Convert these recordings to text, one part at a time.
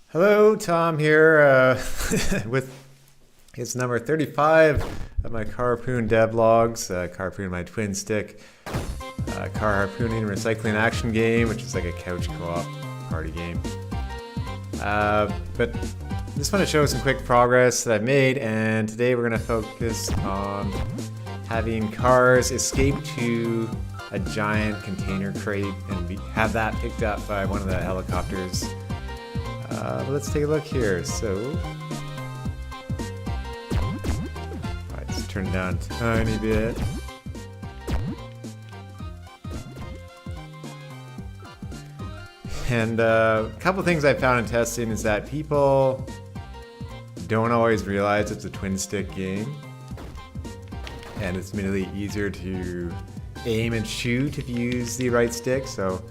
Hello, Tom here with it's number 35 of my Carpoon devlogs. Carpoon, my twin stick car harpooning and recycling action game, which is like a couch co-op party game. But just want to show some quick progress that I've made, and today we're going to focus on having cars escape to a giant container crate and have that picked up by one of the helicopters. Let's take a look here. So, alright, let's turn it down a tiny bit. And a couple things I found in testing is that people don't always realize it's a twin stick game, and it's admittedly easier to aim and shoot if you use the right stick. So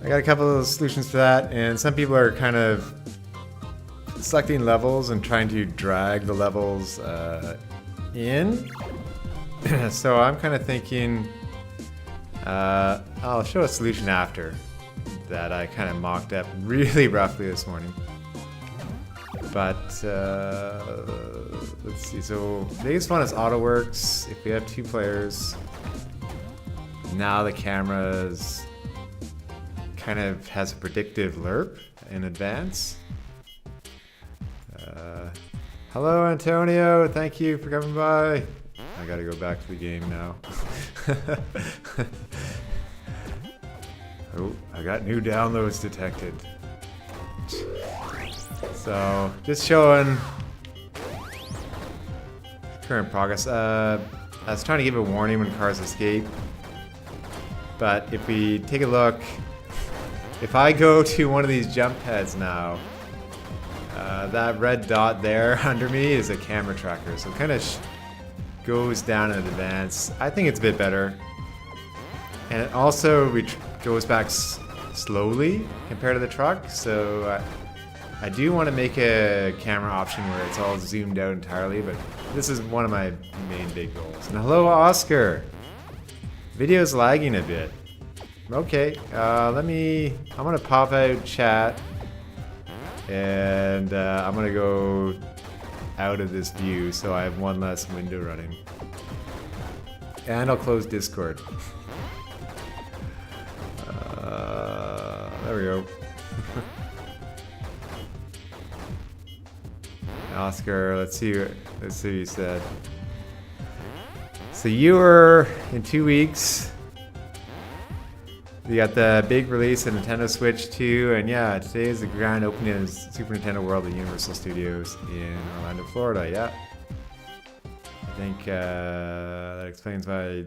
I got a couple of solutions for that, and some people are kind of selecting levels and trying to drag the levels in. So I'm kind of thinking I'll show a solution after that I kind of mocked up really roughly this morning. But let's see. So the biggest one is AutoWorks. If we have two players, now the camera's kind of has a predictive lerp in advance. Hello, Antonio. Thank you for coming by. I gotta go back to the game now. Oh, I got new downloads detected. So, just showing current progress. I was trying to give a warning when cars escape, but if we take a look, if I go to one of these jump pads now, that red dot there under me is a camera tracker, so it kind of goes down in advance. I think it's a bit better, and it also goes back slowly compared to the truck. So I do want to make a camera option where it's all zoomed out entirely, but this is one of my main big goals. And hello, Oscar. Video's lagging a bit. Okay, I'm gonna pop out chat, and I'm gonna go out of this view so I have one less window running. And I'll close Discord. There we go. Oscar, let's see what you said. So you were in 2 weeks. You got the big release of Nintendo Switch 2, and yeah, today is the grand opening of Super Nintendo World at Universal Studios in Orlando, Florida. Yeah, I think that explains why. I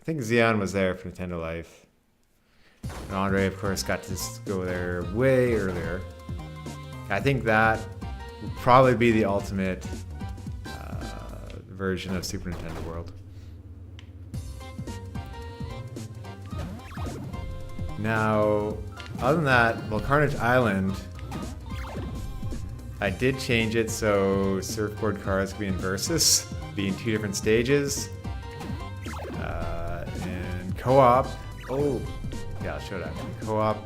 think Xeon was there for Nintendo Life, and Andre, of course, got to go there way earlier. I think that would probably be the ultimate version of Super Nintendo World. Now, other than that, well, Carnage Island, I did change it so surfboard cars could be in versus, be in 2 different stages. And co-op, oh, yeah, I'll show that. Co-op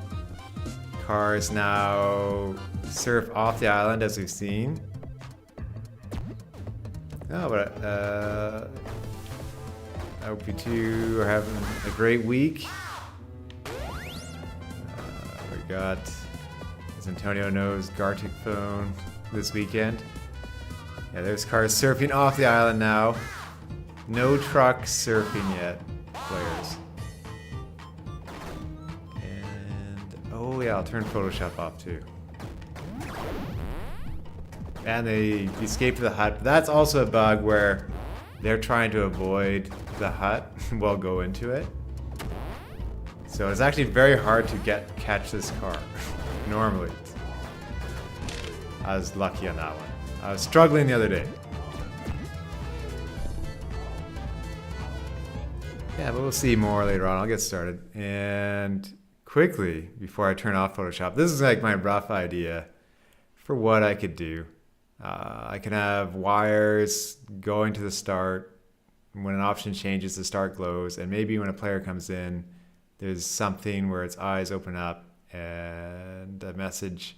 cars now surf off the island, as we've seen. Oh, but I hope you two are having a great week. We got, as Antonio knows, Gartic Phone this weekend. Yeah, there's cars surfing off the island now. No trucks surfing yet, players. And, oh yeah, I'll turn Photoshop off too. And they escape to the hut. That's also a bug where they're trying to avoid the hut while go into it. So it's actually very hard to catch this car, normally. I was lucky on that one. I was struggling the other day. Yeah, but we'll see more later on. I'll get started. And quickly, before I turn off Photoshop, this is like my rough idea for what I could do. I can have wires going to the start. When an option changes, the start glows, and maybe when a player comes in, there's something where its eyes open up and a message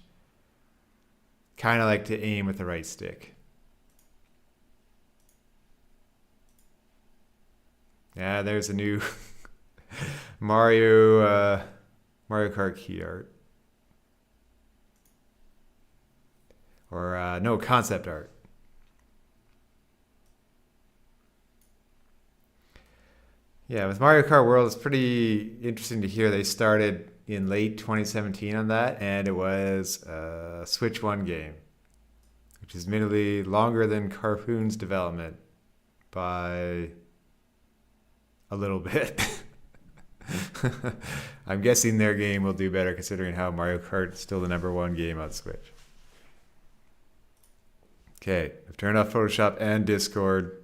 kind of like to aim with the right stick. Yeah, there's a new Mario Kart key art. Or no, concept art. Yeah, with Mario Kart World, it's pretty interesting to hear they started in late 2017 on that, and it was a Switch 1 game, which is admittedly longer than Carpoon's development by a little bit. I'm guessing their game will do better considering how Mario Kart is still the #1 game on Switch. Okay, I've turned off Photoshop and Discord.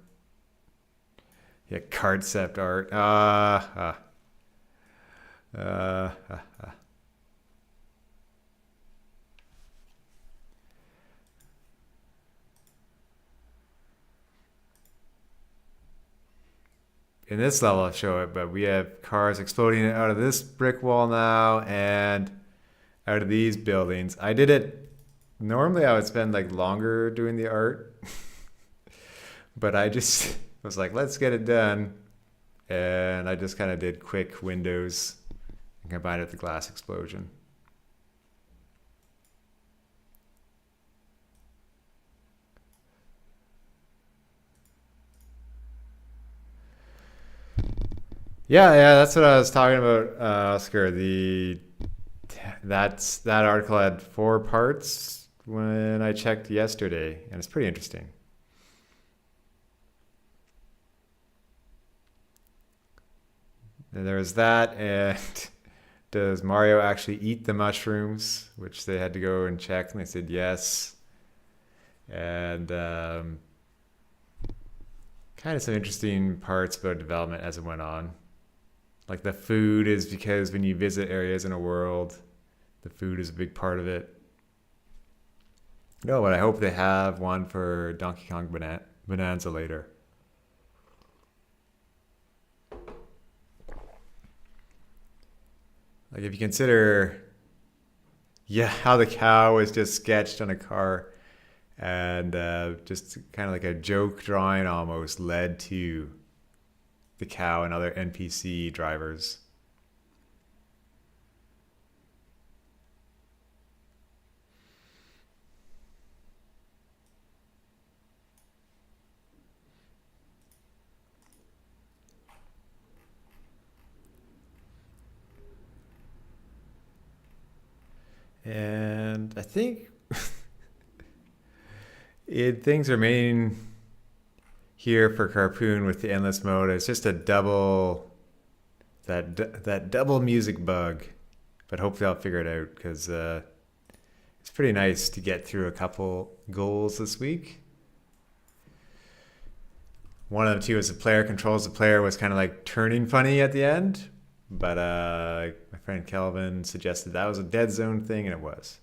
Yeah, concept art. In this level, I'll show it, but we have cars exploding out of this brick wall now and out of these buildings. I did it. Normally, I would spend like longer doing the art, but I just was like, let's get it done. And I just kind of did quick windows and combined it with the glass explosion. Yeah, that's what I was talking about, Oscar. That article had 4 parts when I checked yesterday, and it's pretty interesting. And there was that, and does Mario actually eat the mushrooms? Which they had to go and check, and they said yes. And kind of some interesting parts about development as it went on. Like the food is because when you visit areas in a world, the food is a big part of it. No, but I hope they have one for Donkey Kong Bonanza later. Like if you consider, yeah, how the cow was just sketched on a car and just kind of like a joke drawing almost led to the cow and other NPC drivers. And I think things remain here for Carpoon with the endless mode. It's just a double that double music bug, but hopefully I'll figure it out because it's pretty nice to get through a couple goals this week. One of them too is the player controls the player was kind of like turning funny at the end, but my friend Kelvin suggested that was a dead zone thing, and it was.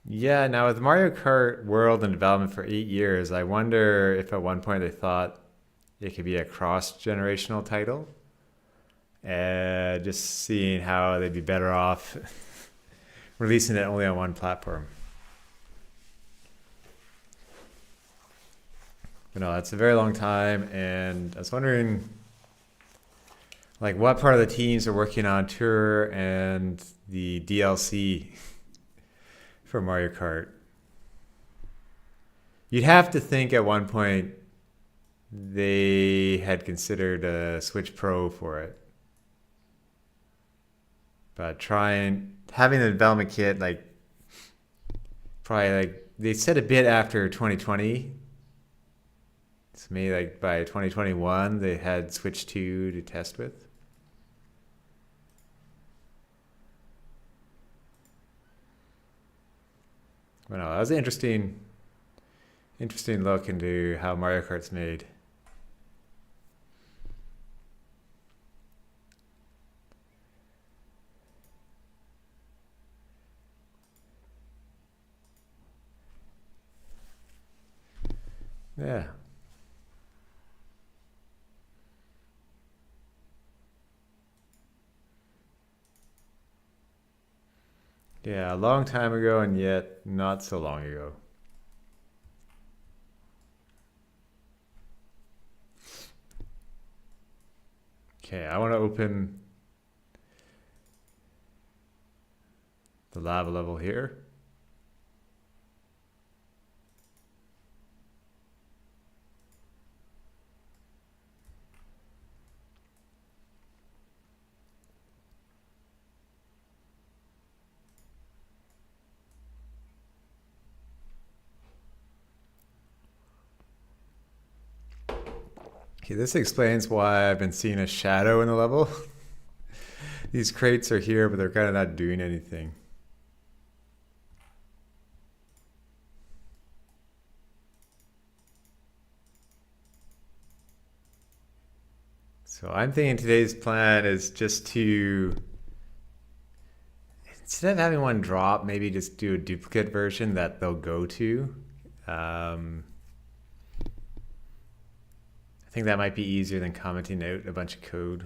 Yeah, now with Mario Kart World in development for 8 years, I wonder if at one point they thought it could be a cross-generational title. Just seeing how they'd be better off releasing it only on one platform. But no, that's a very long time, and I was wondering, like, what part of the teams are working on Tour and the DLC for Mario Kart. You'd have to think at one point they had considered a Switch Pro for it. But having the development kit, like, probably like, they said a bit after 2020. So maybe like by 2021 they had Switch 2 to test with. Well, no, that was an interesting look into how Mario Kart's made. Yeah. Yeah, a long time ago and yet not so long ago. Okay, I want to open the lava level here. Okay, this explains why I've been seeing a shadow in the level. These crates are here, but they're kind of not doing anything. So I'm thinking today's plan is just to, instead of having one drop, maybe just do a duplicate version that they'll go to. I think that might be easier than commenting out a bunch of code.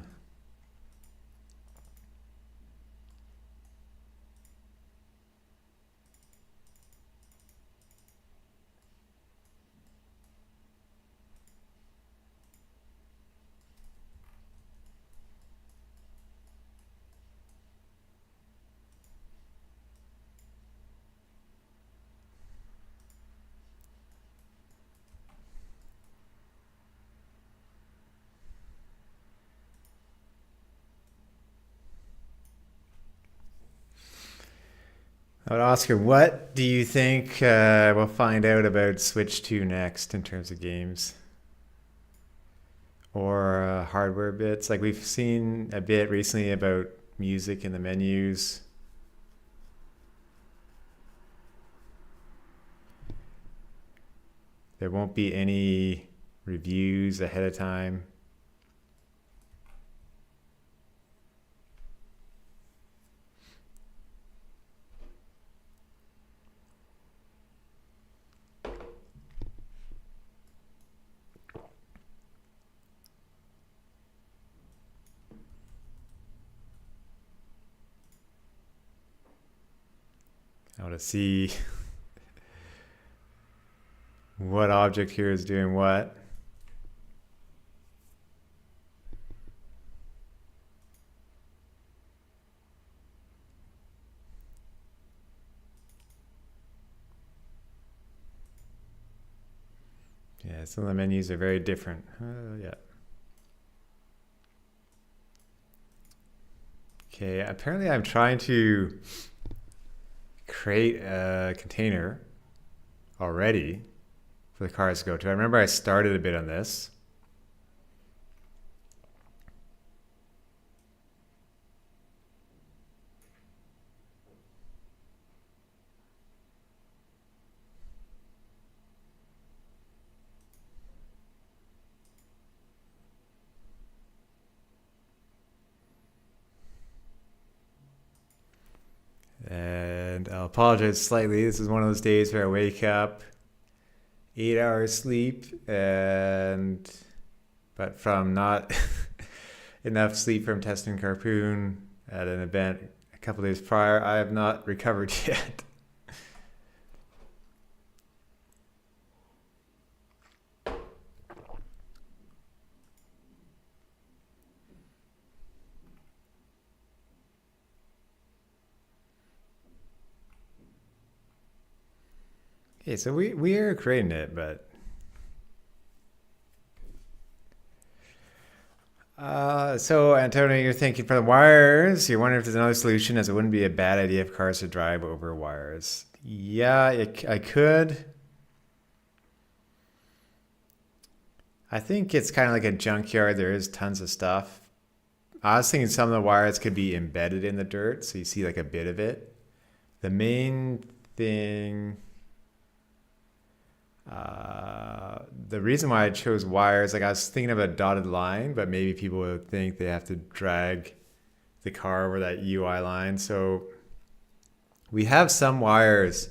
I would ask her, what do you think we'll find out about Switch 2 next in terms of games? Or hardware bits? Like we've seen a bit recently about music in the menus. There won't be any reviews ahead of time. I want to see what object here is doing what. Yeah, some of the menus are very different. Yeah. Okay, apparently I'm trying to create a container already for the cars to go to. I remember I started a bit on this. And I'll apologize slightly. This is one of those days where I wake up, 8 hours sleep, but from not enough sleep from testing Carpoon at an event a couple days prior, I have not recovered yet. Okay, so we are creating it, but so Antonio, you're thinking for the wires, you're wondering if there's another solution, as it wouldn't be a bad idea if cars to drive over wires. Yeah, I could. I think it's kind of like a junkyard. There is tons of stuff. I was thinking some of the wires could be embedded in the dirt, so you see like a bit of it. The main thing, the reason why I chose wires, like I was thinking of a dotted line, but maybe people would think they have to drag the car over that UI line. So we have some wires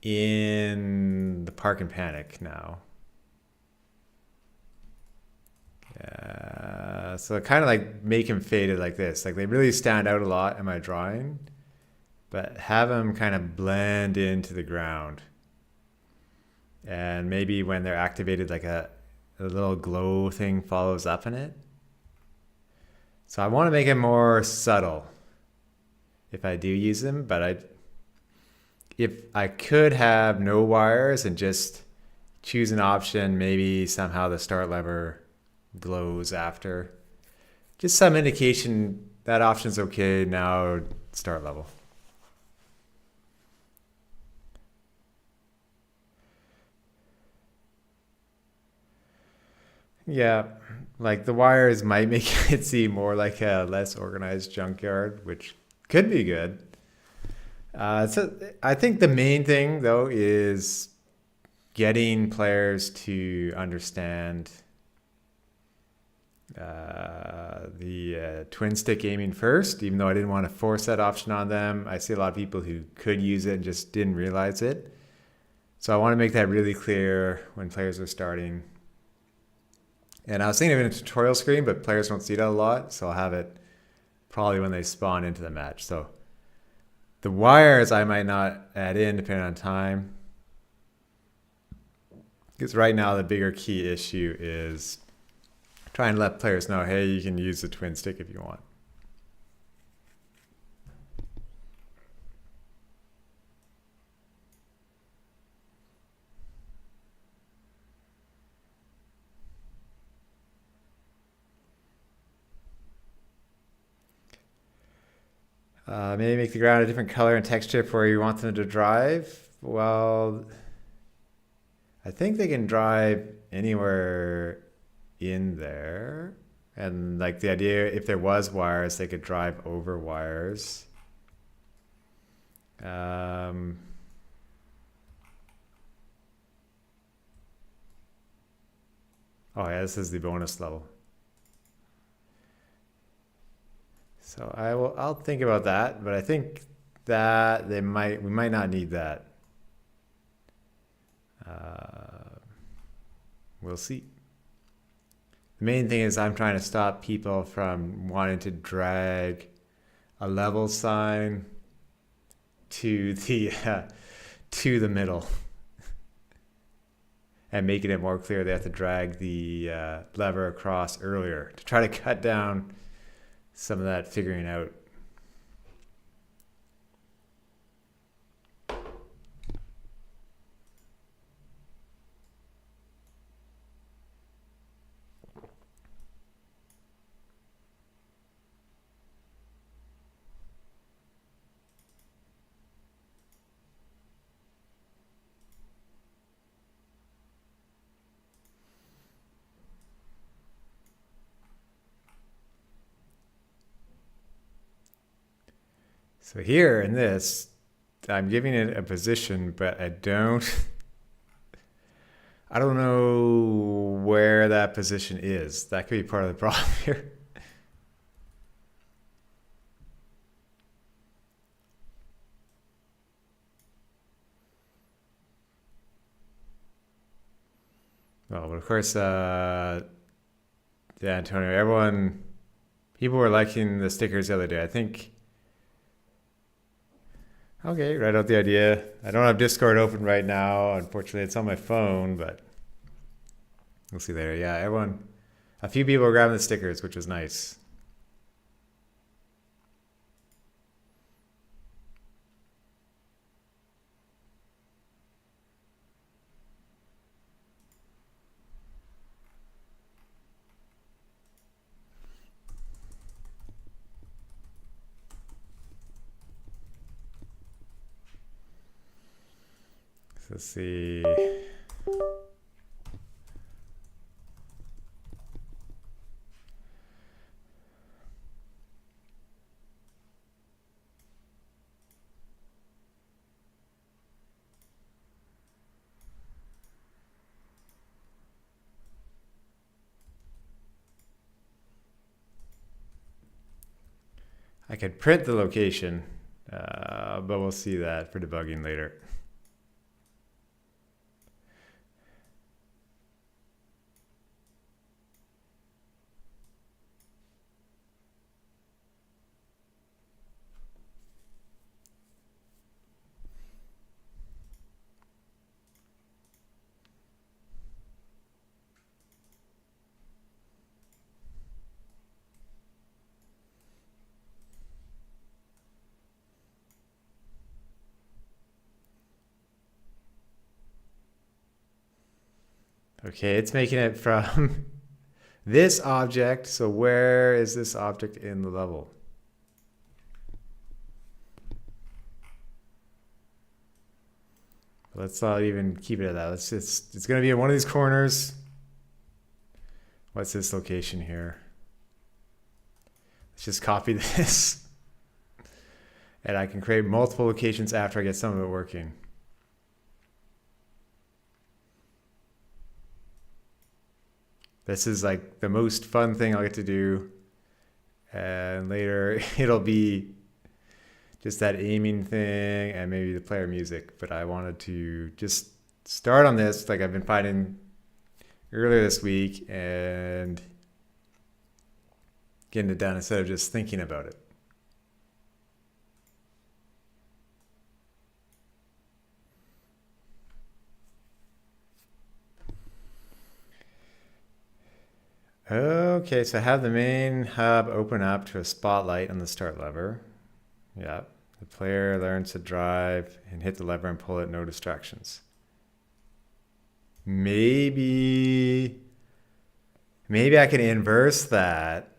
in the Park and Panic now. So kind of like make them faded like this. Like they really stand out a lot in my drawing, but have them kind of blend into the ground. And maybe when they're activated, like a little glow thing follows up in it. So I want to make it more subtle if I do use them, but if I could have no wires and just choose an option, maybe somehow the start lever glows after. Just some indication that option's okay, now start level. Yeah, like the wires might make it seem more like a less organized junkyard, which could be good. So I think the main thing though is getting players to understand the twin stick aiming first, even though I didn't want to force that option on them. I see a lot of people who could use it and just didn't realize it. So I want to make that really clear when players are starting. And I was thinking of it in a tutorial screen, but players don't see that a lot, so I'll have it probably when they spawn into the match. So the wires I might not add in depending on time. Because right now the bigger key issue is trying to let players know, hey, you can use the twin stick if you want. Maybe make the ground a different color and texture for where you want them to drive. Well, I think they can drive anywhere in there. And like the idea, if there was wires, they could drive over wires. Oh yeah, this is the bonus level. So I'll think about that, but I think that we might not need that. We'll see. The main thing is I'm trying to stop people from wanting to drag a level sign to the middle and making it more clear they have to drag the lever across earlier to try to cut down some of that figuring out. So here in this, I'm giving it a position, but I don't know where that position is. That could be part of the problem here. Well, but of course, yeah, Antonio, people were liking the stickers the other day. I think. Okay, write out the idea. I don't have Discord open right now. Unfortunately, it's on my phone, but we'll see there. Yeah, a few people were grabbing the stickers, which was nice. Let's see. I could print the location, but we'll see that for debugging later. Okay, it's making it from this object. So where is this object in the level? Let's not even keep it at that. It's going to be in one of these corners. What's this location here? Let's just copy this. And I can create multiple locations after I get some of it working. This is like the most fun thing I'll get to do. And later it'll be just that aiming thing and maybe the player music. But I wanted to just start on this like I've been finding earlier this week and getting it done instead of just thinking about it. Okay, so I have the main hub open up to a spotlight on the start lever. Yeah, the player learns to drive and hit the lever and pull it, no distractions. Maybe I can inverse that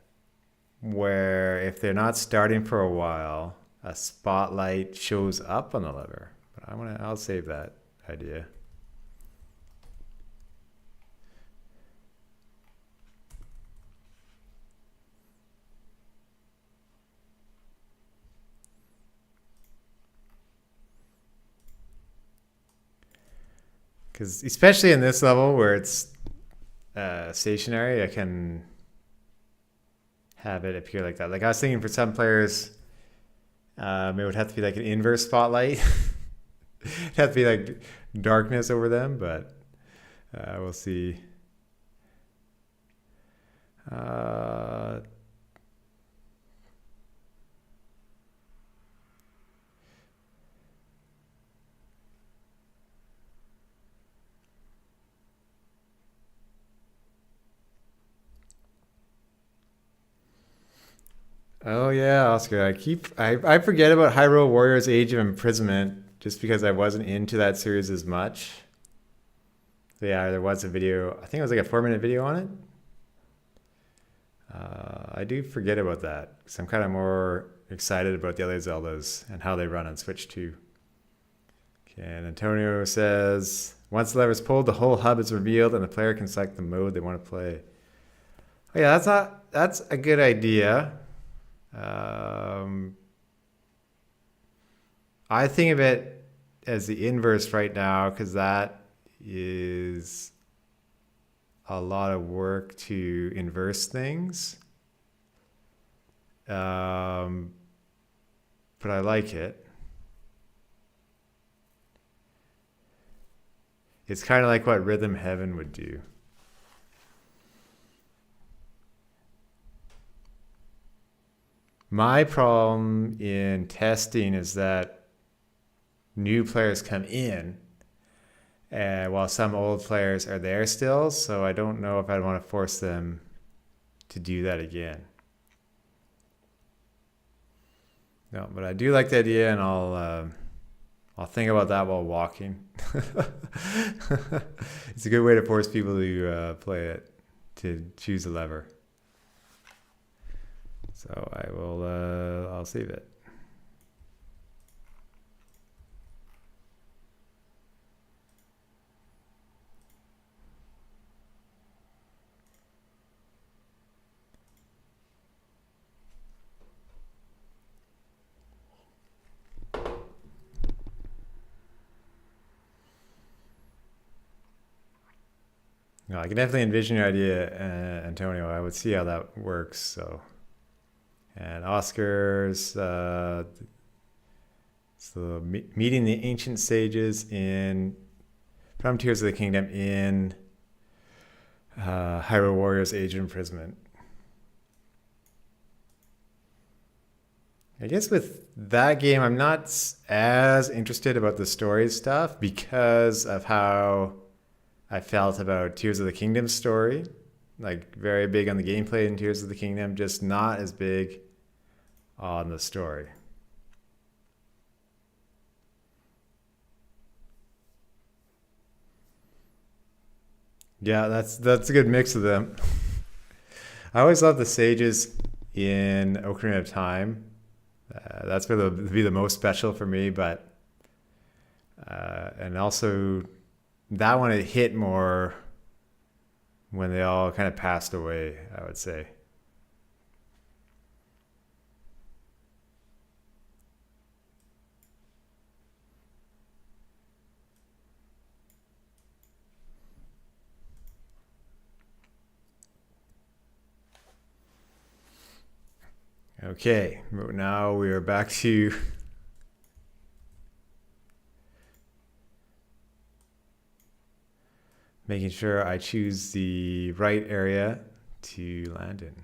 where if they're not starting for a while, a spotlight shows up on the lever. But I'll save that idea. Because especially in this level where it's stationary, I can have it appear like that. Like I was thinking for some players, it would have to be like an inverse spotlight. It'd have to be like darkness over them, but we'll see. Oh yeah, Oscar. I forget about Hyrule Warriors Age of Imprisonment just because I wasn't into that series as much. So yeah, there was a video. I think it was like a 4-minute video on it. I do forget about that because I'm kind of more excited about the other Zeldas and how they run on Switch 2. Okay, and Antonio says once the lever is pulled, the whole hub is revealed and the player can select the mode they want to play. Oh yeah, that's a good idea. I think of it as the inverse right now because that is a lot of work to inverse things. But I like it. It's kind of like what Rhythm Heaven would do. My problem in testing is that new players come in while some old players are there still, so I don't know if I'd want to force them to do that again. No, but I do like the idea, and I'll think about that while walking. It's a good way to force people to play it, to choose a lever. So I'll save it. No, I can definitely envision your idea, Antonio. I would see how that works. So, and Oscar's so meeting the ancient sages from Tears of the Kingdom in Hyrule Warriors Age of Imprisonment. I guess with that game, I'm not as interested about the story stuff because of how I felt about Tears of the Kingdom story. Like very big on the gameplay in Tears of the Kingdom, just not as big on the story. Yeah, that's a good mix of them. I always love the sages in Ocarina of Time. That's going to be the most special for me, but and also that one it hit more when they all kind of passed away, I would say. Okay, now we are back to making sure I choose the right area to land in.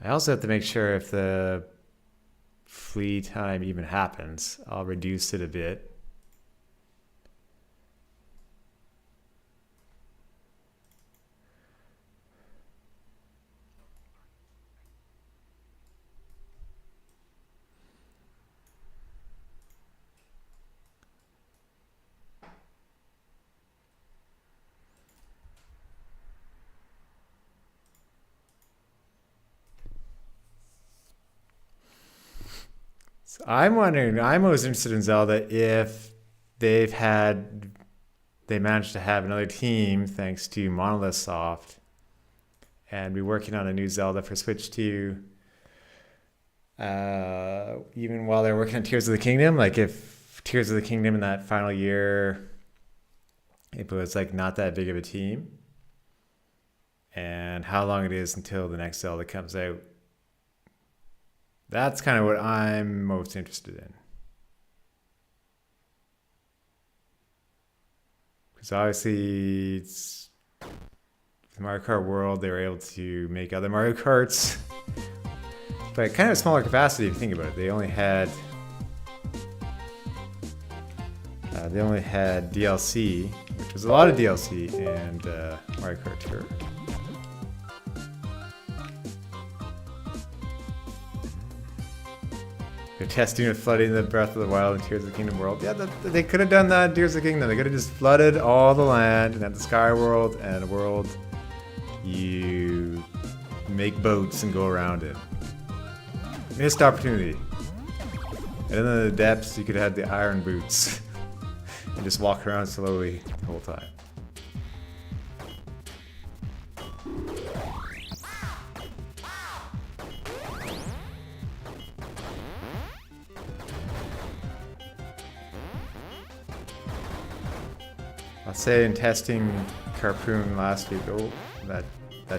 I also have to make sure if the flee time even happens, I'll reduce it a bit. So I'm wondering, I'm most interested in Zelda if they managed to have another team thanks to Monolith Soft and be working on a new Zelda for Switch 2. Even while they're working on Tears of the Kingdom, like if Tears of the Kingdom in that final year, it was like not that big of a team, and how long it is until the next Zelda comes out. That's kind of what I'm most interested in. Because obviously, it's the Mario Kart World, they were able to make other Mario Karts, but kind of a smaller capacity if you think about it. They only had DLC, which was a lot of DLC, and Mario Kart Tour. They're testing with flooding the Breath of the Wild and Tears of the Kingdom world. Yeah, they could have done that in Tears of the Kingdom. They could have just flooded all the land and had the Sky World and a world you make boats and go around in. Missed opportunity. And then in the depths, you could have the iron boots and just walk around slowly the whole time. I'll say in testing Carpoon last week, that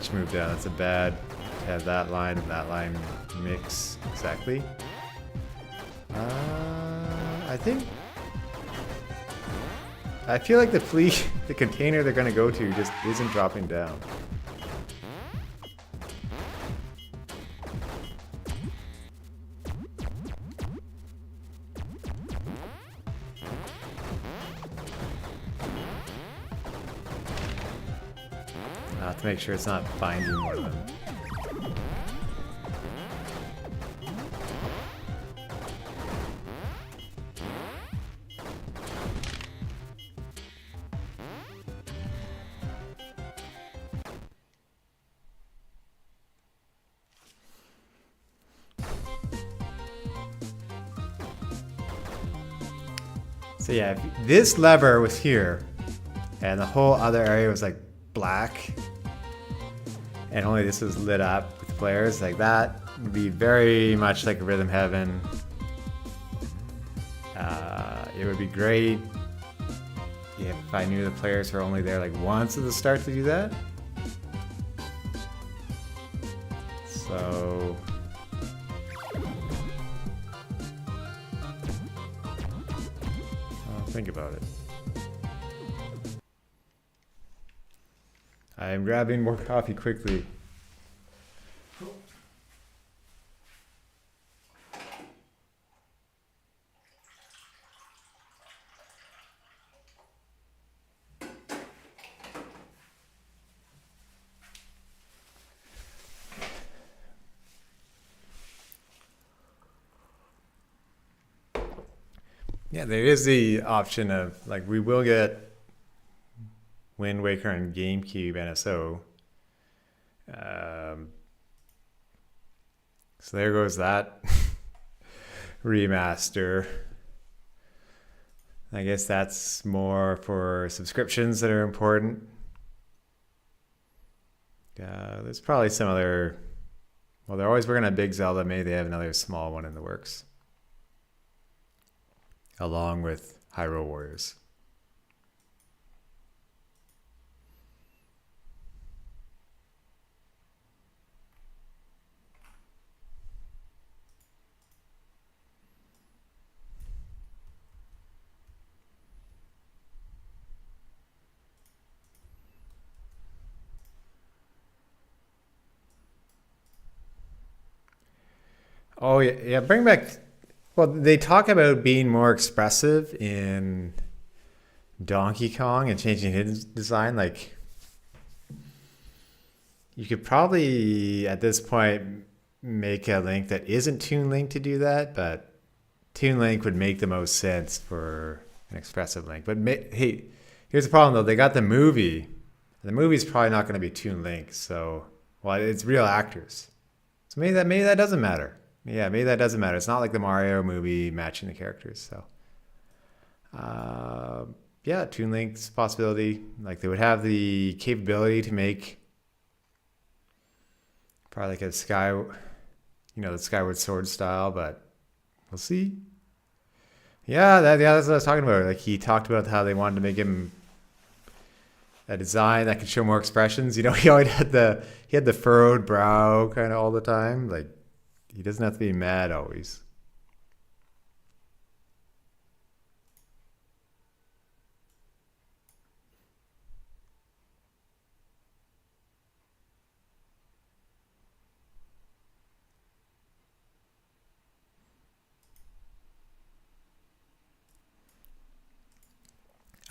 should move down. That's a bad to have that line and that line mix exactly. I feel like the container they're gonna go to just isn't dropping down. I have to make sure it's not binding more of them. So yeah, if this lever was here, and the whole other area was like black, and only this was lit up with flares, like that would be very much like a Rhythm Heaven. It would be great if I knew the players were only there like once at the start to do that. So I'll think about it. I am grabbing more coffee quickly. Yeah, there is the option of, like, we will get Wind Waker on GameCube NSO. So there goes that remaster. I guess that's more for subscriptions that are important. There's probably some other... Well, they're always working on Big Zelda. Maybe they have another small one in the works, along with Hyrule Warriors. Oh yeah, yeah. Bring back. Well, they talk about being more expressive in Donkey Kong and changing his design. Like, you could probably at this point make a Link that isn't Toon Link to do that, but Toon Link would make the most sense for an expressive Link. But hey, here's the problem though. They got the movie. The movie's probably not going to be Toon Link. So, well, it's real actors. So maybe that doesn't matter. Yeah, maybe that doesn't matter. It's not like the Mario movie matching the characters. So, yeah, Toon Link's possibility. Like, they would have the capability to make probably like a the Skyward Sword style, but we'll see. Yeah, that's what I was talking about. Like, he talked about how they wanted to make him a design that could show more expressions. You know, he always had the furrowed brow kind of all the time. Like, he doesn't have to be mad always.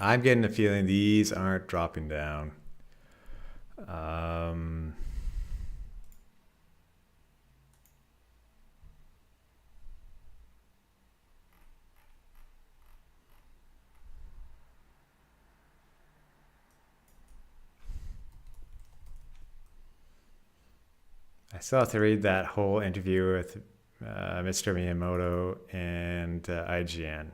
I'm getting the feeling these aren't dropping down. I still have to read that whole interview with Mr. Miyamoto and IGN.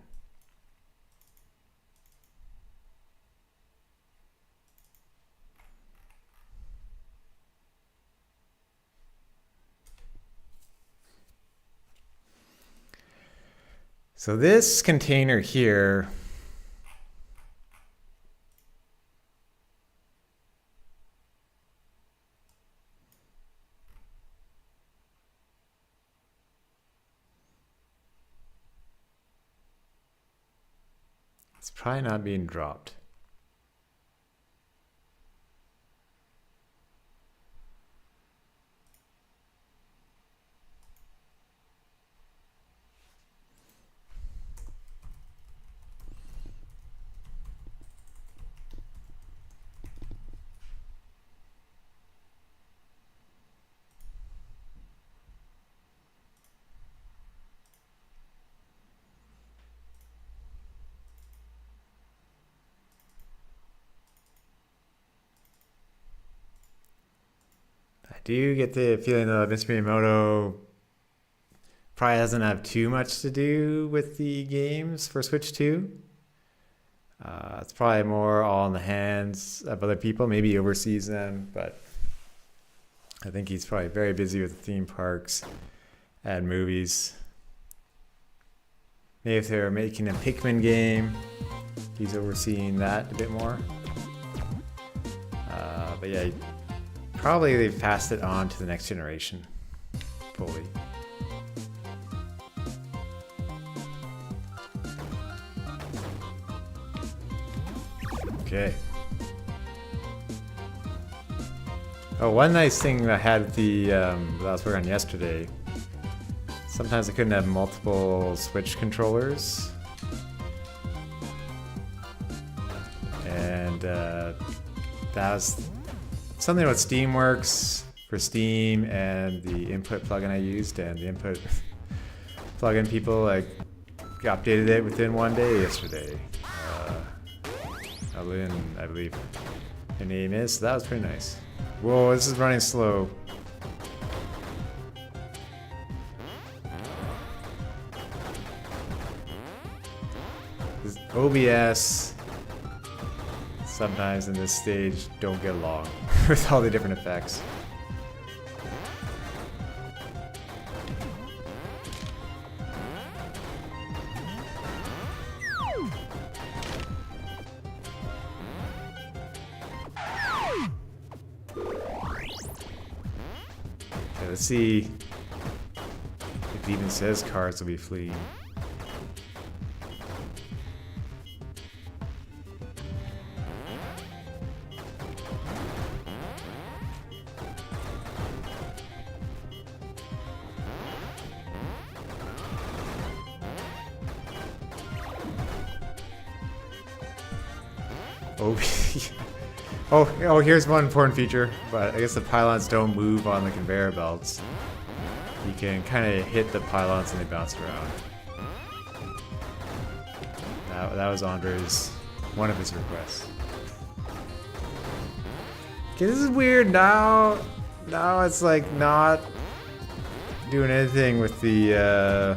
So this container here, it's probably not being dropped. Do you get the feeling that Mr. Miyamoto probably doesn't have too much to do with the games for Switch 2? It's probably more all in the hands of other people, maybe oversees them, but I think he's probably very busy with theme parks and movies. Maybe if they're making a Pikmin game, he's overseeing that a bit more. But yeah, probably they've passed it on to the next generation. pulley. Okay. Oh, one nice thing I had with the that I was working on yesterday. Sometimes I couldn't have multiple Switch controllers, and that was something about Steamworks for Steam and the input plugin I used, and the input plugin people like updated it within one day yesterday. Lynn, I believe her name is. So that was pretty nice. Whoa, this is running slow. This OBS sometimes in this stage don't get along with all the different effects. Let's see if it even says cars will be fleeing. Oh, here's one important feature, but I guess the pylons don't move on the conveyor belts. You can kind of hit the pylons and they bounce around. That was Andre's, one of his requests. Okay, this is weird now. Now it's like not doing anything with the,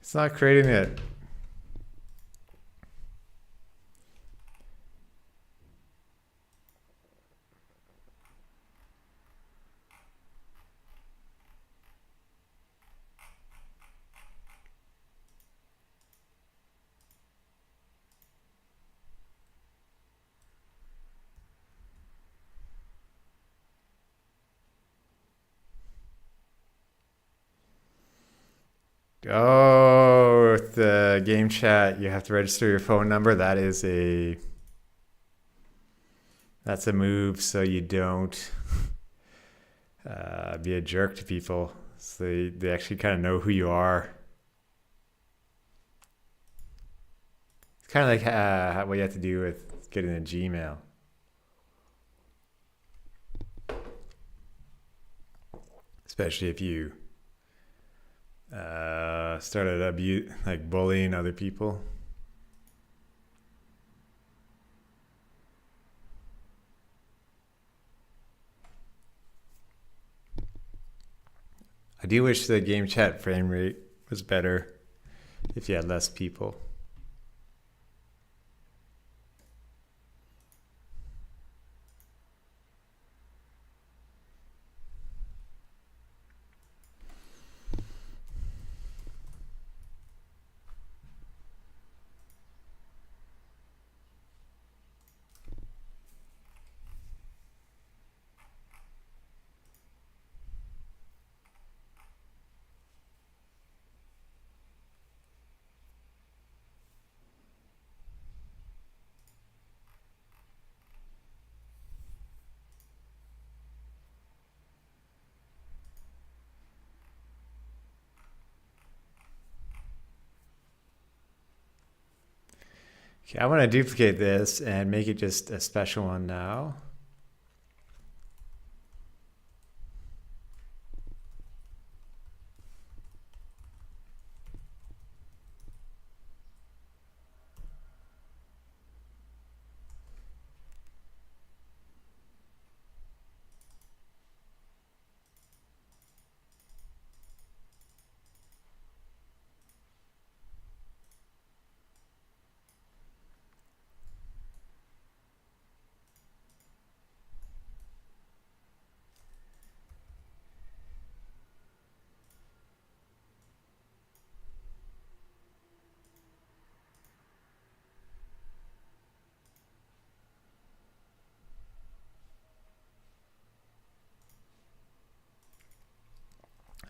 it's not creating it. Oh, with the game chat, you have to register your phone number. That's a move so you don't be a jerk to people. So they actually kind of know who you are. It's kind of like what you have to do with getting a Gmail. Especially if you started like bullying other people. I do wish the game chat frame rate was better if you had less people. Okay, I want to duplicate this and make it just a special one now.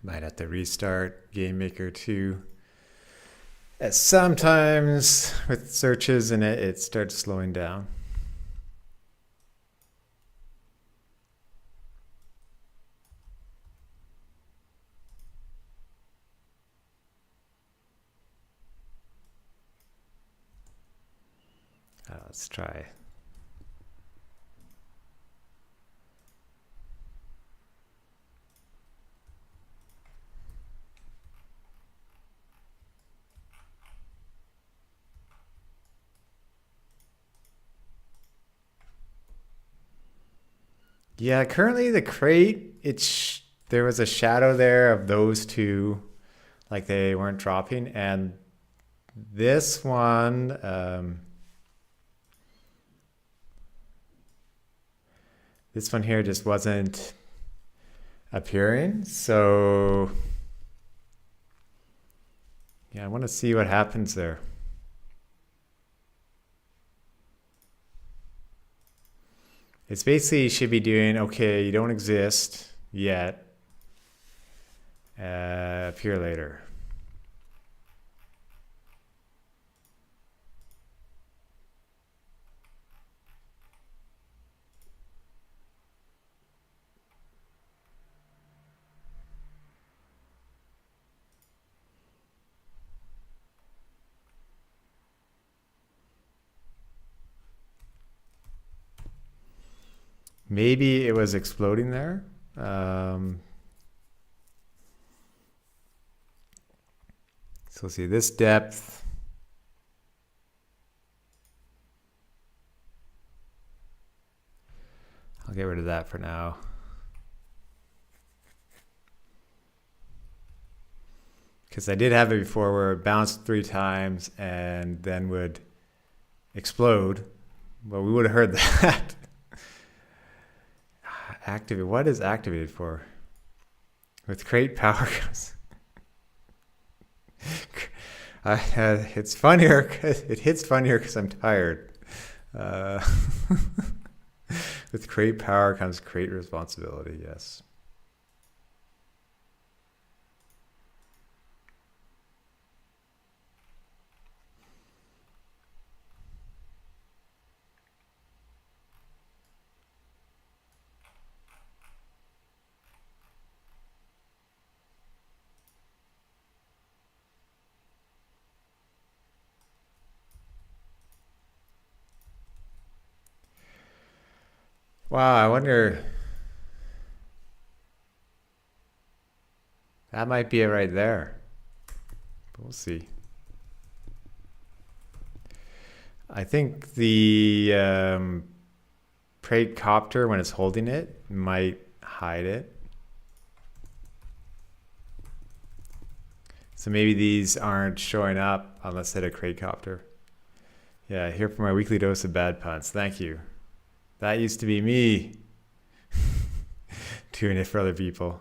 Might have to restart GameMaker 2. Sometimes with searches in it, it starts slowing down. Let's try. Yeah, currently the crate, there was a shadow there of those two, like they weren't dropping, and this one, this one here just wasn't appearing. So yeah, I want to see what happens there. It's basically should be doing, okay, you don't exist yet. Appear later. Maybe it was exploding there. So see this depth. I'll get rid of that for now. Because I did have it before where it bounced 3 times and then would explode. Well, we would have heard that. Activate. What is activated for? With crate power comes. It's funnier. It hits funnier because I'm tired. With crate power comes crate responsibility. Yes. Wow, I wonder. That might be it right there. But we'll see. I think the copter, when it's holding it, might hide it. So maybe these aren't showing up unless they had a copter. Yeah, here for my weekly dose of bad puns. Thank you. That used to be me doing it for other people.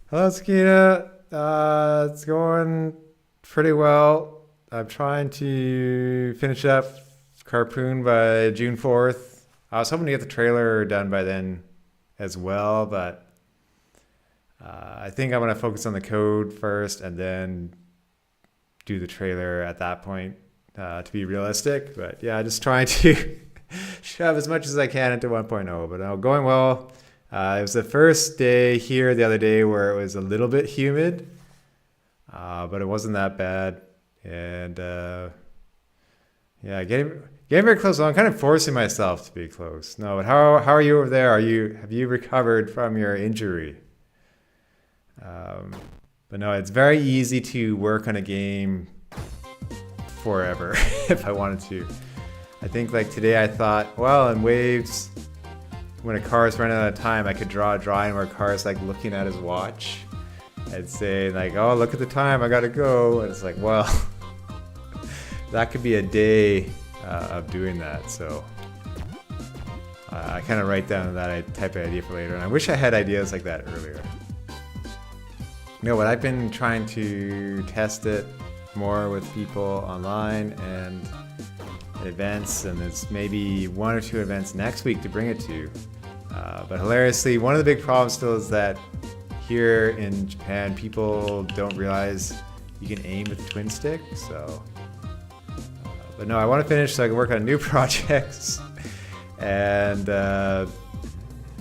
Hello, Sakina. It's going pretty well. I'm trying to finish up Carpoon by June 4th. I was hoping to get the trailer done by then as well, but I think I'm going to focus on the code first and then do the trailer at that point to be realistic. But yeah, just trying to shove as much as I can into 1.0, but going well. It was the first day here the other day where it was a little bit humid, but it wasn't that bad. And yeah, getting very close. I'm kind of forcing myself to be close. No, but how are you over there? Have you recovered from your injury? But no, it's very easy to work on a game forever if I wanted to. I think like today I thought, well, in waves, when a car is running out of time, I could draw a drawing where a car is like looking at his watch and say like, oh, look at the time, I gotta go. And it's like, well, that could be a day of doing that. So I kind of write down that type of idea for later. And I wish I had ideas like that earlier. You know what, I've been trying to test it more with people online and events, and there's maybe 1 or 2 events next week to bring it to. But hilariously, one of the big problems still is that here in Japan, people don't realize you can aim with the twin stick, so. But no, I want to finish so I can work on new projects. And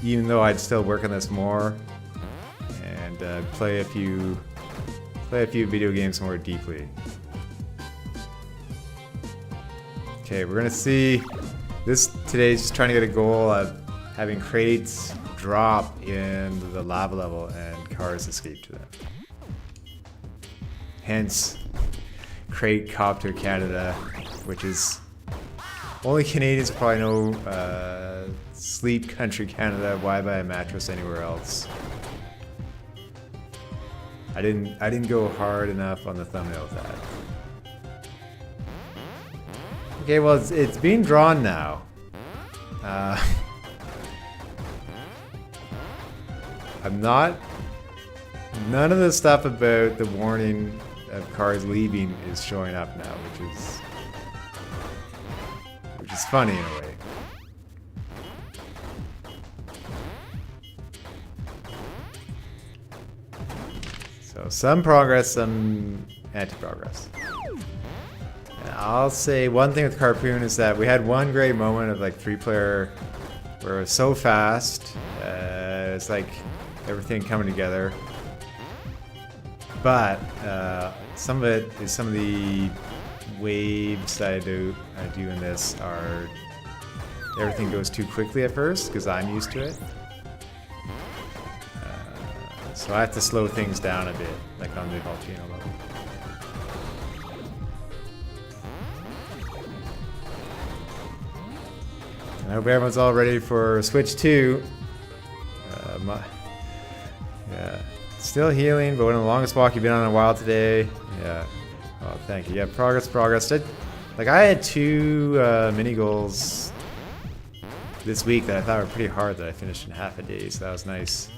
even though I'd still work on this more and play a few video games more deeply. Okay, we're gonna see this today's just trying to get a goal of having crates drop in the lava level and cars escape to them. Hence, Crate Copter Canada, which is only Canadians probably know. Sleep Country Canada. Why buy a mattress anywhere else? I didn't go hard enough on the thumbnail with that. Okay, well it's being drawn now. None of the stuff about the warning of cars leaving is showing up now, which is funny in a way. So some progress, some anti-progress. And I'll say one thing with Carpoon is that we had one great moment of like 3-player where it was so fast. It's like everything coming together. But some of it is some of the waves that I do in this are everything goes too quickly at first because I'm used to it. So I have to slow things down a bit, like on the volcano level. I hope everyone's all ready for Switch 2. Yeah, still healing, but one of the longest walk you've been on in a while today. Yeah, oh, thank you. Yeah, progress. Like I had 2 mini goals this week that I thought were pretty hard that I finished in half a day, so that was nice.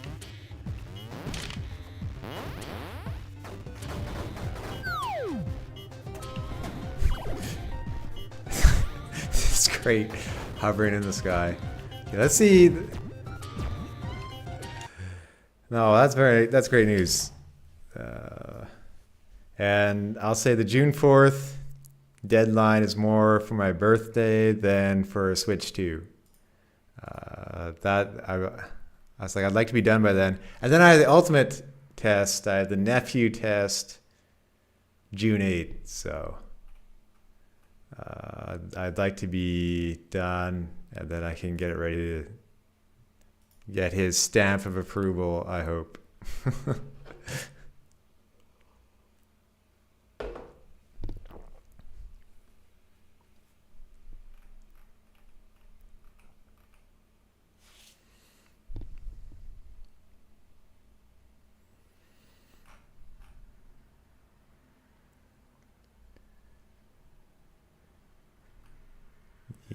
It's great, hovering in the sky. Okay, let's see. No, that's great news. And I'll say the June 4th deadline is more for my birthday than for Switch 2. I was like, I'd like to be done by then. And then I had the ultimate test. I had the nephew test June 8th. So I'd like to be done, and then I can get it ready to get his stamp of approval, I hope.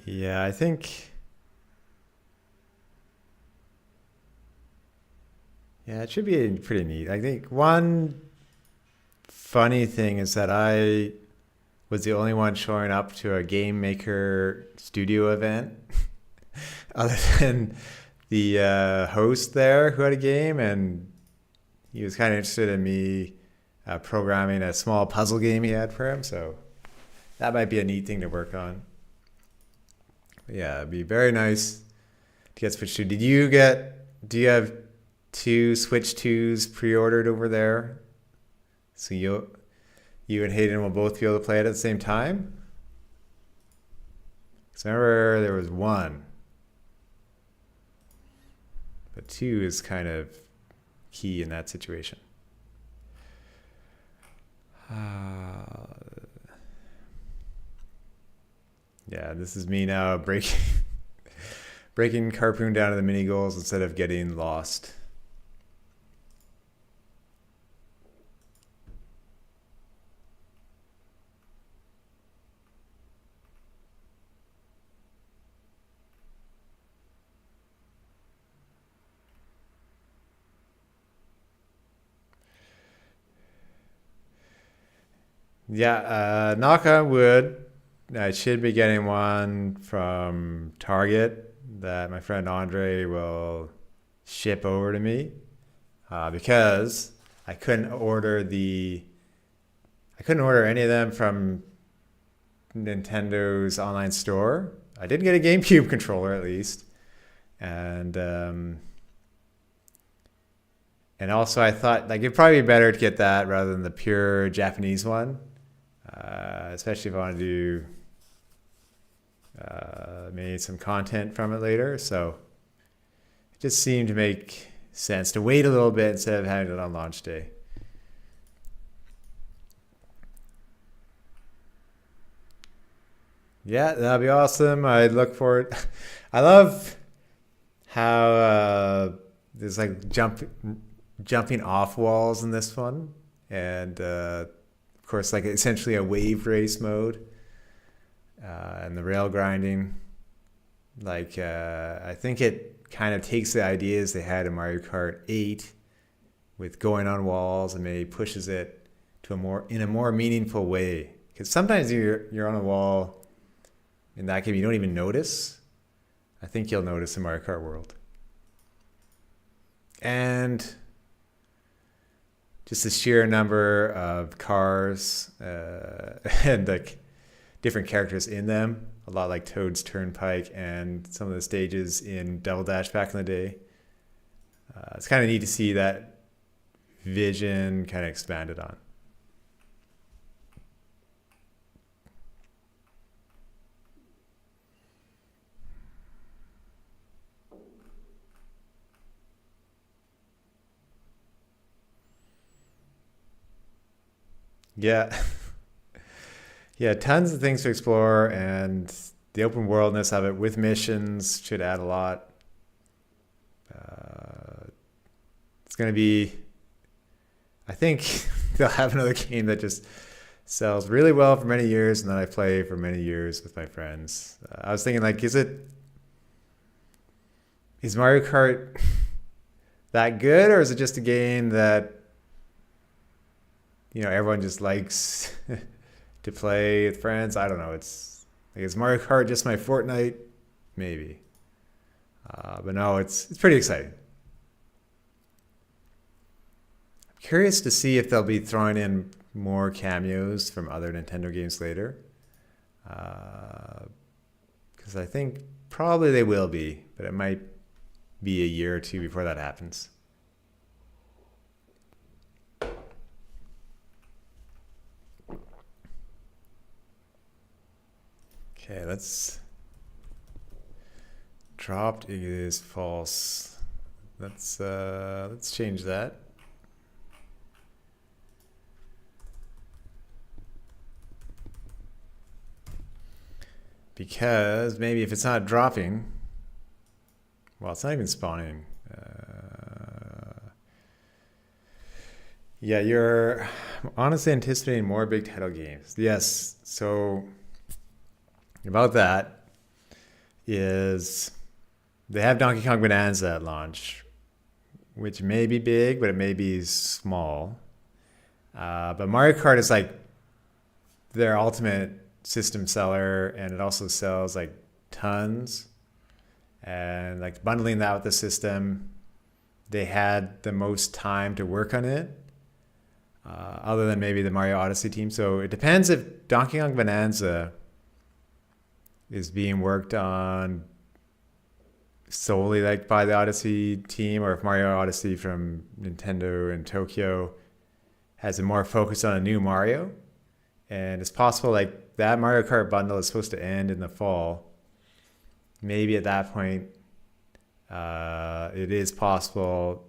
Yeah, I think... Yeah, it should be pretty neat. I think one funny thing is that I was the only one showing up to a GameMaker Studio event other than the host there who had a game, and he was kind of interested in me programming a small puzzle game he had for him, so that might be a neat thing to work on. But yeah, it'd be very nice to get Switch 2. Do you have 2 Switch 2s pre-ordered over there? So you and Hayden will both be able to play it at the same time? Because remember, there was 1. But 2 is kind of key in that situation. Yeah, this is me now breaking Carpoon down to the mini goals instead of getting lost. Yeah, knock on wood. I should be getting one from Target that my friend Andre will ship over to me. because I couldn't order any of them from Nintendo's online store. I did get a GameCube controller at least, and also I thought like it'd probably be better to get that rather than the pure Japanese one, especially if I want to do maybe some content from it later. So it just seemed to make sense to wait a little bit instead of having it on launch day. Yeah, that'd be awesome. I look forward. I love how there's like jumping off walls in this one, and of course, like essentially a wave race mode, and the rail grinding. Like I think it kind of takes the ideas they had in Mario Kart 8 with going on walls and maybe pushes it to a more meaningful way. Because sometimes you're on a wall. In that game, you don't even notice. I think you'll notice in Mario Kart World. And just the sheer number of cars and like different characters in them. A lot like Toad's Turnpike and some of the stages in Double Dash back in the day. It's kind of neat to see that vision kind of expanded on. Yeah. Yeah, tons of things to explore, and the open worldness of it with missions should add a lot. It's going to be, I think they'll have another game that just sells really well for many years, and then I play for many years with my friends. I was thinking, like, is Mario Kart that good, or is it just a game that everyone just likes to play with friends? I don't know. It's like, is Mario Kart just my Fortnite? Maybe. But no, it's pretty exciting. I'm curious to see if they'll be throwing in more cameos from other Nintendo games later. Because I think probably they will be, but it might be a year or two before that happens. Okay, let's dropped is false. Let's change that. Because maybe if it's not dropping, well, it's not even spawning. Yeah, you're honestly anticipating more big title games. Yes, so about that is they have Donkey Kong Bonanza at launch, which may be big, but it may be small. But Mario Kart is like their ultimate system seller, and it also sells like tons. And like bundling that with the system, they had the most time to work on it, other than maybe the Mario Odyssey team. So it depends if Donkey Kong Bonanza is being worked on solely like by the Odyssey team, or if Mario Odyssey from Nintendo and Tokyo has a more focus on a new Mario. And it's possible like that Mario Kart bundle is supposed to end in the fall. Maybe at that point, it is possible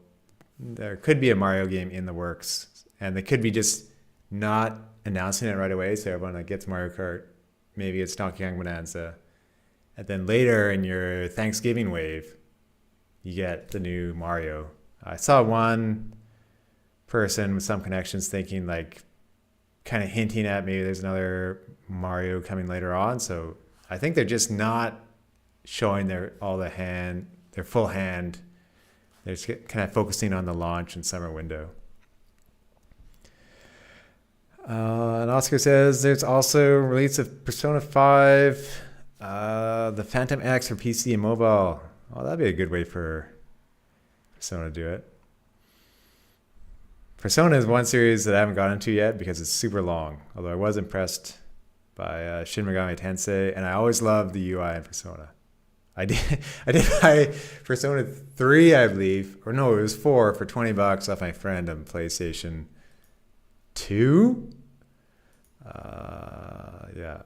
there could be a Mario game in the works, and they could be just not announcing it right away. So everyone that gets Mario Kart, maybe it's Donkey Kong Bonanza, and then later in your Thanksgiving wave, you get the new Mario. I saw one person with some connections thinking like, kind of hinting at maybe there's another Mario coming later on. So I think they're just not showing their full hand. They're just kind of focusing on the launch and summer window. And Oscar says there's also release of Persona 5, the Phantom X for PC and mobile. Oh, that'd be a good way for Persona to do it. Persona is one series that I haven't gotten into yet because it's super long. Although I was impressed by Shin Megami Tensei, and I always loved the UI in Persona. I did buy Persona 3, I believe, or no, it was 4 for $20 off my friend on PlayStation 2. Yeah.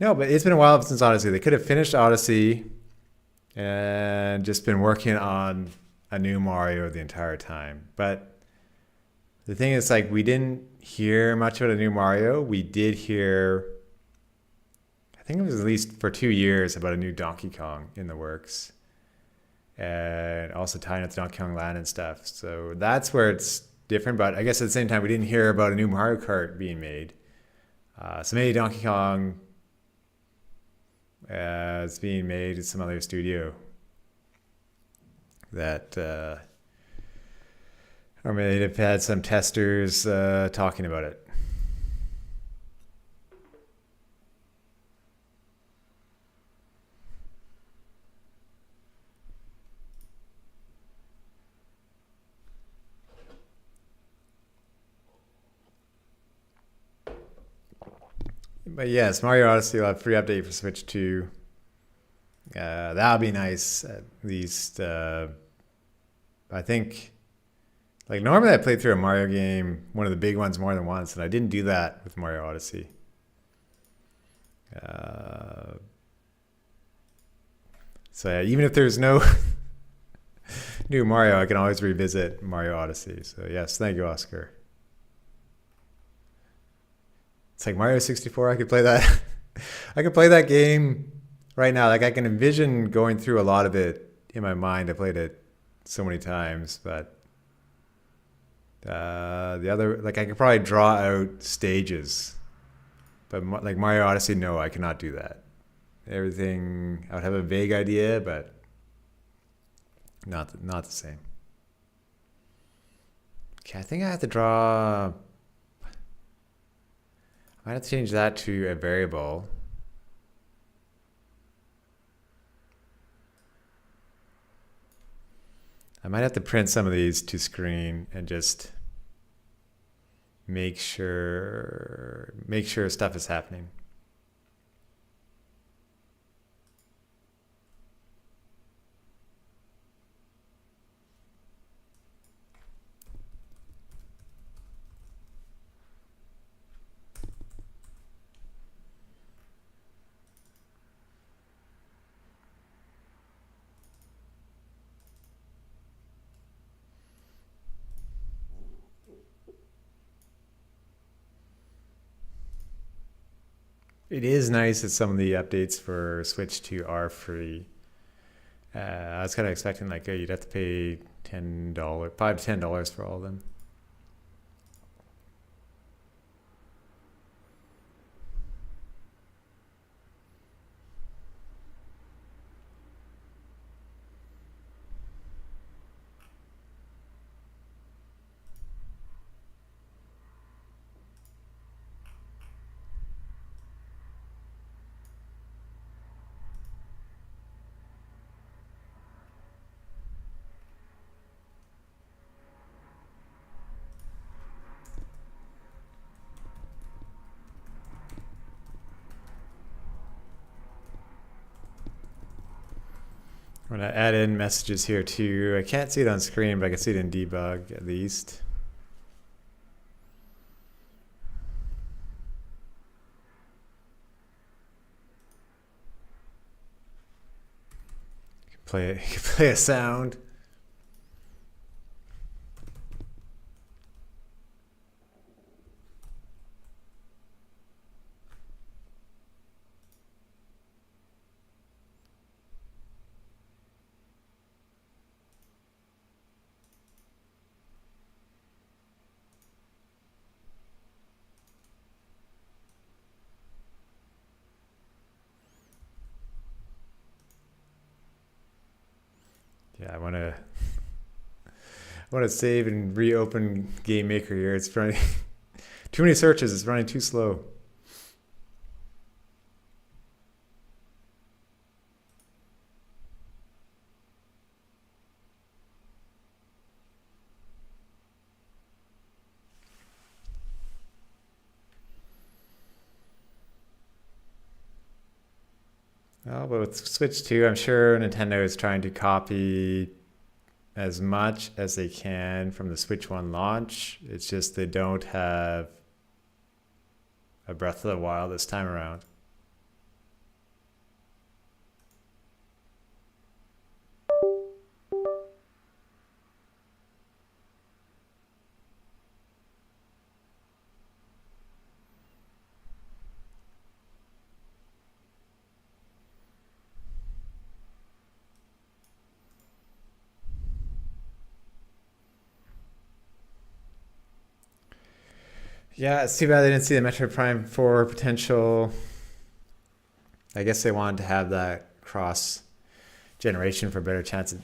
No, but it's been a while since Odyssey. They could have finished Odyssey and just been working on a new Mario the entire time. But the thing is, like, we didn't hear much about a new Mario. We did hear, I think it was at least for 2 years, about a new Donkey Kong in the works. And also tying it to Donkey Kong Land and stuff. So that's where it's different. But I guess at the same time, we didn't hear about a new Mario Kart being made. So maybe Donkey Kong is being made at some other studio that, or maybe they've had some testers talking about it. But yes, Mario Odyssey will have free update for Switch 2. That'll be nice. At least, I think, like, normally I played through a Mario game, one of the big ones, more than once, and I didn't do that with Mario Odyssey. So yeah, even if there's no new Mario, I can always revisit Mario Odyssey. So yes, thank you, Oscar. It's like Mario 64. I could play that. I could play that game right now. Like, I can envision going through a lot of it in my mind. I played it so many times, but the other, like, I could probably draw out stages. But like Mario Odyssey, no, I cannot do that. Everything, I would have a vague idea, but not the same. Okay, I think I have to draw. I might have to change that to a variable. I might have to print some of these to screen and just make sure stuff is happening. It is nice that some of the updates for Switch 2 are free. I was kind of expecting, like, you'd have to pay $10, $5 to $10 for all of them. I'm going to add in messages here too. I can't see it on screen, but I can see it in debug at least. You can play a sound. Yeah, I want to save and reopen GameMaker here. It's running too many searches. It's running too slow. Well, but with Switch 2, I'm sure Nintendo is trying to copy as much as they can from the Switch 1 launch. It's just they don't have a Breath of the Wild this time around. Yeah, it's too bad they didn't see the Metroid Prime 4 potential. I guess they wanted to have that cross generation for a better chance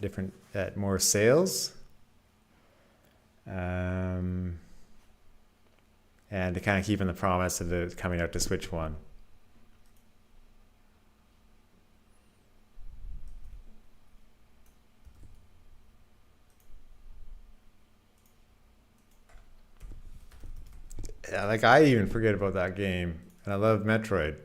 at more sales. And to kind of keep in the promise of it coming out to Switch 1. Yeah, like I even forget about that game, and I love Metroid.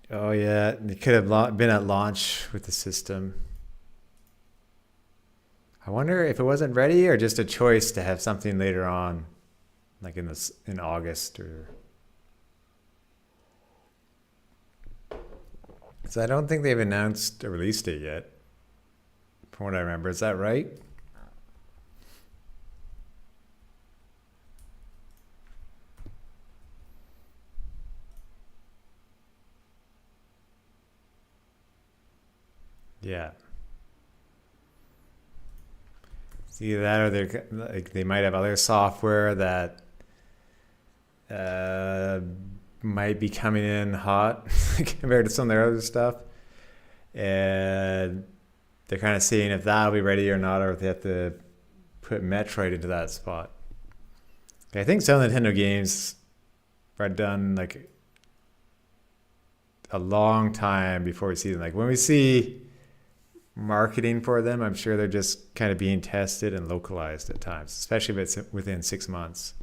Oh yeah, it could have been at launch with the system. I wonder if it wasn't ready or just a choice to have something later on, like in August or. So I don't think they've announced a release date yet, from what I remember. Is that right? Yeah. It's either that or they might have other software that uh, might be coming in hot compared to some of their other stuff, and they're kind of seeing if that'll be ready or not, or if they have to put Metroid into that spot. I think some Nintendo games are done like a long time before we see them. Like when we see marketing for them, I'm sure they're just kind of being tested and localized at times, especially if it's within 6 months.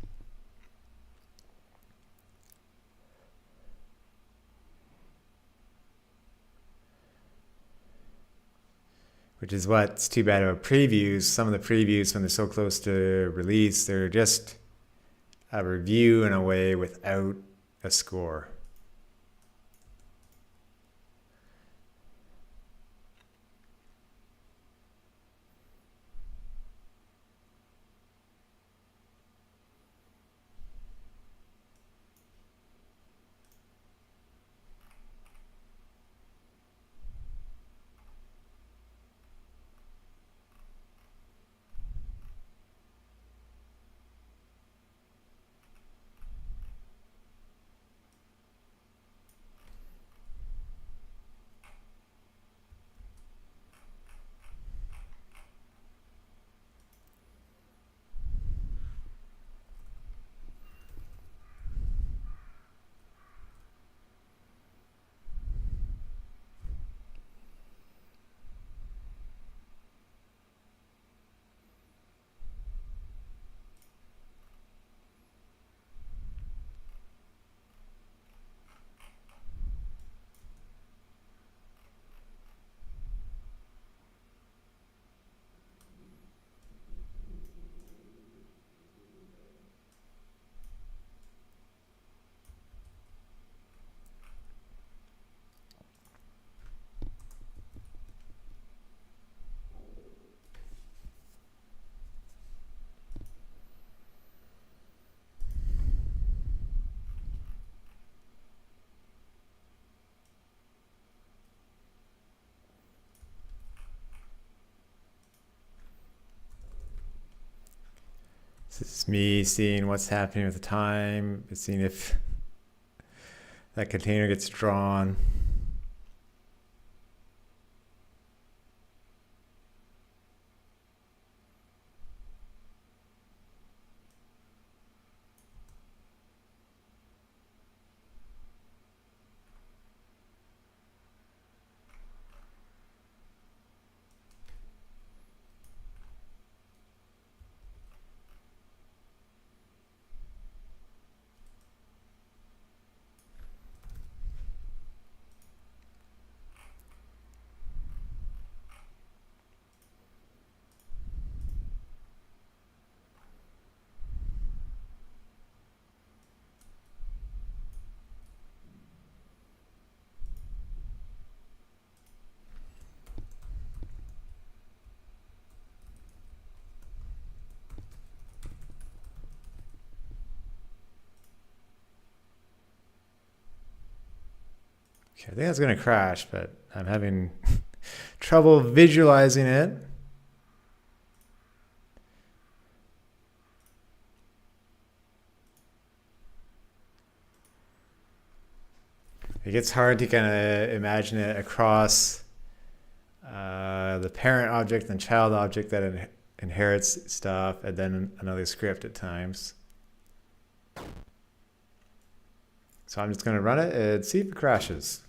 Which is what's too bad about previews. Some of the previews, when they're so close to release, they're just a review in a way without a score. This is me seeing what's happening with the time, seeing if that container gets drawn. Okay, I think that's going to crash, but I'm having trouble visualizing it. It gets hard to kind of imagine it across the parent object and child object that inherits stuff, and then another script at times. So I'm just going to run it and see if it crashes.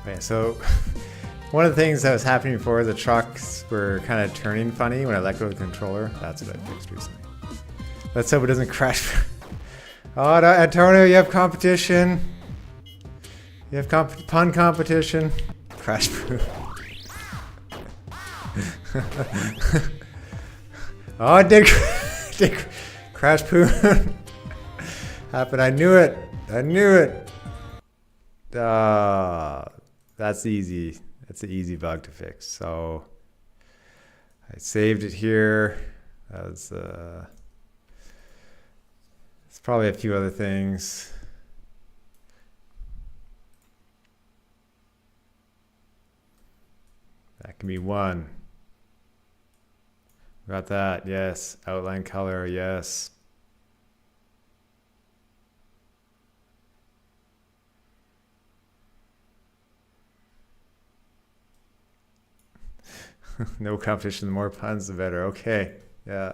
Okay, so one of the things that was happening before, the trucks were kind of turning funny when I let go of the controller. That's what I fixed recently. Let's hope it doesn't crash. Oh, no, Antonio, you have competition. You have pun competition. Crash proof. Oh, it did crash proof. Happened. I knew it. I knew it. That's easy. That's an easy bug to fix. So I saved it here. It's probably a few other things. That can be one. Got that, yes. Outline color, yes. No competition, the more puns, the better. Okay, yeah.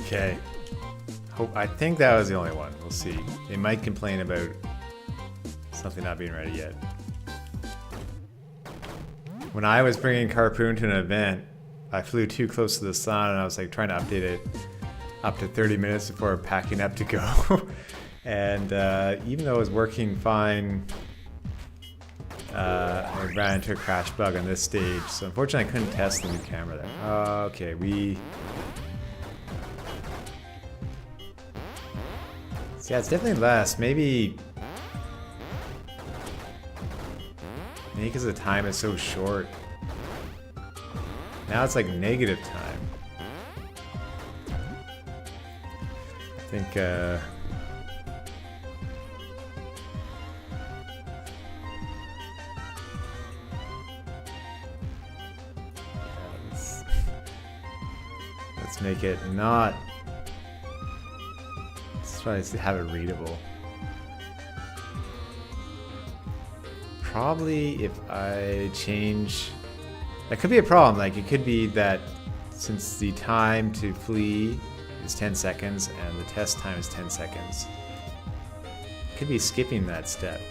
Okay. I think that was the only one. We'll see. They might complain about something not being ready yet. When I was bringing Carpoon to an event, I flew too close to the sun and I was like trying to update it up to 30 minutes before packing up to go. And even though it was working fine, I ran into a crash bug on this stage. So unfortunately I couldn't test the new camera there. Okay, yeah, it's definitely less. Maybe because the time is so short. Now it's like negative time. I think let's make it not. Try to have it readable. Probably if I change, that could be a problem. Like it could be that since the time to flee is 10 seconds and the test time is 10 seconds, it could be skipping that step.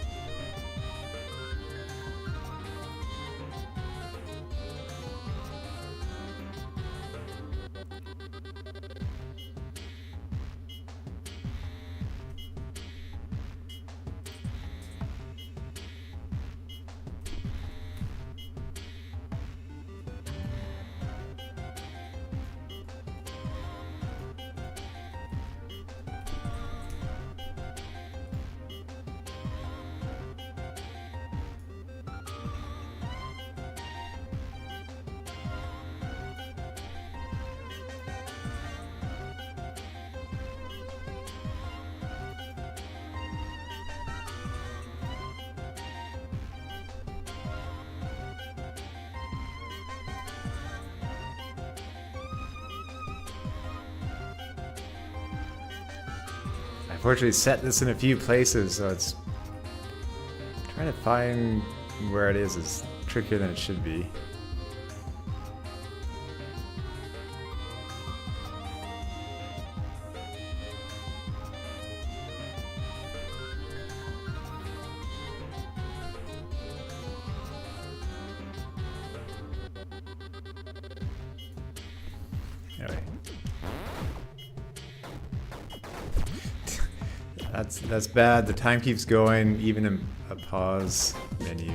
unfortunately set this in a few places, so it's trying to find where it is trickier than it should be. Anyway. That's bad. The time keeps going, even in a pause menu.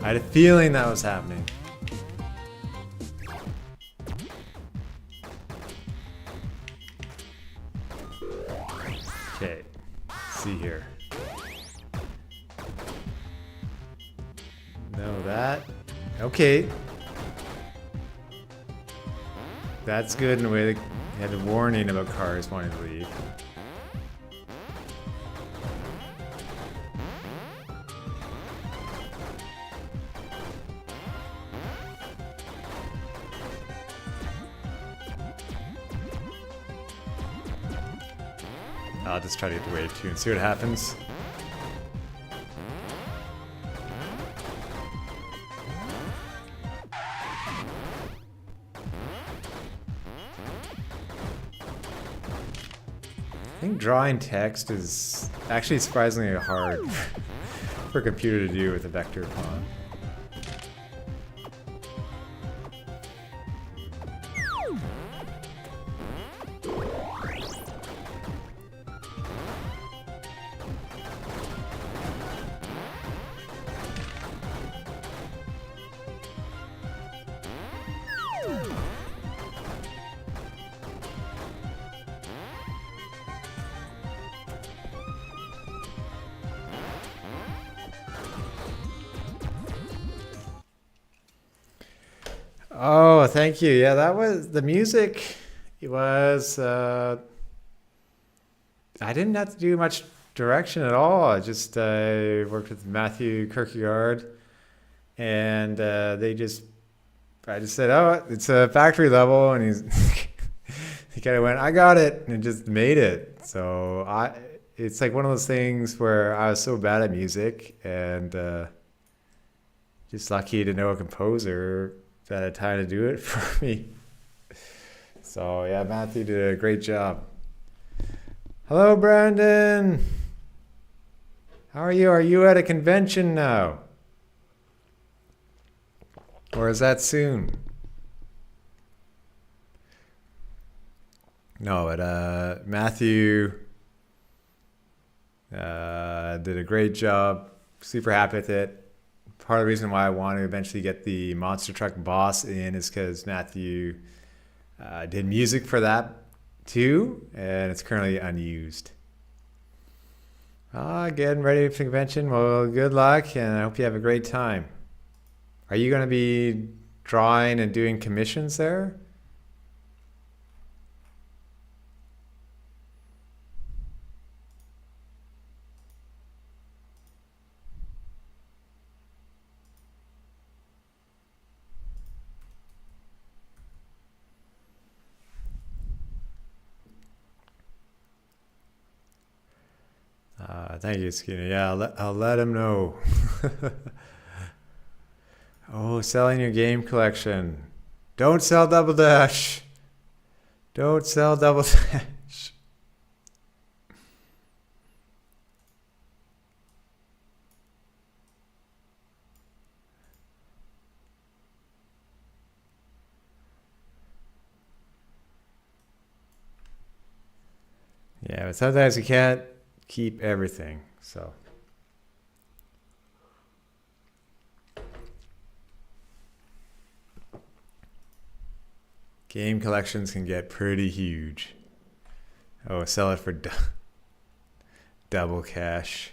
I had a feeling that was happening. Okay, let's see here. No, that. Okay. That's good in a way. They had a warning about cars wanting to leave. I'll just try to get the wave too and see what happens. I think drawing text is actually surprisingly hard for a computer to do with a vector font. Oh, thank you. Yeah, that was the music. It was. I didn't have to do much direction at all. I just worked with Mathew Kirkegaard, and I just said, "Oh, it's a factory level," and he kind of went, "I got it," and just made it. So it's like one of those things where I was so bad at music, and just lucky to know a composer that had time to do it for me. So yeah, Mathew did a great job. Hello, Brandon. How are you? Are you at a convention now? Or is that soon? No, but Mathew did a great job. Super happy with it. Part of the reason why I want to eventually get the Monster Truck Boss in is because Mathew did music for that too, and it's currently unused. Getting ready for the convention. Well, good luck, and I hope you have a great time. Are you going to be drawing and doing commissions there? Thank you, Skinner. Yeah, I'll let him know. Oh, selling your game collection. Don't sell Double Dash. Don't sell Double Dash. Yeah, but sometimes you can't keep everything, so. Game collections can get pretty huge. Oh, sell it for double cash.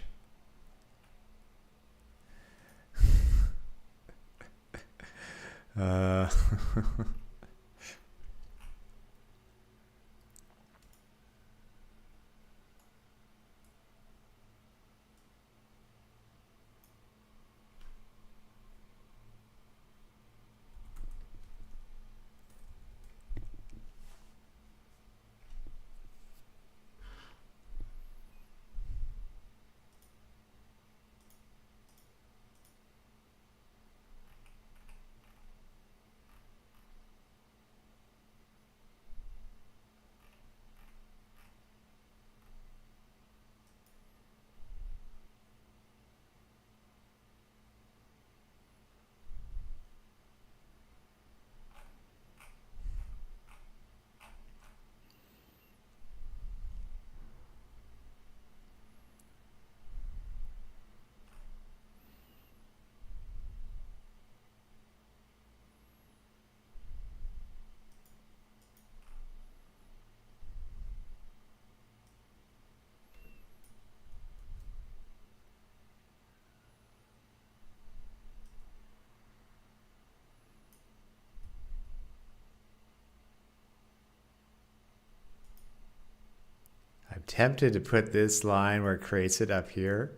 tempted to put this line where it creates it up here.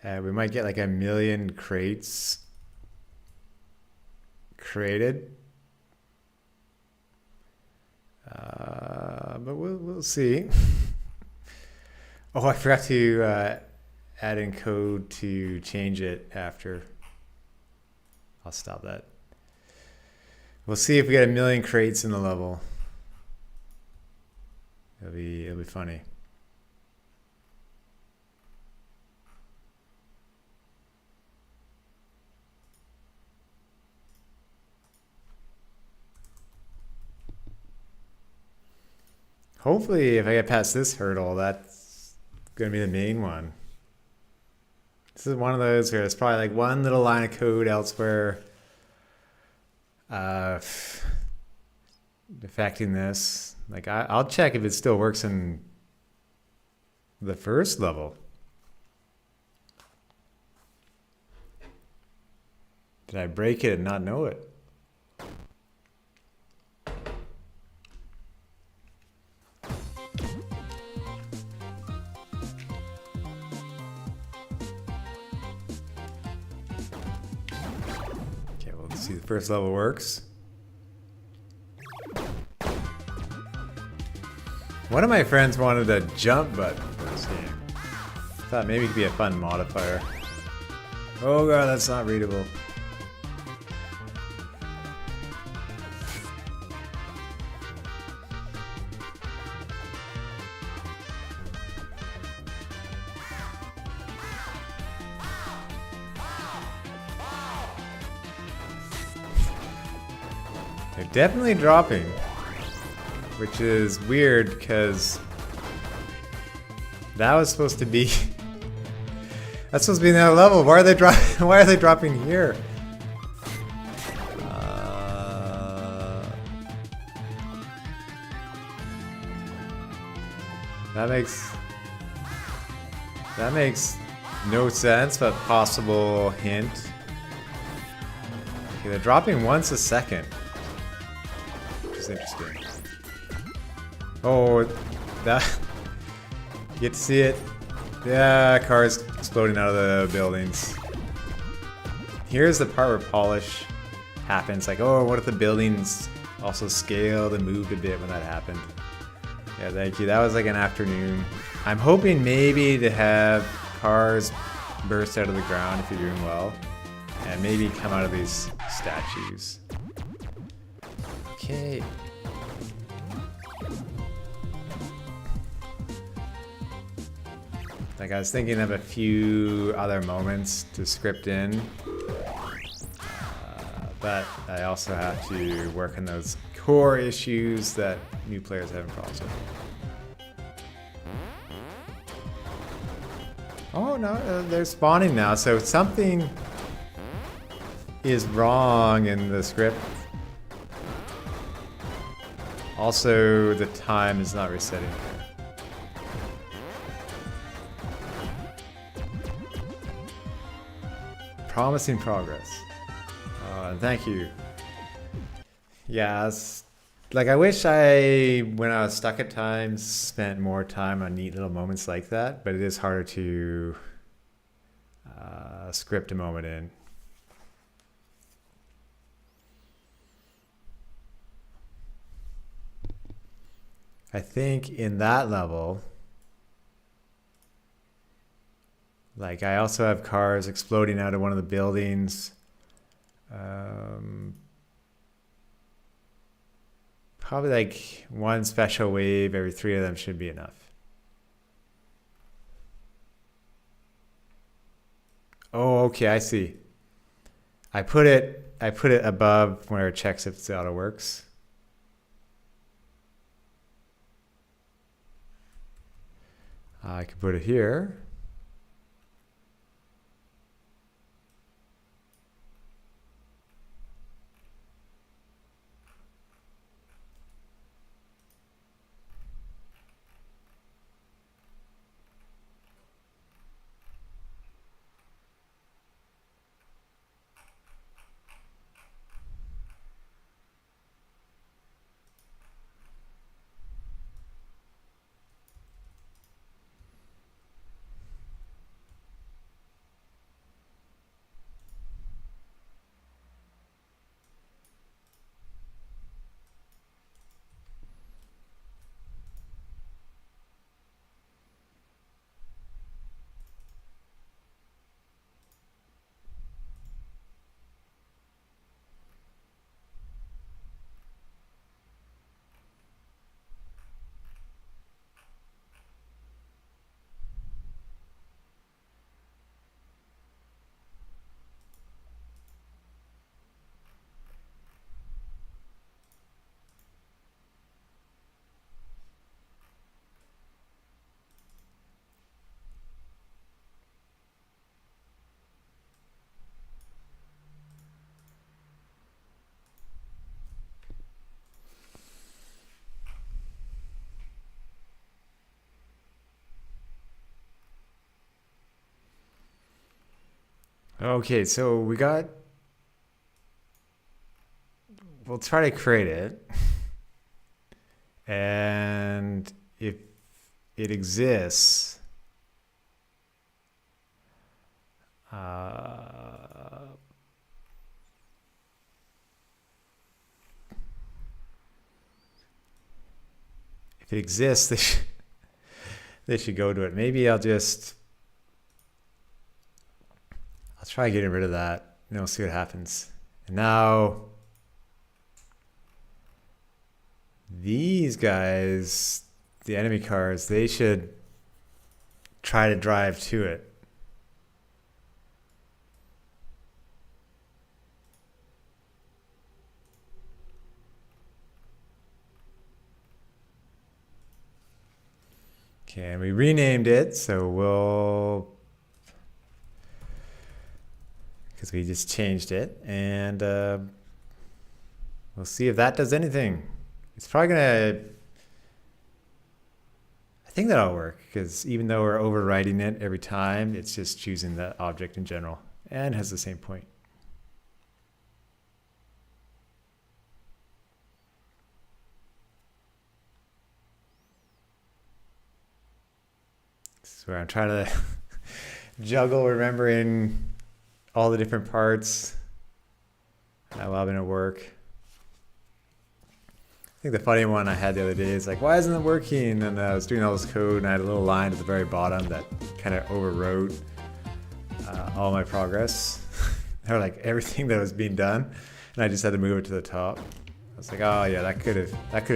We might get like 1 million crates created. But we'll see. Oh, I forgot to add in code to change it after. I'll stop that. We'll see if we get 1 million crates in the level. It'll be funny. Hopefully, if I get past this hurdle, that's going to be the main one. This is one of those where it's probably like one little line of code elsewhere affecting this. Like I'll check if it still works in the first level. Did I break it and not know it? See, the first level works. One of my friends wanted a jump button for this game. Thought maybe it could be a fun modifier. Oh god, that's not readable. They're definitely dropping, which is weird because that was supposed to be that's supposed to be another level. Why are they dropping? Why are they dropping here? That makes no sense, but possible hint. Okay, they're dropping once a second. Interesting. Oh, that you get to see it. Yeah, cars exploding out of the buildings. Here's the part where polish happens. Like, oh, what if the buildings also scaled and moved a bit when that happened? Yeah, thank you. That was like an afternoon. I'm hoping maybe to have cars burst out of the ground if you're doing well, and maybe come out of these statues. Okay. Like I was thinking of a few other moments to script in, but I also have to work on those core issues that new players have problems with. Oh no, they're spawning now, so something is wrong in the script. Also, the time is not resetting here. Promising progress. Thank you. Yeah, like I wish when I was stuck at times, spent more time on neat little moments like that, but it is harder to script a moment in. I think in that level, like I also have cars exploding out of one of the buildings. Probably like one special wave every 3 of them should be enough. Oh, okay, I see. I put it above where it checks if the auto works. I could put it here. Okay, so we'll try to create it. And if it exists, if it exists, they should go to it. Maybe I'll try getting rid of that, and we'll see what happens. And now these guys, the enemy cars, they should try to drive to it. Okay, and we renamed it, so because we just changed it, and we'll see if that does anything. It's probably gonna, I think that'll work, because even though we're overriding it every time, it's just choosing the object in general and has the same point. This is where I'm trying to juggle remembering all the different parts while having it work. I think the funny one I had the other day is like, why isn't it working? And I was doing all this code and I had a little line at the very bottom that kind of overwrote all my progress, or like everything that was being done, and I just had to move it to the top. I was like, oh yeah, that could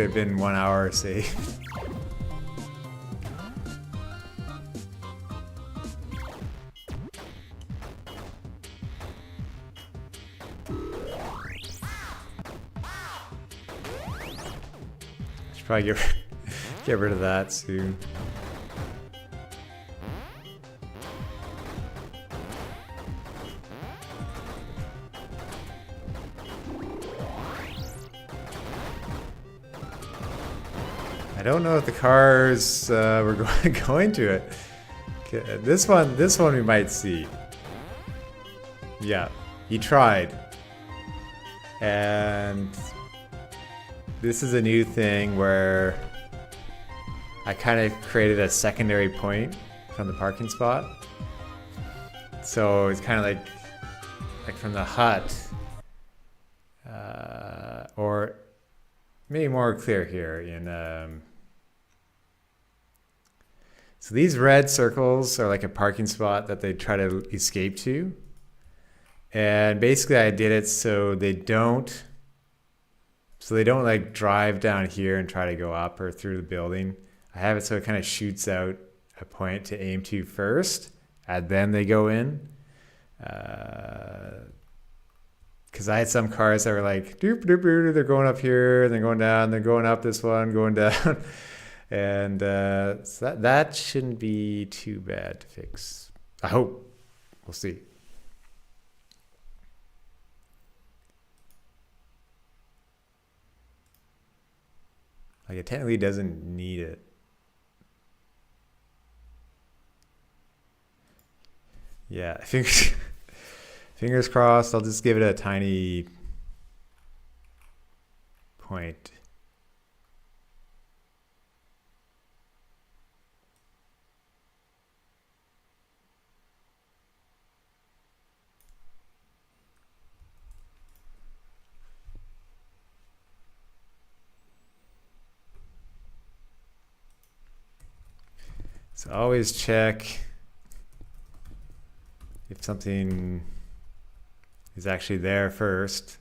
have been 1 hour saved. Probably get rid of that soon. I don't know if the cars were going to it. Okay, this one we might see. Yeah, he tried, and this is a new thing where I kind of created a secondary point from the parking spot. So it's kind of like from the hut, or maybe more clear here in. So these red circles are like a parking spot that they try to escape to. And basically I did it so they don't like drive down here and try to go up or through the building. I have it so it kind of shoots out a point to aim to first, and then they go in. Because I had some cars that were like, doop, doop, doop, they're going up here, and they're going down, they're going up this one, going down. And so that shouldn't be too bad to fix. I hope. We'll see. Like, it technically doesn't need it. Yeah, fingers crossed. I'll just give it a tiny point. So always check if something is actually there first.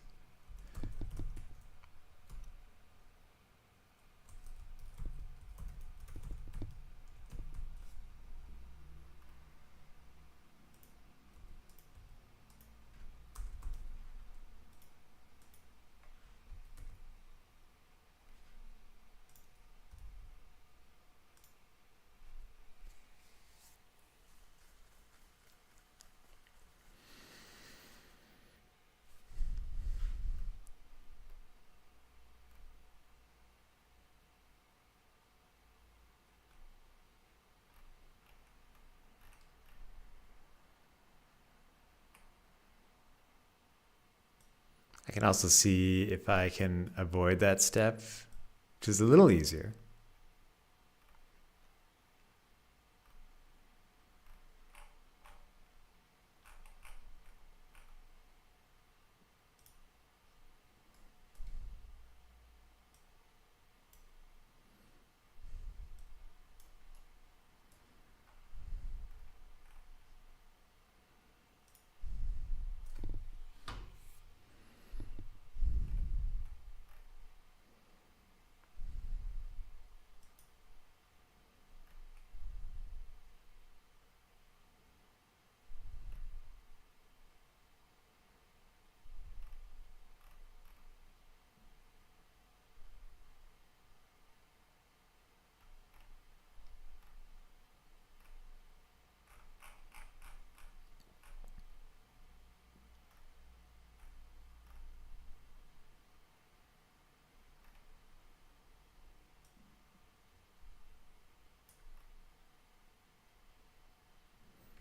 I can also see if I can avoid that step, which is a little easier.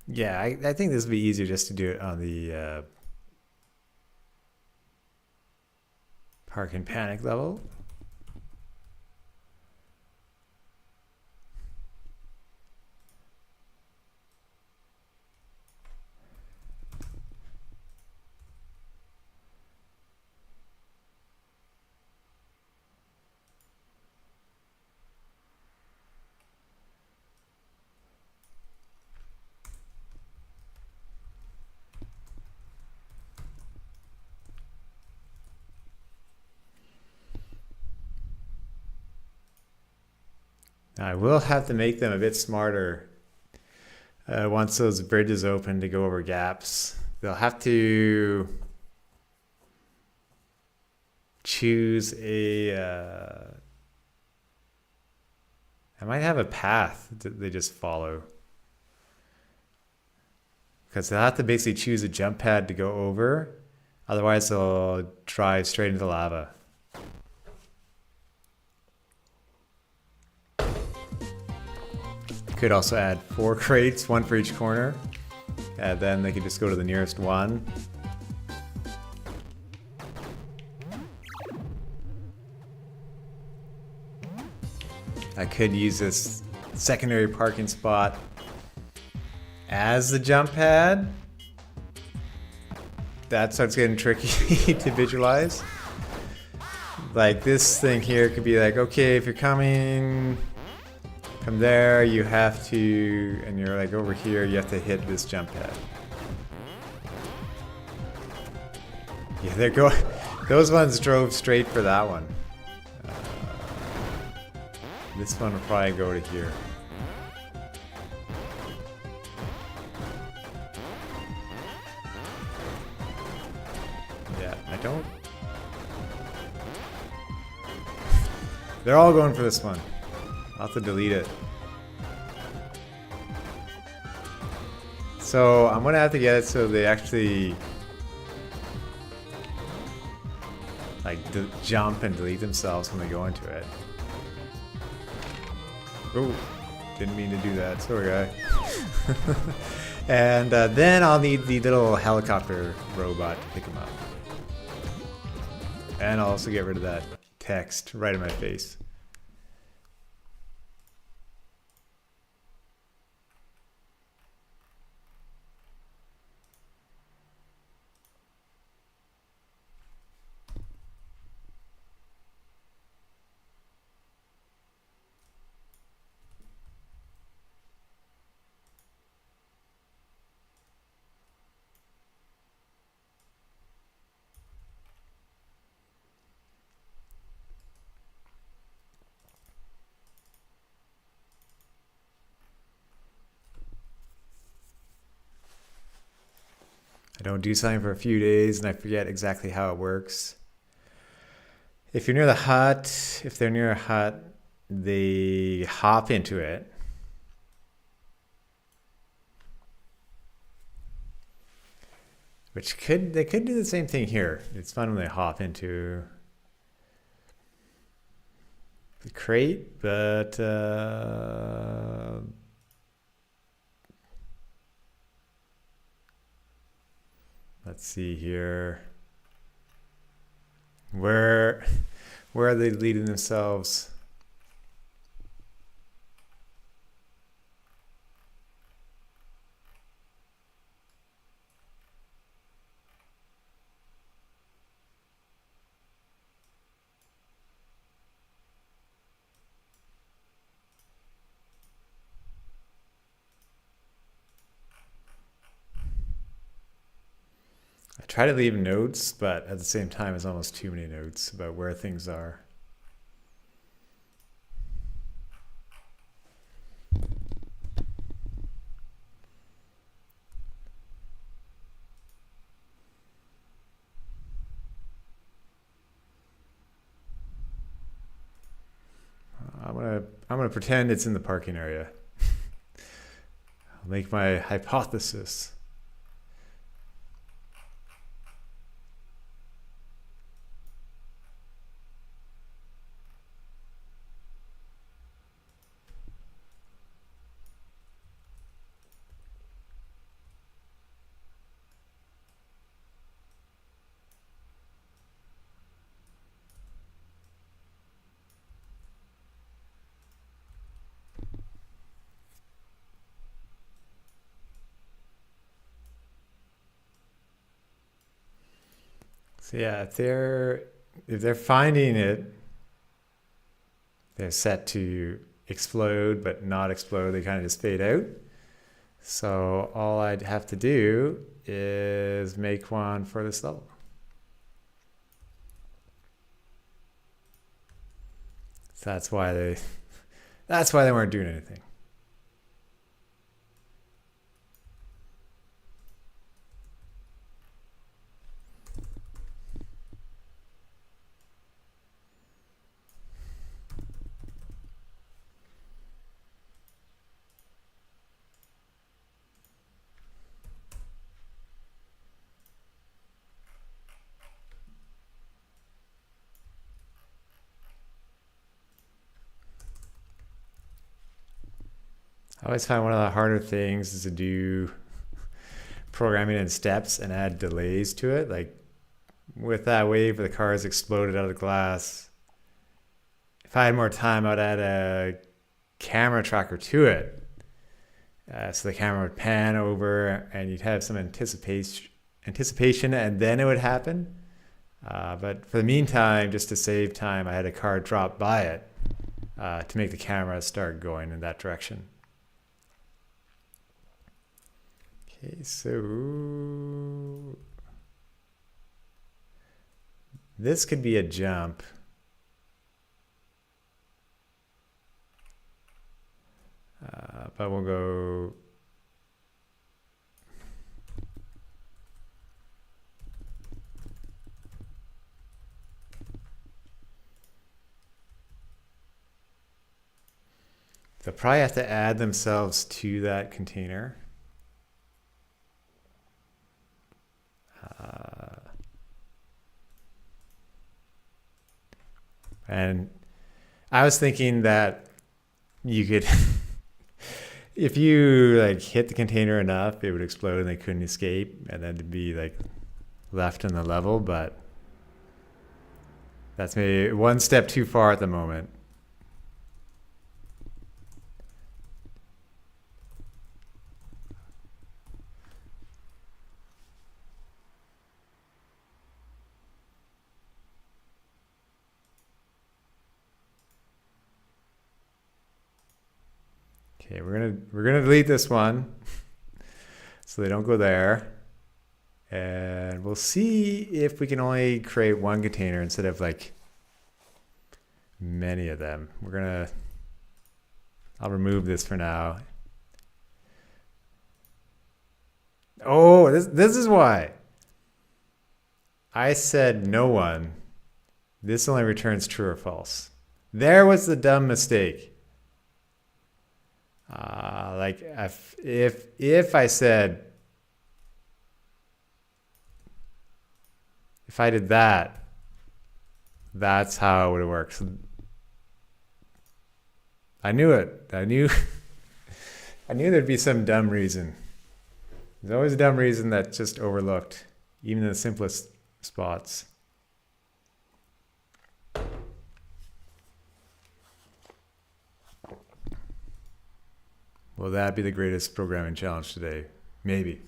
Yeah, I think this would be easier just to do it on the park and panic level. I will have to make them a bit smarter once those bridges open to go over gaps. They'll have to choose a... I might have a path that they just follow. Because they'll have to basically choose a jump pad to go over. Otherwise, they'll drive straight into lava. Could also add 4 crates, 1 for each corner. And then they could just go to the nearest one. I could use this secondary parking spot as the jump pad. That starts getting tricky to visualize. Like this thing here could be like, okay, if you're coming from there, you have to, and you're like over here, you have to hit this jump pad. Yeah, they're going, those ones drove straight for that one. This one will probably go to here. Yeah, I don't... They're all going for this one. I'll have to delete it. So I'm gonna have to get it so they actually like jump and delete themselves when they go into it. Oh, didn't mean to do that. Sorry, guy. And then I'll need the little helicopter robot to pick him up. And I'll also get rid of that text right in my face. I don't do something for a few days and I forget exactly how it works. If you're near the hut, if they're near a hut, they hop into it. Which they could do the same thing here. It's fun when they hop into the crate, but let's see here. Where are they leading themselves? I try to leave notes, but at the same time, it's almost too many notes about where things are. I'm gonna pretend it's in the parking area. I'll make my hypothesis. So yeah, if they're finding it, they're set to explode but not explode. They kind of just fade out. So all I'd have to do is make one for this level. So that's why they weren't doing anything. I always find one of the harder things is to do programming in steps and add delays to it. Like with that wave where the cars exploded out of the glass, if I had more time, I'd add a camera tracker to it. So the camera would pan over and you'd have some anticipation and then it would happen. But for the meantime, just to save time, I had a car drop by it to make the camera start going in that direction. Okay, so this could be a jump. But we'll go they'll probably have to add themselves to that container. And I was thinking that you could, if you like hit the container enough, it would explode and they couldn't escape, and then to be like left in the level. But that's maybe one step too far at the moment. Okay, we're gonna delete this one so they don't go there, and we'll see if we can only create one container instead of like many of them. I'll remove this for now. Oh, this is why I said no one. This only returns true or false. There was the dumb mistake. Like if I said, if I did that, that's how it would have worked. So I knew it. I knew there'd be some dumb reason. There's always a dumb reason that's just overlooked, even in the simplest spots. Will that be the greatest programming challenge today? Maybe.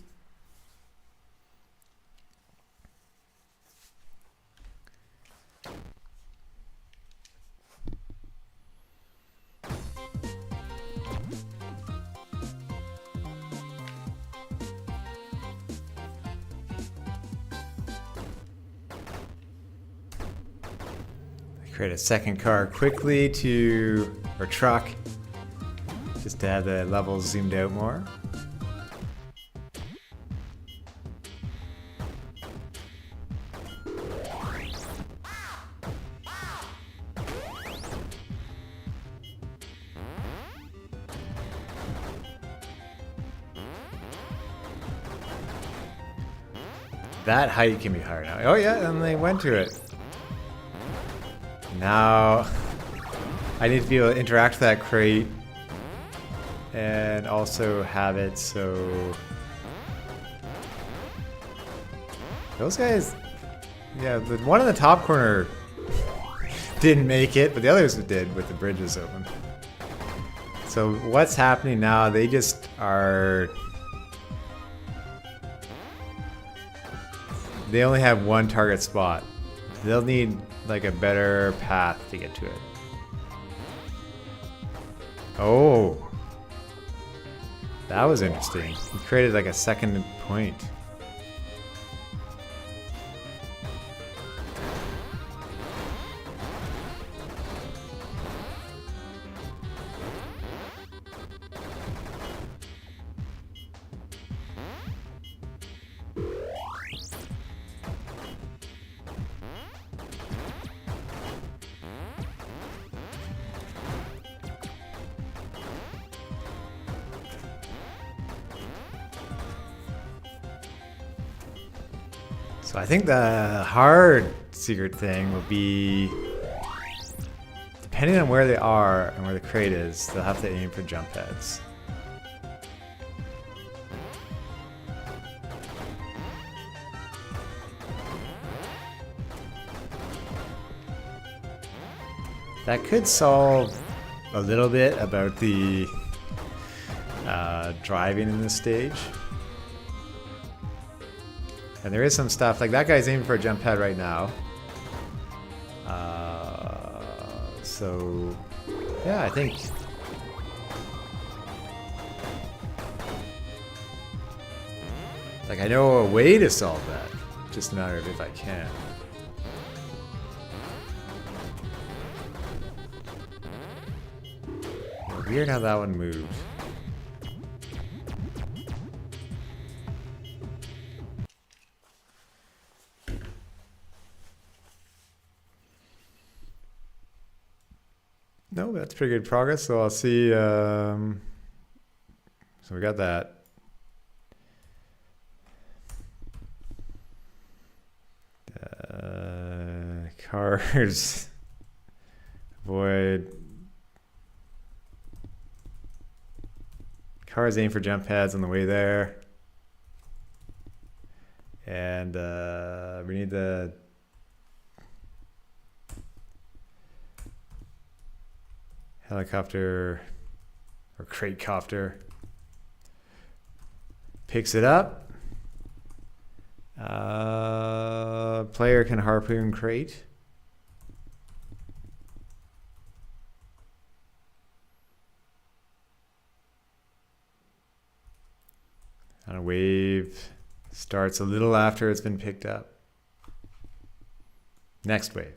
Create a second car quickly or truck, just to have the levels zoomed out more. That height can be higher now. Oh yeah, and they went to it. Now, I need to be able to interact with that crate and also have it so those guys, yeah, the one in the top corner didn't make it, but the others did with the bridges open. So what's happening now, they just are, they only have one target spot. They'll need like a better path to get to it. Oh, that was interesting. He created like a second point. So I think the hard secret thing will be, depending on where they are and where the crate is, they'll have to aim for jump heads. That could solve a little bit about the driving in this stage. And there is some stuff, like that guy's aiming for a jump head right now. So, yeah, I think... Like, I know a way to solve that. Just a matter of if I can. Weird how that one moved. No, that's pretty good progress. So I'll see. So we got that. Cars. Avoid. Cars aim for jump pads on the way there. And we need the helicopter or crate copter. Picks it up. Player can harpoon crate. And a wave starts a little after it's been picked up. Next wave.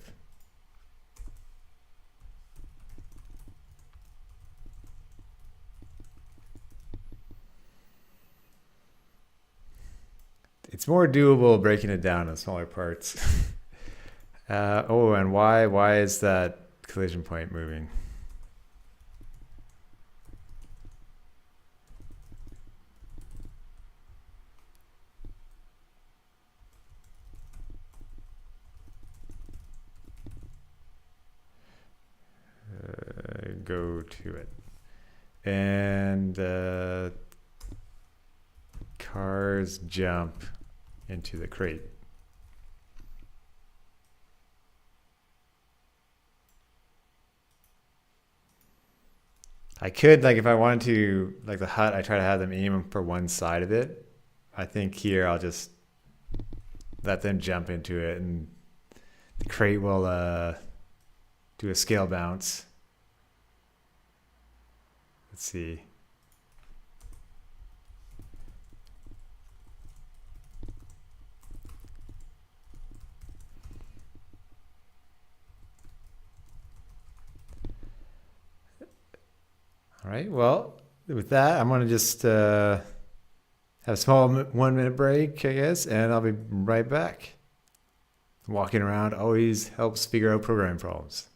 It's more doable breaking it down in smaller parts. Oh, and why is that collision point moving? Go to it. And cars jump into the crate. I could, like, if I wanted to, like the hut, I try to have them aim for one side of it. I think here I'll just let them jump into it, and the crate will do a scale bounce. Let's see. All right, well, with that, I'm going to just have a small 1 minute break, I guess, and I'll be right back. Walking around always helps figure out programming problems.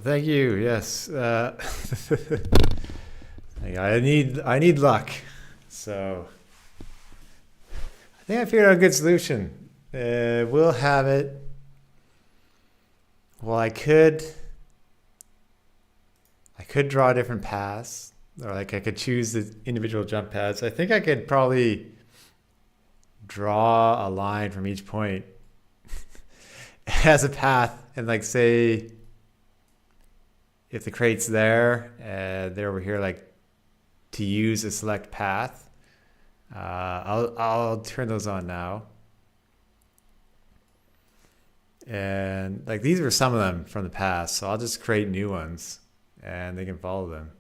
Thank you. Yes. I need luck. So I think I figured out a good solution. We'll have it. Well, I could draw different paths, or like I could choose the individual jump paths. I think I could probably draw a line from each point as a path, and like say if the crate's there, they're over here, like to use a select path, I'll turn those on now. And like these were some of them from the past, so I'll just create new ones and they can follow them.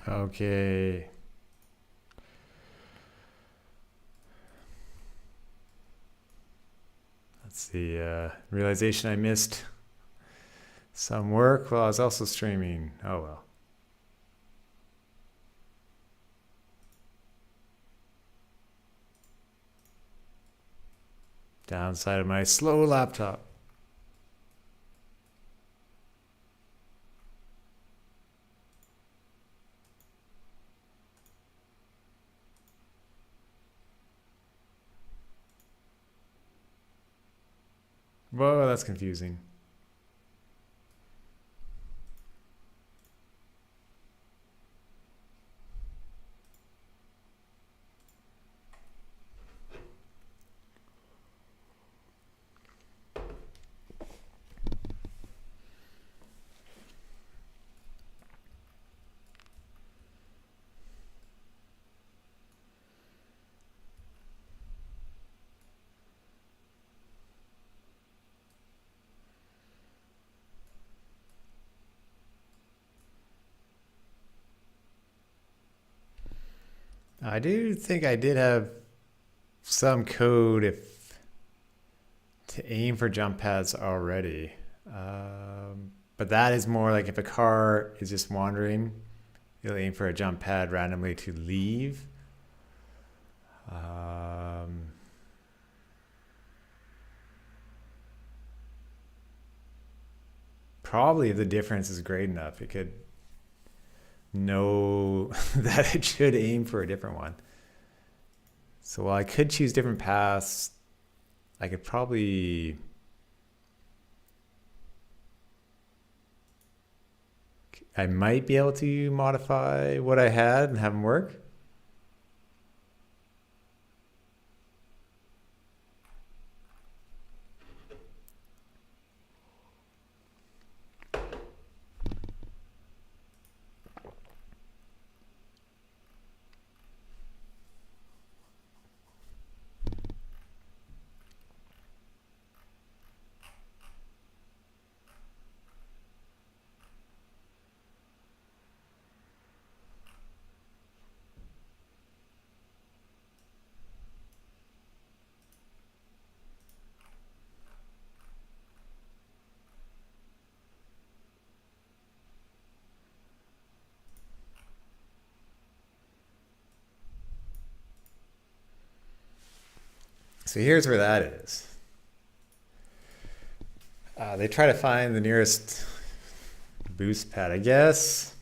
Okay. That's the realization I missed some work while I was also streaming. Oh well. Downside of my slow laptop. Whoa, that's confusing. I do think I did have some code if to aim for jump pads already. But that is more like if a car is just wandering, you'll aim for a jump pad randomly to leave. Probably if the difference is great enough, it could know that it should aim for a different one. So while I could choose different paths, I could probably I might be able to modify what I had and have them work. So here's where that is. They try to find the nearest boost pad, I guess.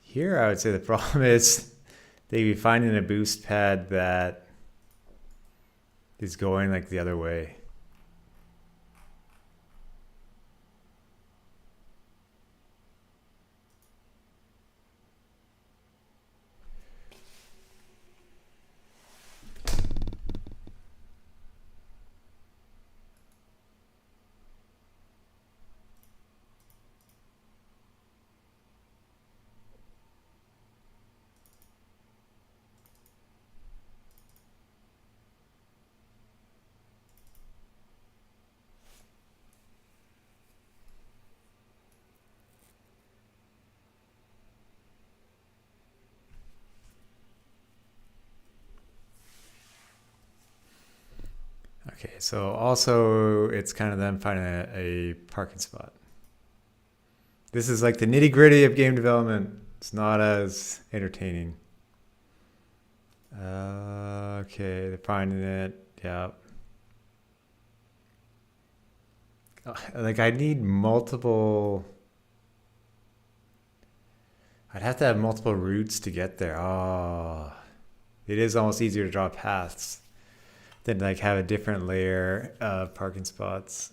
Here, I would say the problem is they'd be finding a boost pad that is going like the other way. Okay, so also it's kind of them finding a parking spot. This is like the nitty gritty of game development. It's not as entertaining. Okay, they're finding it. Yeah. Like I need multiple. I'd have to have multiple routes to get there. Oh, it is almost easier to draw paths than like have a different layer of parking spots.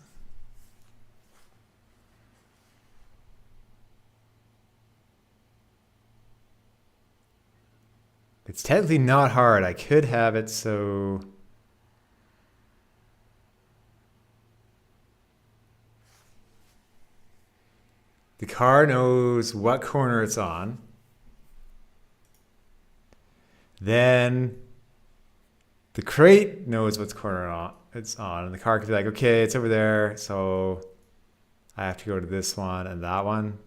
It's technically not hard. I could have it so the car knows what corner it's on. Then the crate knows what's corner it's on. And the car could be like, okay, it's over there. So I have to go to this one and that one.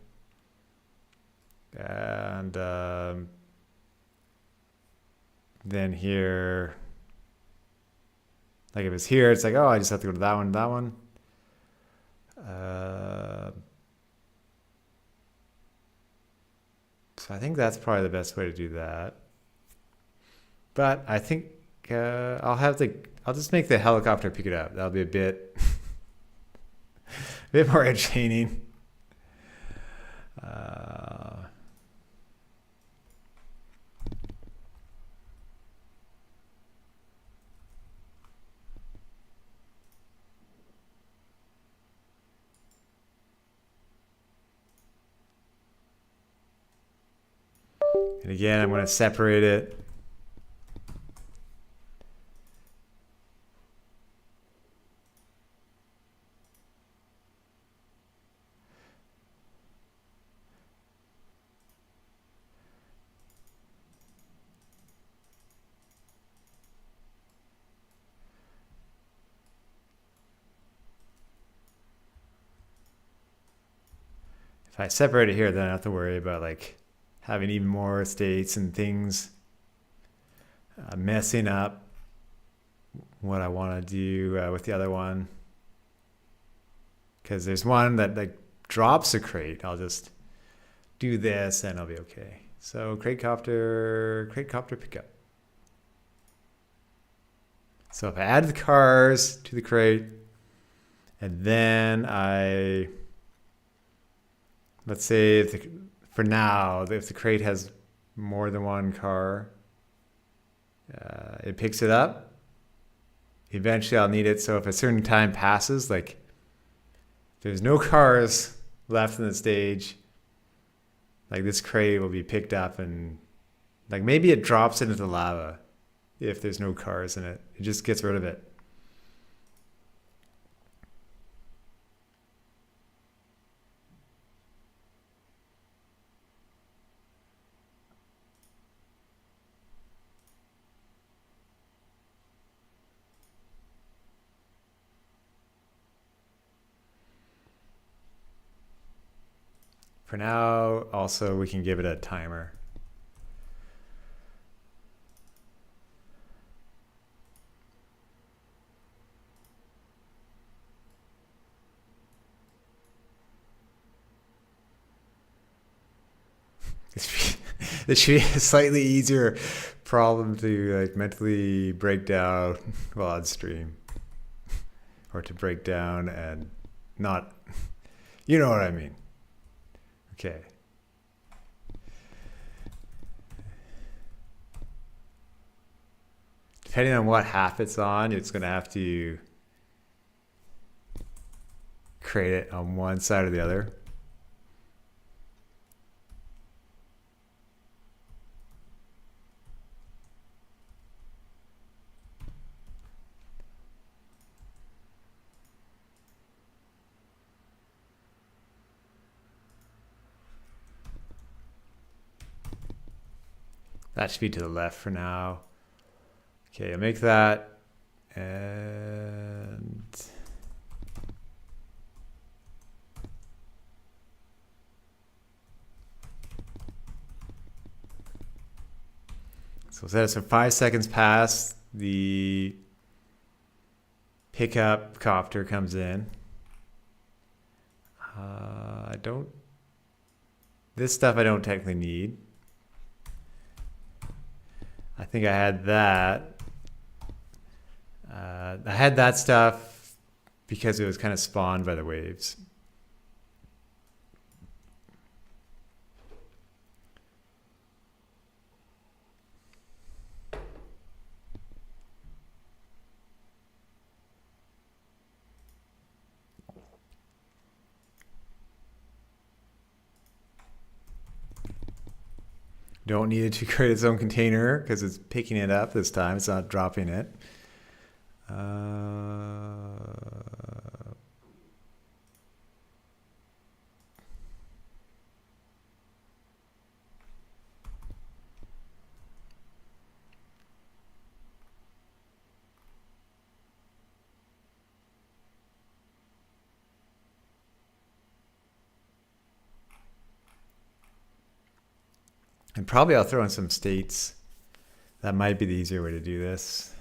And then here, like if it's here, it's like, oh, I just have to go to that one and that one. So I think that's probably the best way to do that. But I think I'll just make the helicopter pick it up. That'll be a bit more entertaining. And again, I'm going to separate it. If I separate it here, then I don't have to worry about like having even more states and things messing up what I want to do with the other one. Because there's one that like drops a crate. I'll just do this and I'll be okay. So crate copter pickup. So if I add the cars to the crate and then let's say for now, if the crate has more than one car, it picks it up. Eventually I'll need it. So if a certain time passes, like there's no cars left in the stage, like this crate will be picked up and like maybe it drops into the lava if there's no cars in it. It just gets rid of it. For now, also, we can give it a timer. This This should be a slightly easier problem to like mentally break down while on stream, or to break down and not, you know what I mean. Okay. Depending on what half it's on, it's going to have to create it on one side or the other. That should be to the left for now. Okay, I'll make that, and so set it so 5 seconds pass, the pickup copter comes in. This stuff I don't technically need. I think I had that. I had that stuff because it was kind of spawned by the waves. Don't need it to create its own container because it's picking it up this time. It's not dropping it. And probably I'll throw in some states. That might be the easier way to do this.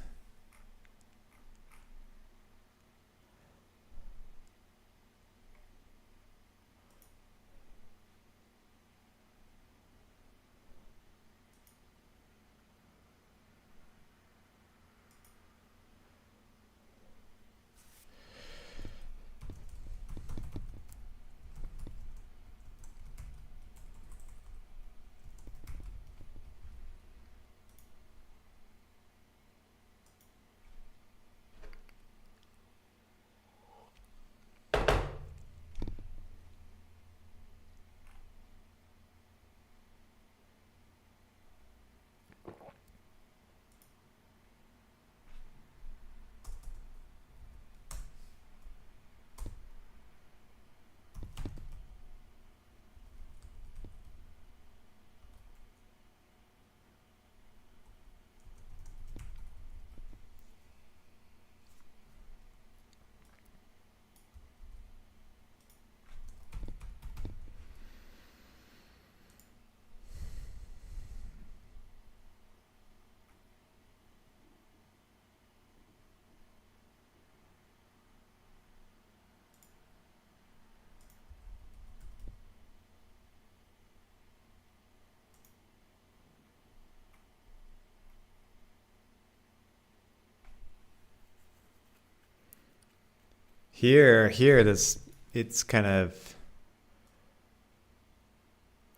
Here, it's kind of,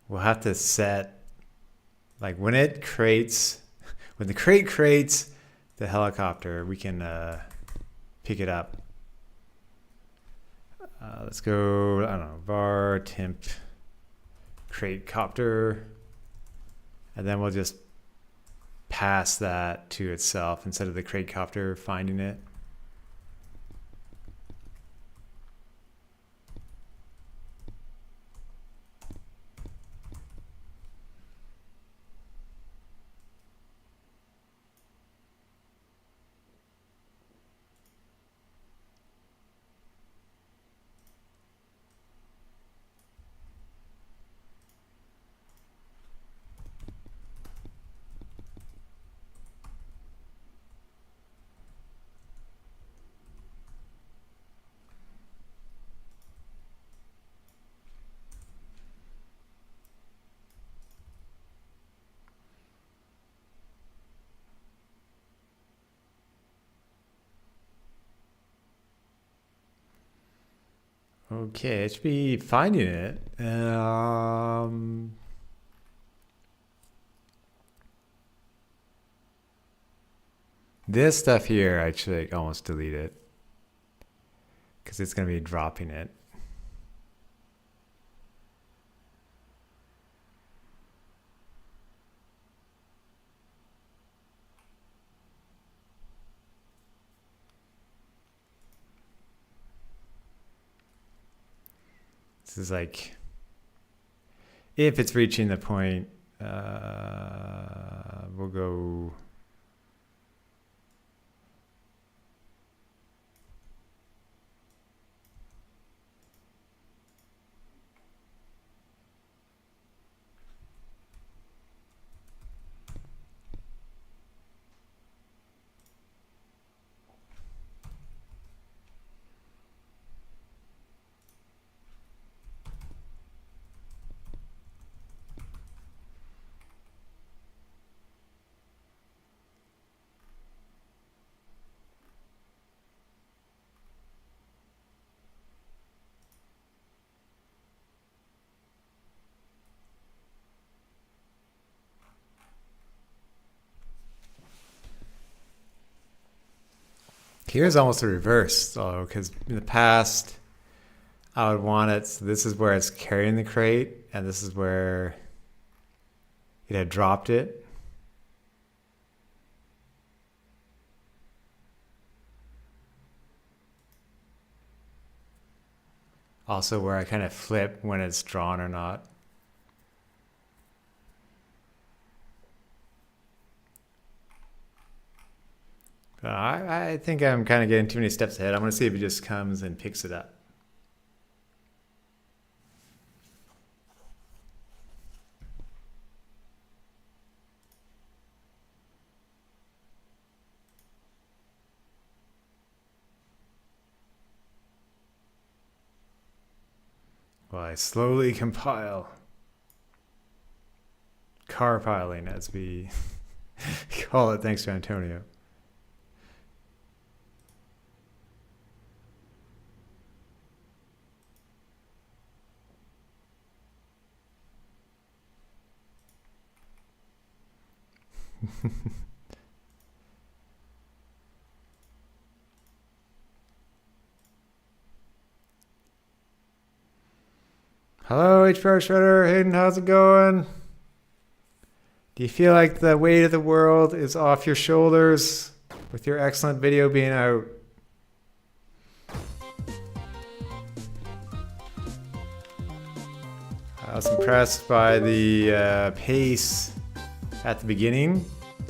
we'll have to set, like when the crate creates the helicopter, we can pick it up. Let's go, I don't know, var temp crate copter, and then we'll just pass that to itself instead of the crate copter finding it. Okay, it should be finding it. This stuff here, I should almost delete it because it's going to be dropping it. This is like, if it's reaching the point, we'll go. Here's almost the reverse, though, because in the past, I would want it, so this is where it's carrying the crate, and this is where it had dropped it. Also where I kind of flip when it's drawn or not. I think I'm kind of getting too many steps ahead. I'm going to see if it just comes and picks it up. Well, I slowly compile. Carpiling, as we call it, thanks to Antonio. Hello, HPR Shredder. Hayden, how's it going? Do you feel like the weight of the world is off your shoulders with your excellent video being out? I was impressed by the pace at the beginning.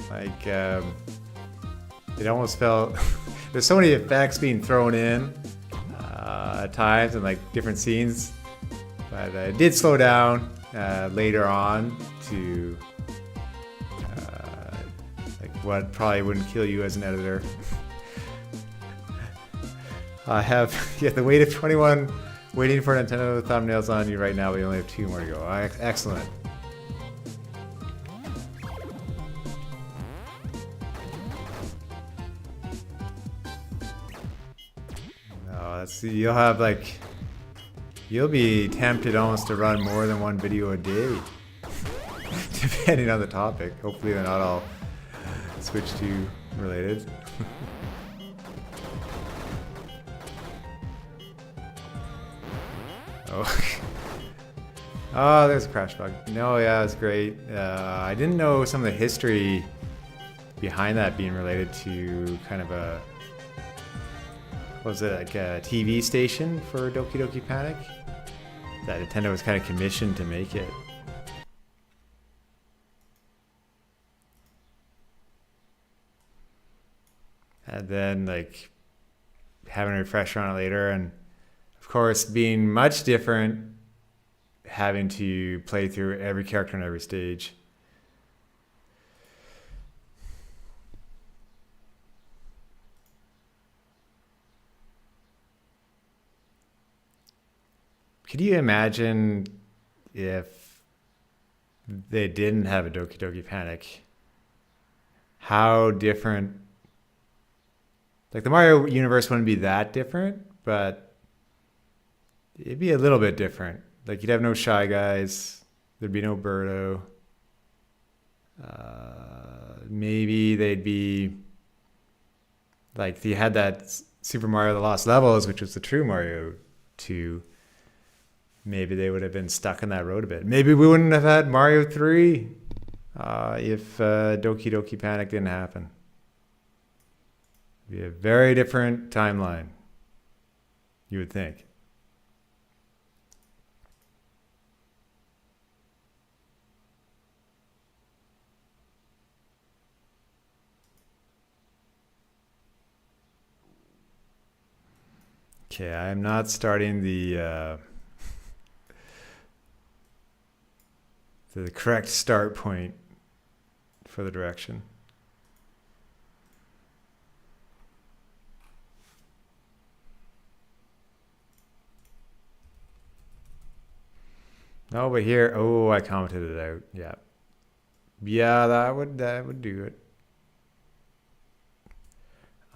Like, it almost felt there's so many effects being thrown in at times and like different scenes, but it did slow down later on to like what probably wouldn't kill you as an editor. I have the weight of 21 waiting for Nintendo thumbnails on you right now. We only have 2 more to go. Excellent. You'll have like, you'll be tempted almost to run more than 1 video a day, depending on the topic. Hopefully they're not all Switch 2 related. Oh, there's a crash bug. No, yeah, it's great. I didn't know some of the history behind that being related to kind of a, what was it, like a TV station for Doki Doki Panic? That Nintendo was kind of commissioned to make it. And then like having a refresher on it later, and of course being much different, having to play through every character on every stage. Could you imagine if they didn't have a Doki Doki Panic? How different, like the Mario universe wouldn't be that different, but It'd be a little bit different. Like, you'd have no Shy Guys. There'd be no Birdo. Maybe they'd be like, you had that Super Mario The Lost Levels, which was the true Mario 2. Maybe they would have been stuck in that road a bit. Maybe we wouldn't have had Mario 3 if Doki Doki Panic didn't happen. It'd be a very different timeline, you would think. Okay, I'm not starting the correct start point for the direction. No, but here, oh, I commented it out. Yeah, yeah, that would do it.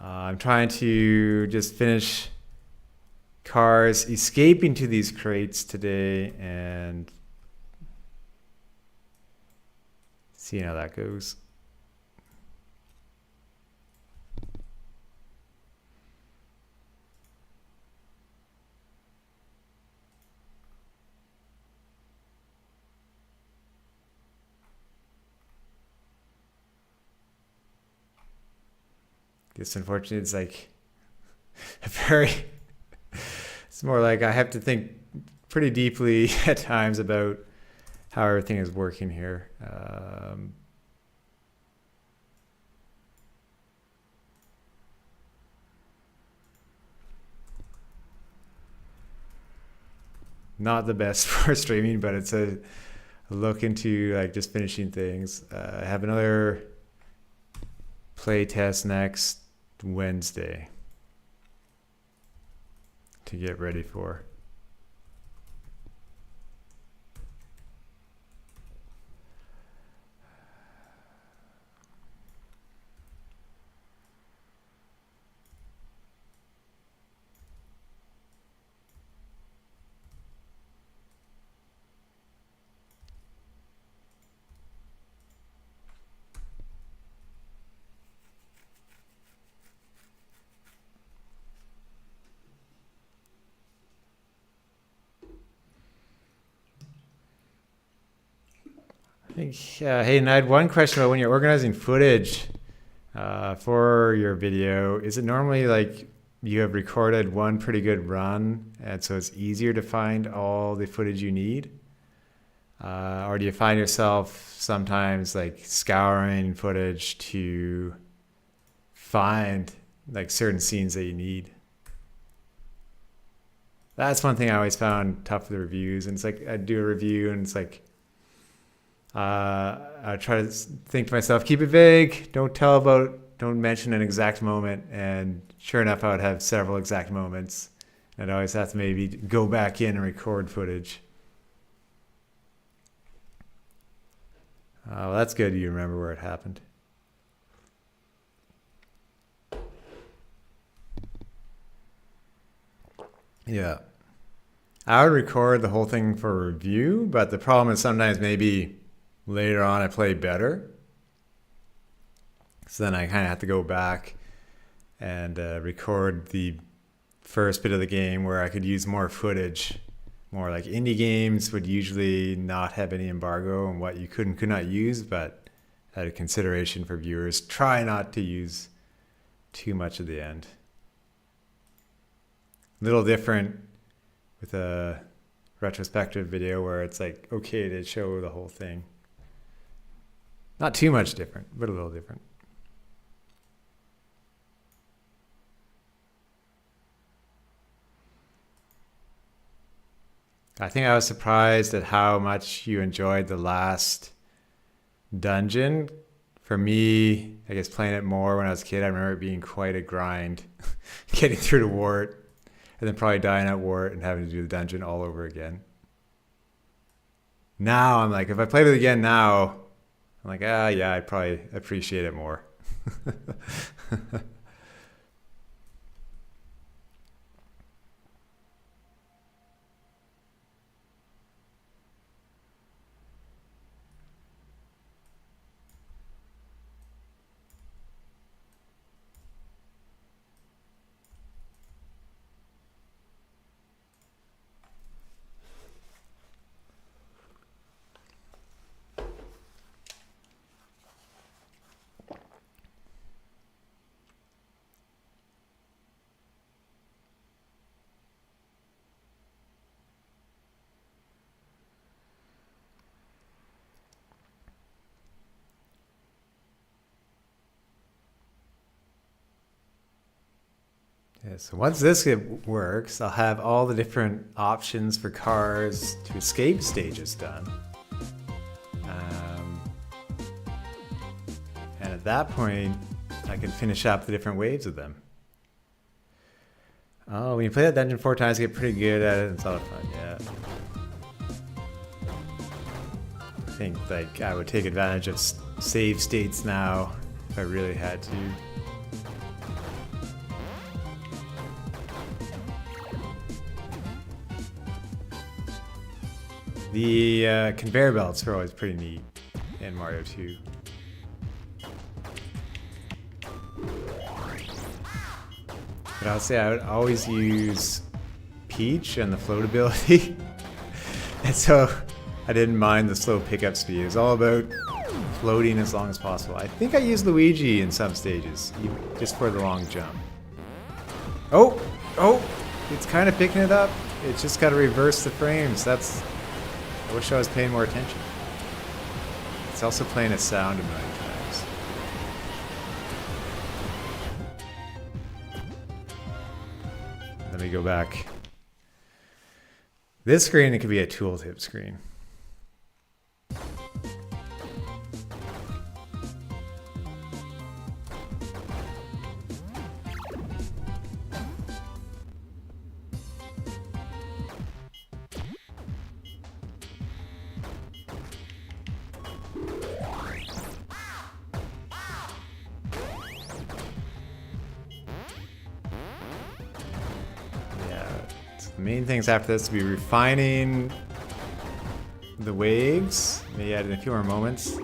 I'm trying to just finish cars escaping to these crates today and seeing how that goes. Guess unfortunately it's like a very it's more like I have to think pretty deeply at times about how everything is working here. Not the best for streaming, but it's a look into like just finishing things. I have another play test next Wednesday to get ready for. Hey, and I had one question about when you're organizing footage for your video. Is it normally like you have recorded one pretty good run, and so it's easier to find all the footage you need? Or do you find yourself sometimes like scouring footage to find like certain scenes that you need? That's one thing I always found tough with the reviews. And it's like I do a review and it's like, I try to think to myself, keep it vague, don't mention an exact moment. And sure enough, I would have several exact moments. And I always have to maybe go back in and record footage. Well, that's good. You remember where it happened. Yeah. I would record the whole thing for review, but the problem is sometimes maybe later on I play better. So then I kind of have to go back and record the first bit of the game where I could use more footage. More like indie games would usually not have any embargo on what you could and could not use, but out of consideration for viewers, try not to use too much at the end. Little different with a retrospective video where it's like okay to show the whole thing. Not too much different, but a little different. I think I was surprised at how much you enjoyed the last dungeon. For me, I guess playing it more when I was a kid, I remember it being quite a grind. Getting through to Wart, and then probably dying at Wart and having to do the dungeon all over again. Now I'm like, if I played it again now, I'm like, yeah, I'd probably appreciate it more. Yeah, so once this works, I'll have all the different options for cars to escape stages done. And at that point, I can finish up the different waves of them. Oh, when you play that dungeon 4 times, you get pretty good at it. It's a lot of fun, yeah. I think like I would take advantage of save states now if I really had to. The conveyor belts are always pretty neat in Mario 2. But I'll say I would always use Peach and the floatability. And so I didn't mind the slow pickup speed. It was all about floating as long as possible. I think I used Luigi in some stages, just for the long jump. Oh! Oh! It's kind of picking it up. It's just got to reverse the frames. I wish I was paying more attention. It's also playing a sound a million times. Let me go back. This screen, it could be a tooltip screen. The main things after this will be refining the waves. Maybe add in a few more moments.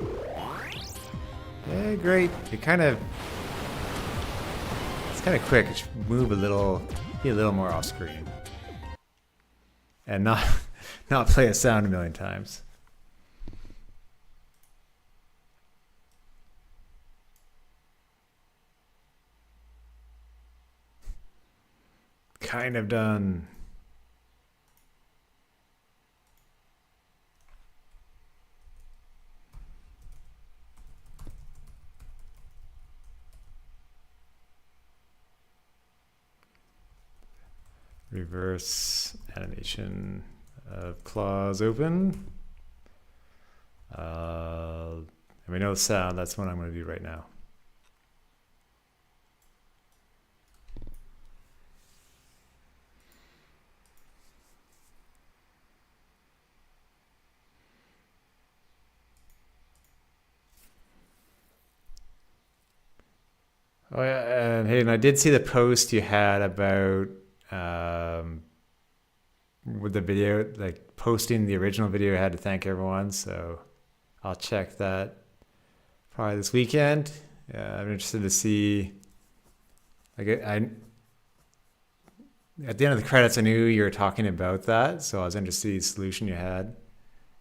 Yeah, great. It's kind of quick. It should move a little, be a little more off screen, and not play a sound a million times. Kind of done. Reverse animation of claws open. And we know the sound, that's what I'm going to do right now. Oh yeah, and Hayden, I did see the post you had about with the video, like posting the original video. I had to thank everyone, so I'll check that probably this weekend. I'm interested to see. Like I at the end of the credits, I knew you were talking about that, so I was interested to see the solution you had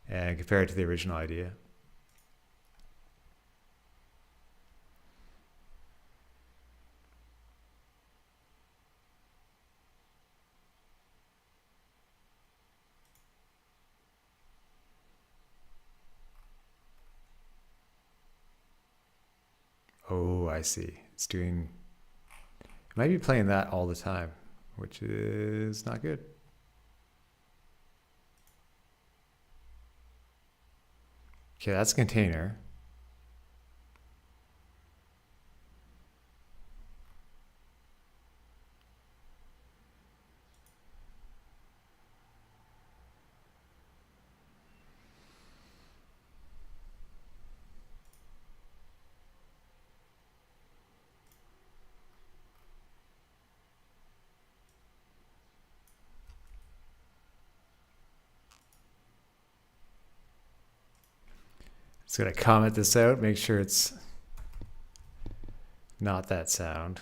and compare it to the original idea. Oh, I see. It might be playing that all the time, which is not good. Okay, that's a container. Just gonna comment this out, make sure it's not that sound.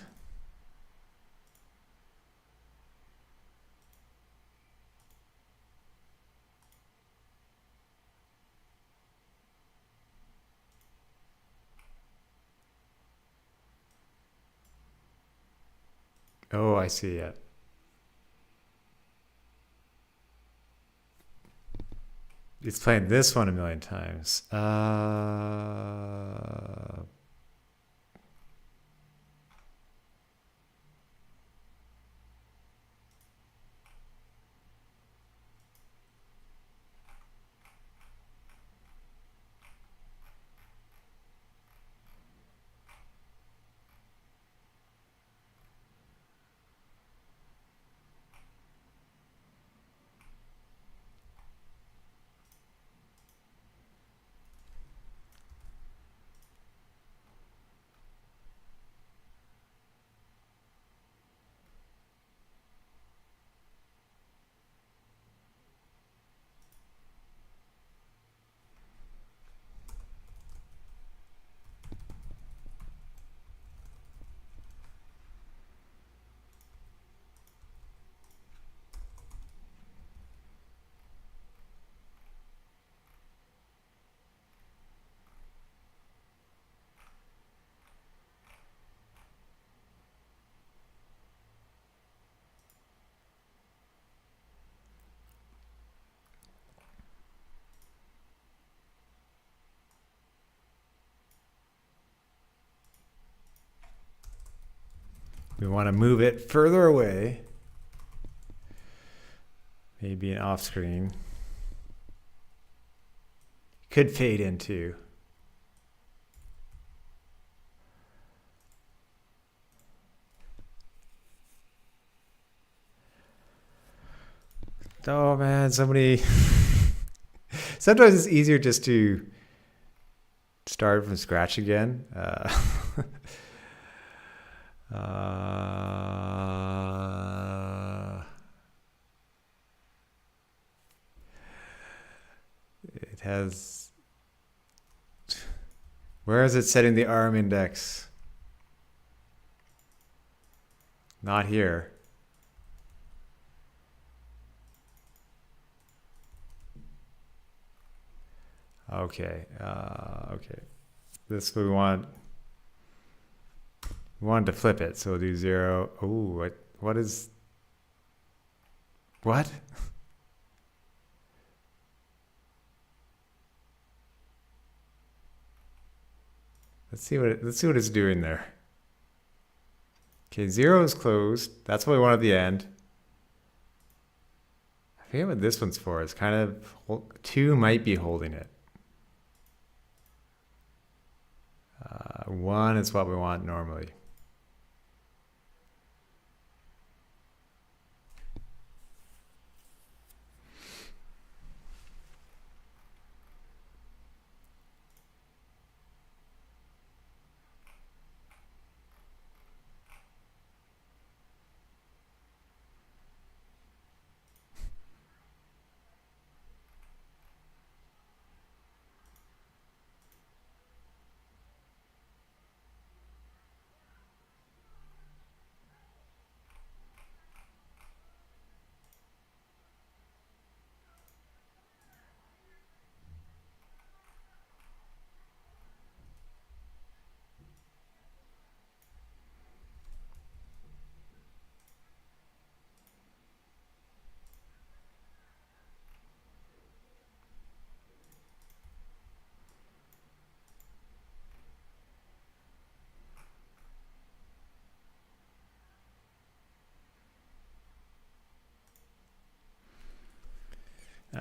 Oh, I see it. It's playing this one a million times. We want to move it further away. Maybe an off screen. Could fade into. Oh man, somebody. Sometimes it's easier just to start from scratch again. It has. Where is it setting the arm index? Not here. Okay. Okay. This we want. We wanted to flip it, so we'll do 0. Oh, what is? What? Let's see what it's doing there. Okay, 0 is closed. That's what we want at the end. I forget what this one's for. It's kind of 2 might be holding it. 1 is what we want normally.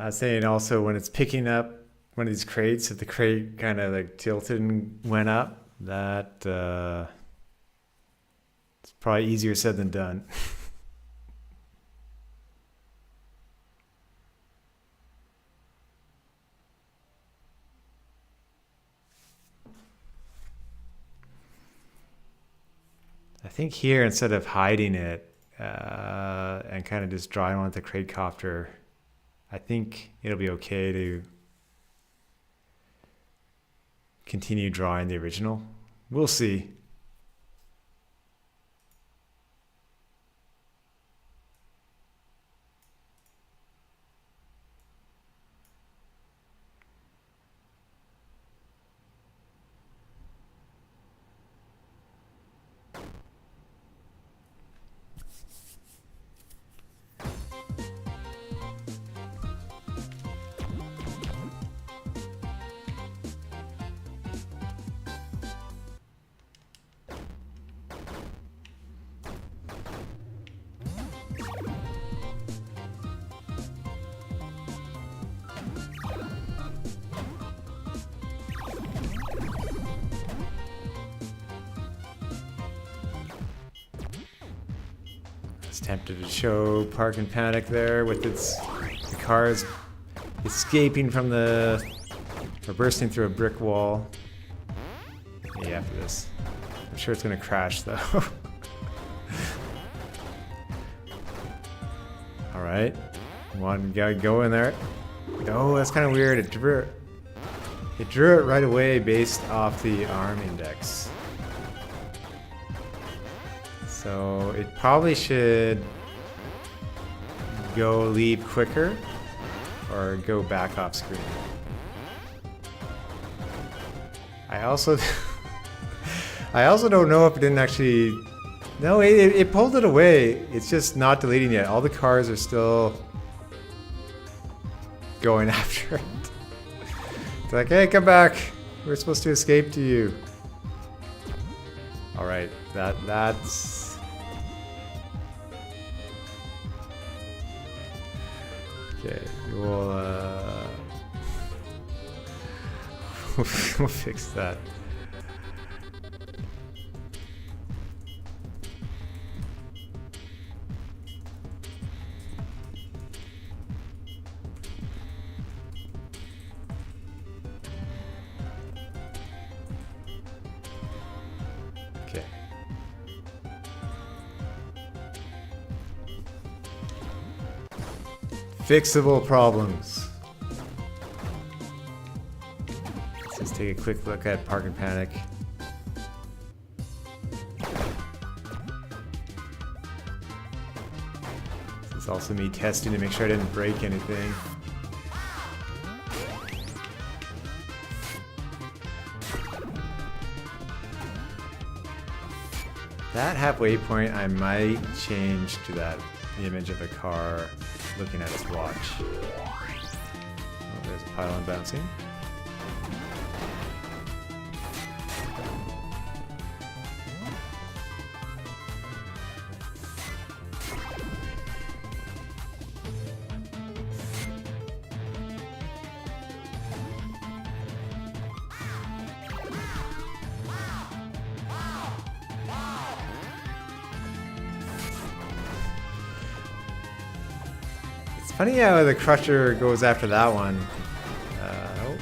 Saying also when it's picking up one of these crates, if the crate kind of like tilted and went up, that it's probably easier said than done. I think here, instead of hiding it and kind of just drawing on with the crate copter, I think it'll be okay to continue drawing the original. We'll see. Tempted to show Park and Panic there with the cars escaping from or bursting through a brick wall. Yeah, after this. I'm sure it's gonna crash though. Alright. One guy go in there. Oh, that's kind of weird. It drew it right away based off the arm index. So it probably should go leave quicker or go back off screen. I also don't know if it didn't actually. No, it pulled it away. It's just not deleting yet. All the cars are still going after it. It's like, hey, come back. We're supposed to escape to you. All right, that's. Okay, we'll we'll fix that. Okay. Fixable problems. Let's just take a quick look at Park and Panic. This is also me testing to make sure I didn't break anything. That halfway point I might change to that image of a car looking at its watch. Oh, there's a pylon bouncing. Funny how the Crusher goes after that one. Oh,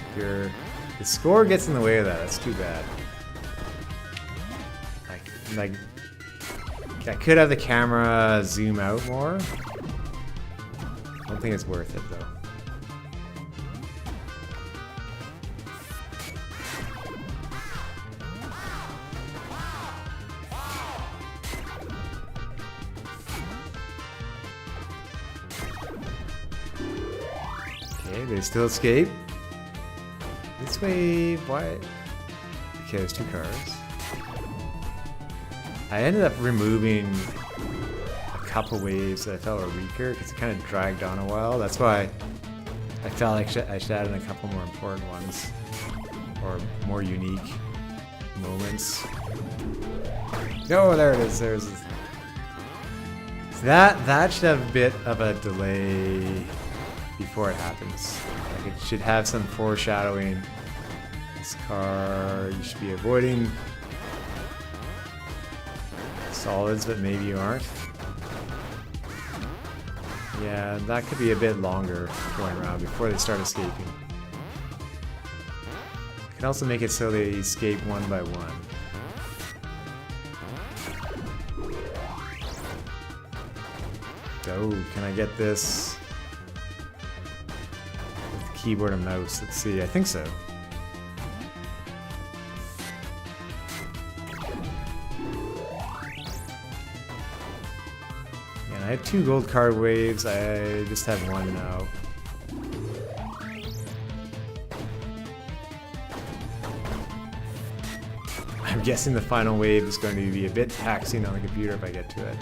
the score gets in the way of that. That's too bad. Like, I could have the camera zoom out more. I don't think it's worth it though. They still escape. This wave, why? Okay, there's two cars. I ended up removing a couple waves that I felt were weaker because it kind of dragged on a while. That's why I felt like I should add in a couple more important ones or more unique moments. No, there it is. There's that should have a bit of a delay before it happens. Like it should have some foreshadowing. This car, you should be avoiding solids, but maybe you aren't. Yeah, that could be a bit longer going around before they start escaping. You can also make it so they escape one by one. Oh, can I get this? Keyboard and mouse. Let's see. I think so. And I have 2 gold card waves. I just have 1 now. I'm guessing the final wave is going to be a bit taxing on the computer if I get to it.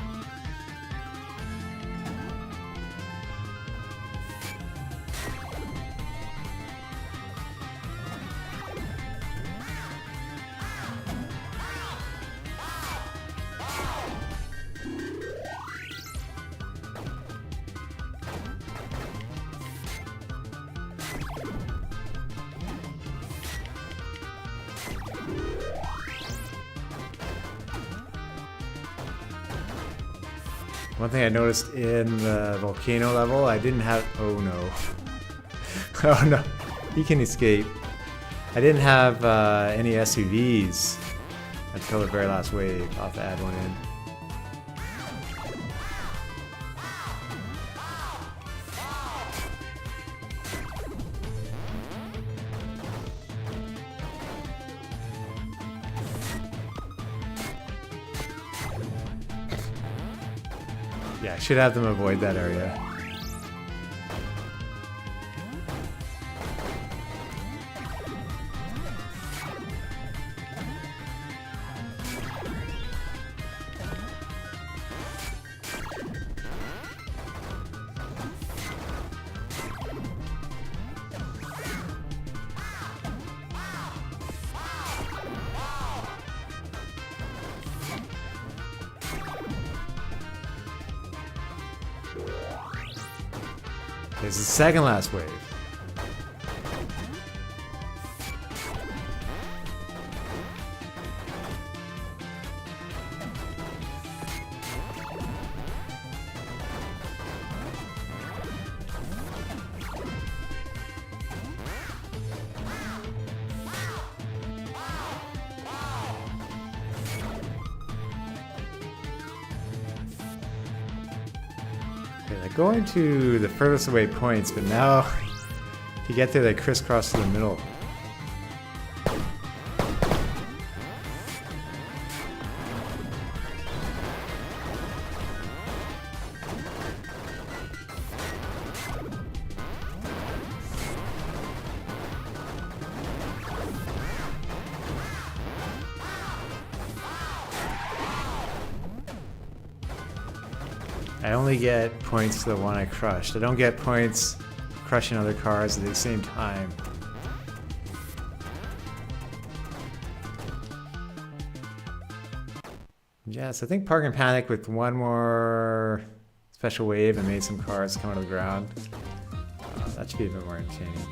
One thing I noticed in the volcano level, I didn't have... Oh no. Oh no. He can escape. I didn't have any SUVs until the very last wave. I'll have to add one in. Yeah, I should have them avoid that area. This is the second last wave. Going to the furthest away points, but now if you get there, they crisscross to the middle. I only get points to the one I crushed. I don't get points crushing other cars at the same time. Yes, I think Park and Panic with one more special wave and made some cars come out of the ground. That should be a bit more entertaining.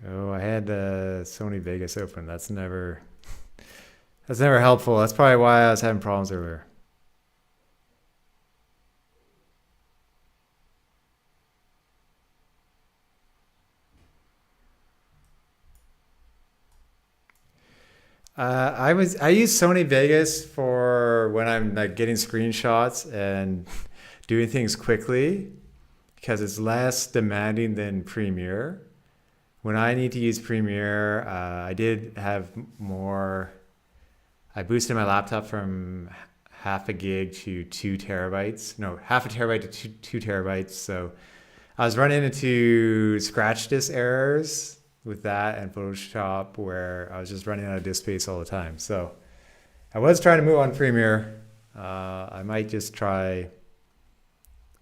Oh, I had Sony Vegas open. That's never helpful. That's probably why I was having problems earlier. I use Sony Vegas for when I'm like getting screenshots and doing things quickly because it's less demanding than Premiere. When I need to use Premiere, I did have more. I boosted my laptop from half a gig to 2 terabytes. No, half a terabyte to 2 terabytes. So I was running into scratch disk errors with that and Photoshop where I was just running out of disk space all the time. So I was trying to move on Premiere. I might just try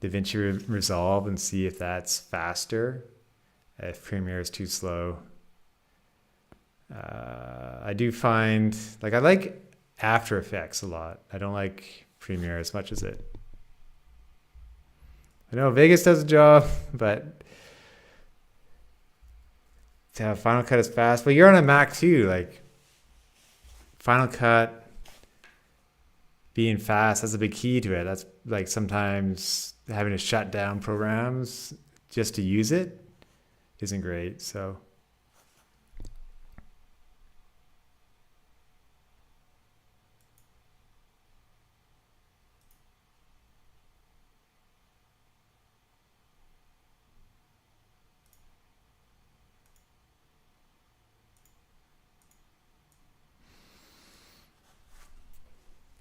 DaVinci Resolve and see if that's faster. If Premiere is too slow. I do find, like, I like After Effects a lot. I don't like Premiere as much as it. I know Vegas does a job, but to have Final Cut is fast. But you're on a Mac too, like Final Cut being fast, that's a big key to it. That's like sometimes having to shut down programs just to use it isn't great. So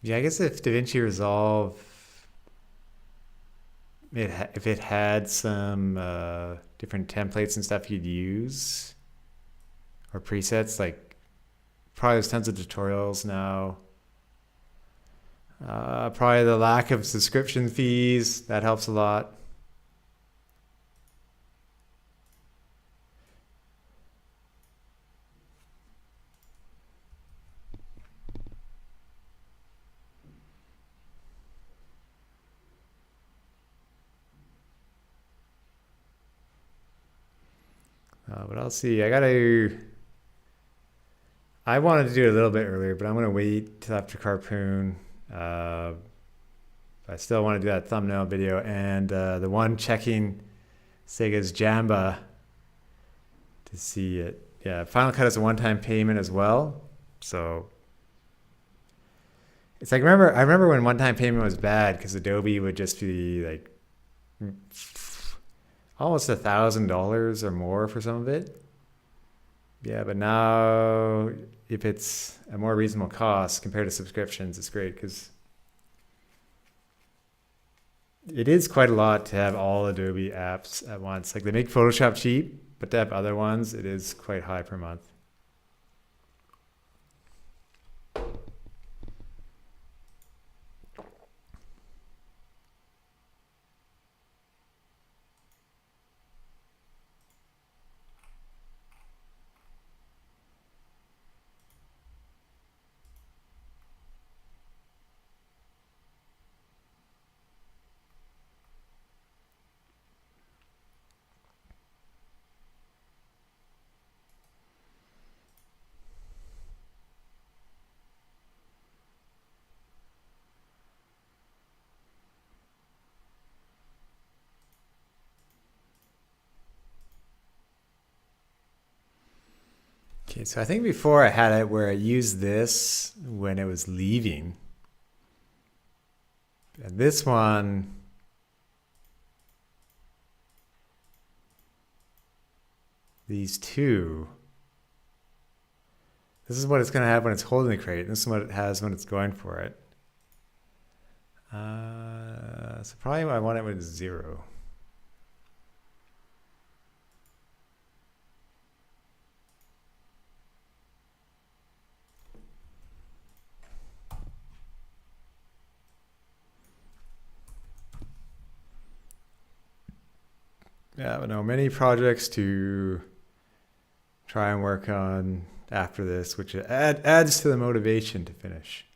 yeah, I guess if DaVinci Resolve, if it had some different templates and stuff you'd use, or presets, like probably there's tons of tutorials now. Probably the lack of subscription fees, that helps a lot. But I'll see. I wanted to do it a little bit earlier, but I'm going to wait till after Carpoon. I still want to do that thumbnail video and the one checking Sega's Jamba to see it. Yeah, Final Cut is a one-time payment as well. So it's like, I remember when one-time payment was bad because Adobe would just be like almost $1,000 or more for some of it. Yeah, but now if it's a more reasonable cost compared to subscriptions, it's great because it is quite a lot to have all Adobe apps at once. Like they make Photoshop cheap, but to have other ones, it is quite high per month. Okay, so I think before I had it where I used this when it was leaving. And this one, these two, this is what it's going to have when it's holding the crate. This is what it has when it's going for it. So probably what I want it with 0. Yeah, but no, many projects to try and work on after this, which adds to the motivation to finish.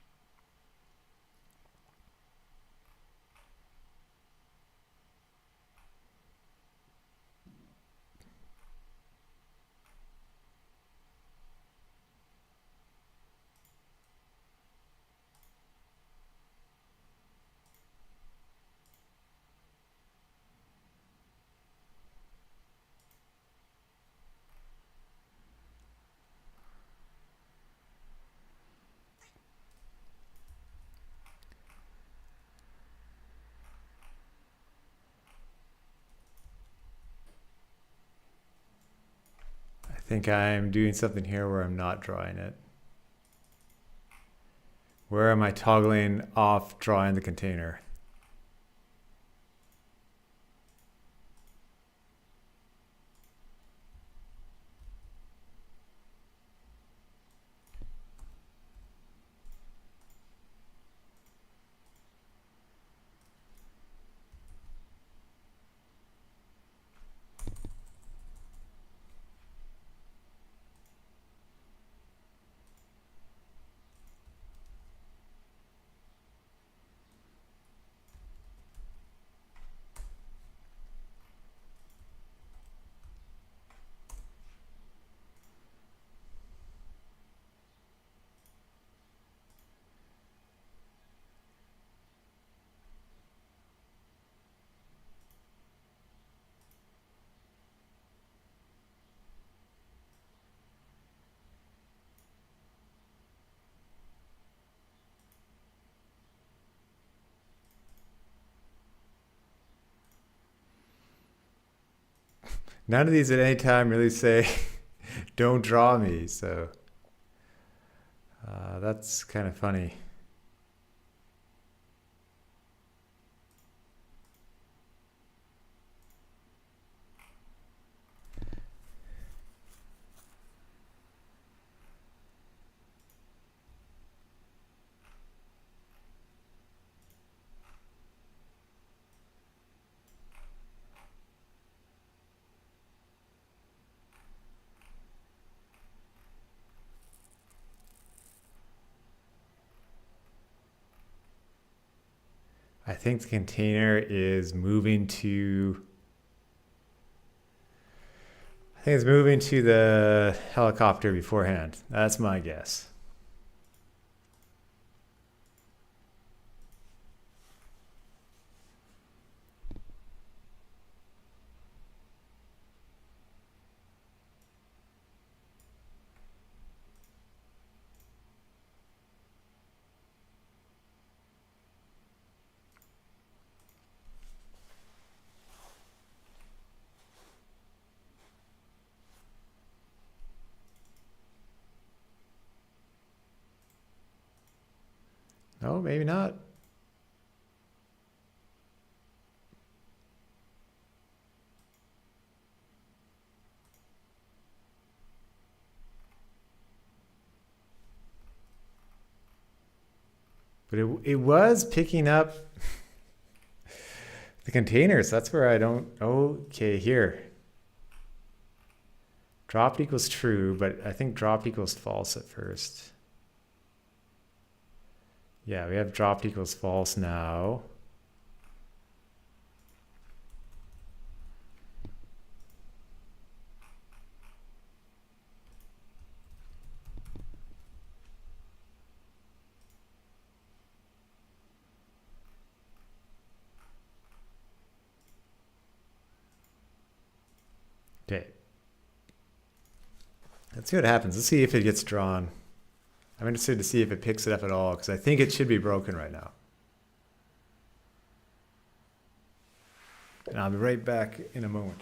I think I'm doing something here where I'm not drawing it. Where am I toggling off drawing the container? None of these at any time really say, don't draw me, so that's kind of funny. I think the container is moving to, I think it's moving to the helicopter beforehand. That's my guess. No, maybe not. But it was picking up the containers. That's where I don't, okay, here. Dropped equals true, but I think dropped equals false at first. Yeah, we have dropped equals false now. Okay. Let's see what happens. Let's see if it gets drawn. I'm interested to see if it picks it up at all, because I think it should be broken right now. And I'll be right back in a moment.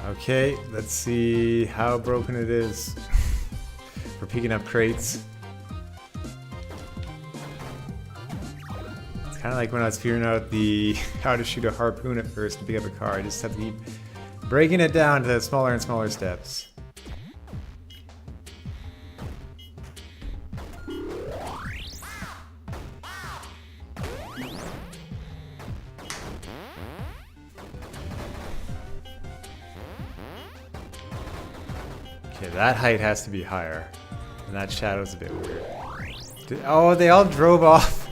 Okay, let's see how broken it is for picking up crates. It's kind of like when I was figuring out how to shoot a harpoon at first to pick up a car. I just have to keep breaking it down to smaller and smaller steps. Okay, that height has to be higher. And that shadow's a bit weird. Oh, they all drove off.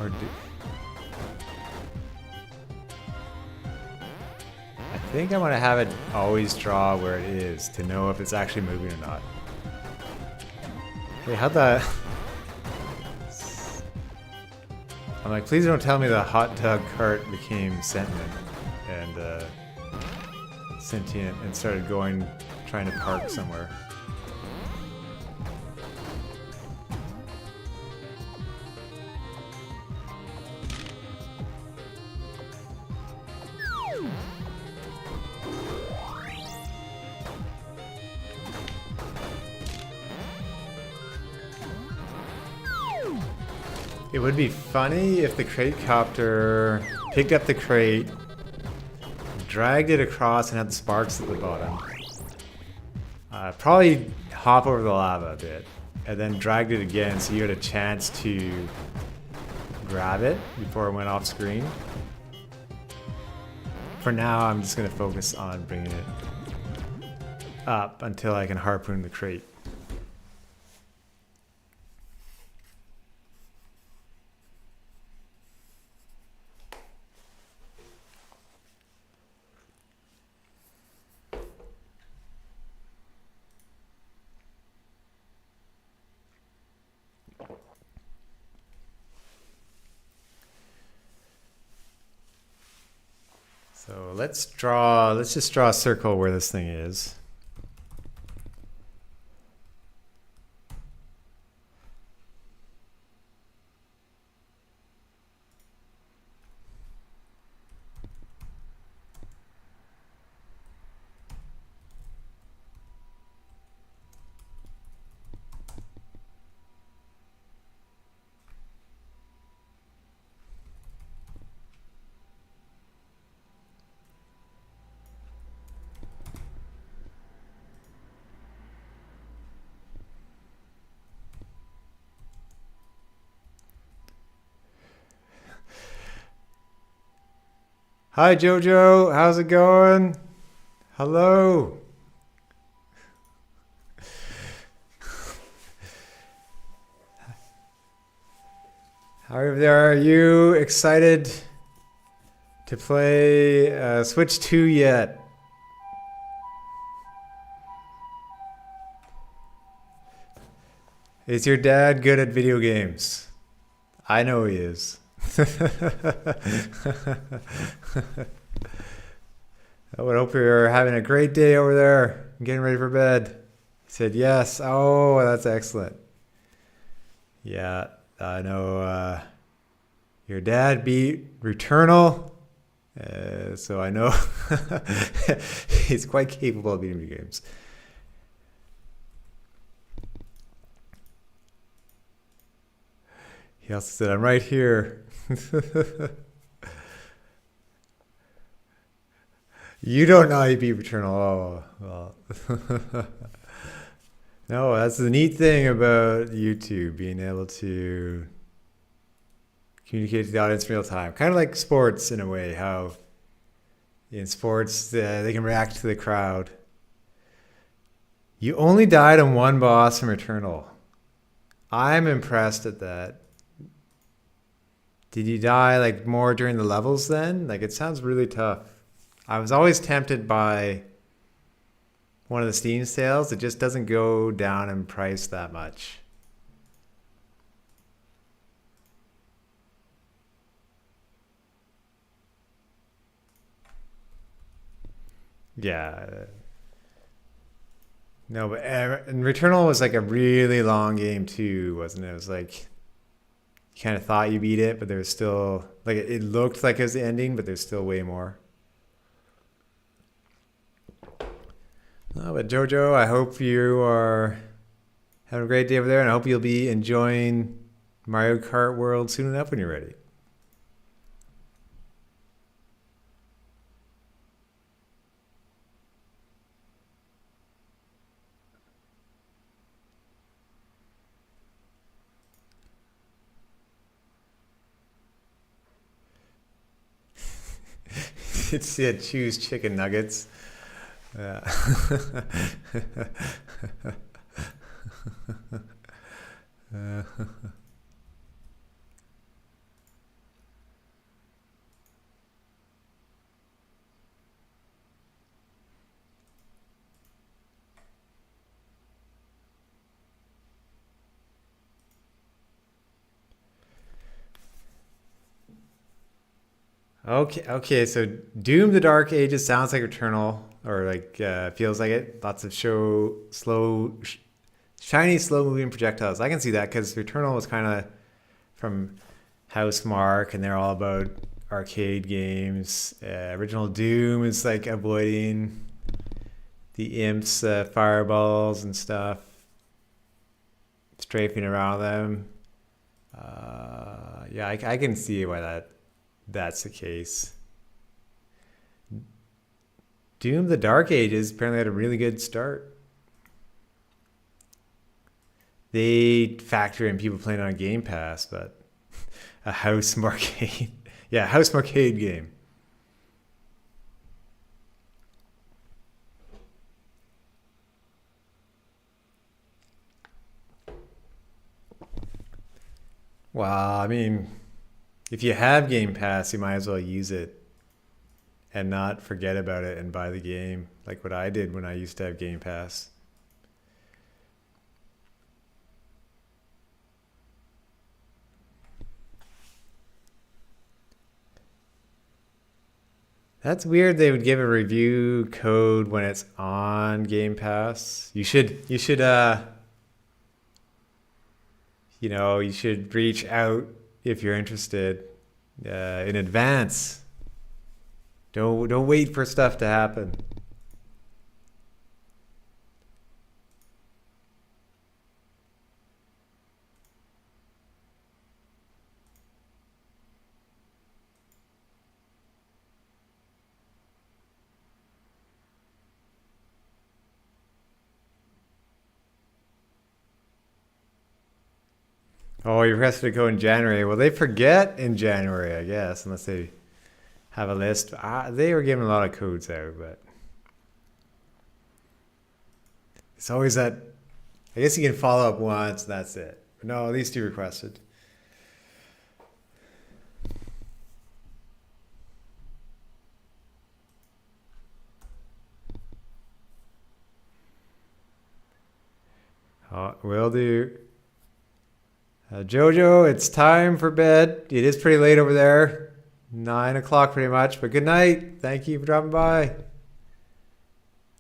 Or I think I want to have it always draw where it is to know if it's actually moving or not. Hey, how'd that... I'm like, please don't tell me the hot dog cart became sentient and sentient and started trying to park somewhere. It would be funny if the crate copter picked up the crate, dragged it across and had the sparks at the bottom. Probably hop over the lava a bit, and then dragged it again so you had a chance to grab it before it went off screen. For now, I'm just going to focus on bringing it up until I can harpoon the crate. So let's just draw a circle where this thing is. Hi, Jojo. How's it going? Hello. Are you excited to play Switch 2 yet? Is your dad good at video games? I know he is. I would hope you're having a great day over there, getting ready for bed. He said yes. Oh, that's excellent. Yeah, I know your dad beat Returnal, so I know he's quite capable of beating video games. He also said, I'm right here. You don't know how you beat Returnal. Oh, well. No, that's the neat thing about YouTube, being able to communicate to the audience in real time. Kind of like sports in a way, how in sports they can react to the crowd. You only died on one boss from Returnal. I'm impressed at that. Did you die like more during the levels then? Like it sounds really tough. I was always tempted by one of the Steam sales. It just doesn't go down in price that much. Yeah. No, but and Returnal was like a really long game too, wasn't it? It was like you kind of thought you beat it, but there's still like it looked like it was the ending, but there's still way more. No, but Jojo, I hope you are having a great day over there, and I hope you'll be enjoying Mario Kart World soon enough when you're ready. It said choose chicken nuggets. Yeah. Okay. So Doom: The Dark Ages sounds like Returnal, or like feels like it. Lots of shiny, slow moving projectiles. I can see that because Returnal was kind of from Housemarque, and they're all about arcade games. Original Doom is like avoiding the imps, fireballs and stuff, strafing around them. Yeah, I can see why that's the case. Doom: The Dark Ages apparently had a really good start. They factor in people playing on Game Pass, but a Housemarque, yeah, Housemarque game. Well, I mean, if you have Game Pass, you might as well use it and not forget about it and buy the game, like what I did when I used to have Game Pass. That's weird. They would give a review code when it's on Game Pass. You should reach out if you're interested in advance. Don't wait for stuff to happen. Oh, you requested to go in January. Well, they forget in January, I guess, unless they have a list. They were giving a lot of codes out, but it's always that. I guess you can follow up once, and that's it. But no, these two requested. Will do. Jojo, it's time for bed. It is pretty late over there. 9 o'clock pretty much, but good night. Thank you for dropping by.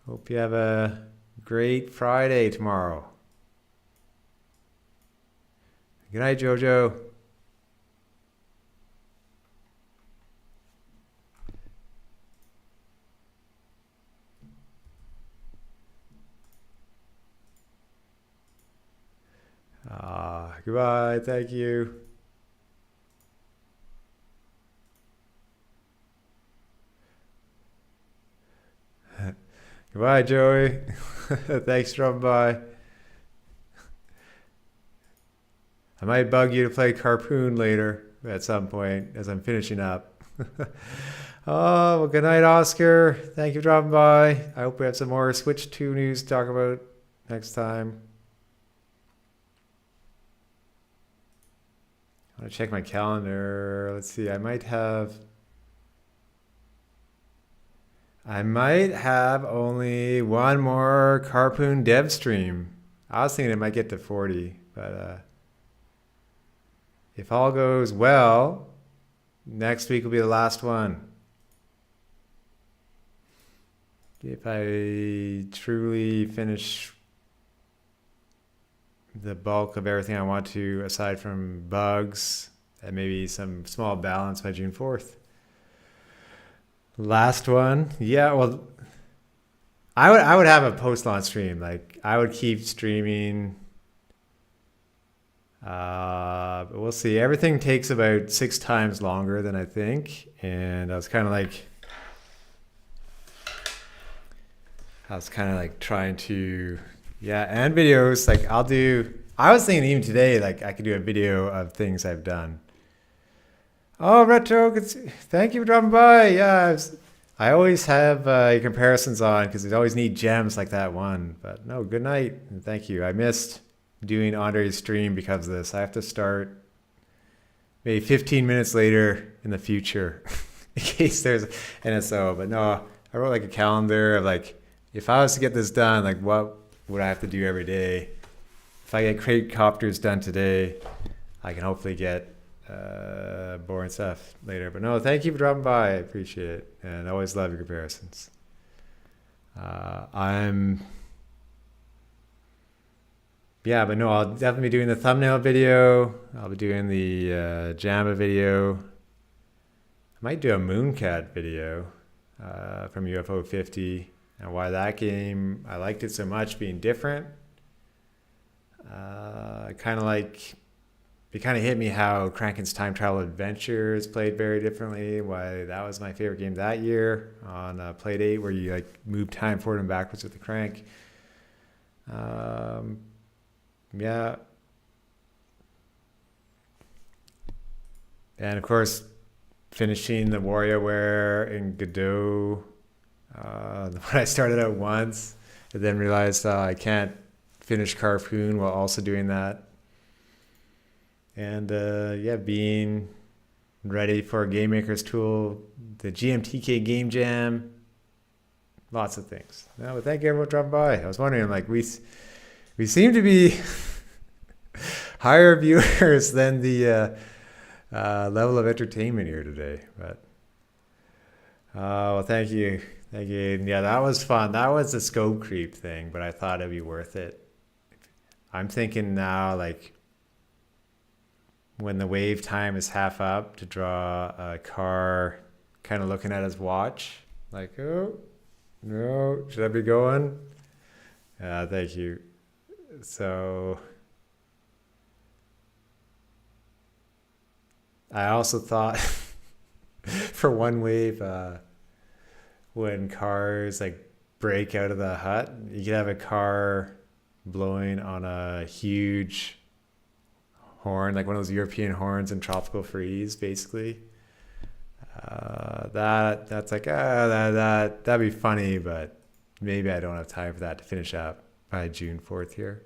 Hope you have a great Friday tomorrow. Good night, Jojo. Goodbye. Thank you. Goodbye, Joey. Thanks for dropping by. I might bug you to play Carpoon later at some point as I'm finishing up. Oh, well, good night, Oscar. Thank you for dropping by. I hope we have some more Switch 2 news to talk about next time. I want to check my calendar. Let's see. I might have only one more Carpoon Devstream. I was thinking it might get to 40, but if all goes well, next week will be the last one. If I truly finish the bulk of everything I want to, aside from bugs and maybe some small balance by June 4th. Last one. Yeah, well, I would have a post-launch stream. Like, I would keep streaming. But we'll see. Everything takes about 6 times longer than I think. And I was kind of like trying to, and videos. Like, I was thinking even today, like, I could do a video of things I've done. Oh, Retro, thank you for dropping by. Yeah, I always have your comparisons on because I always need gems like that one. But no, good night and thank you. I missed doing Andre's stream because of this. I have to start maybe 15 minutes later in the future in case there's NSO. But no, I wrote like a calendar of like, if I was to get this done, like what would I have to do every day? If I get crate copters done today, I can hopefully get boring stuff later. But no, thank you for dropping by. I appreciate it. And I always love your comparisons. But no, I'll definitely be doing the thumbnail video. I'll be doing the Jamba video. I might do a Mooncat video from UFO 50 and why that game, I liked it so much being different. It kind of hit me how Crankin's Time Travel Adventures played very differently, why that was my favorite game that year on Playdate, where you like move time forward and backwards with the crank. And of course, finishing the WarioWare in Godot, when I started out once, and then realized I can't finish Carpoon while also doing that. And being ready for GameMaker's tool, the GMTK Game Jam, lots of things. No, but thank you everyone for dropping by. I was wondering, like, we seem to be higher viewers than the level of entertainment here today. But well, thank you. Yeah, that was fun. That was the scope creep thing, but I thought it'd be worth it. I'm thinking now, like, when the wave time is half up, to draw a car kind of looking at his watch, like, oh no, should I be going? Thank you. So I also thought for one wave, when cars like break out of the hut, you could have a car blowing on a huge horn, like one of those European horns in Tropical Freeze, basically. That's like that'd be funny, but maybe I don't have time for that to finish up by June 4th here.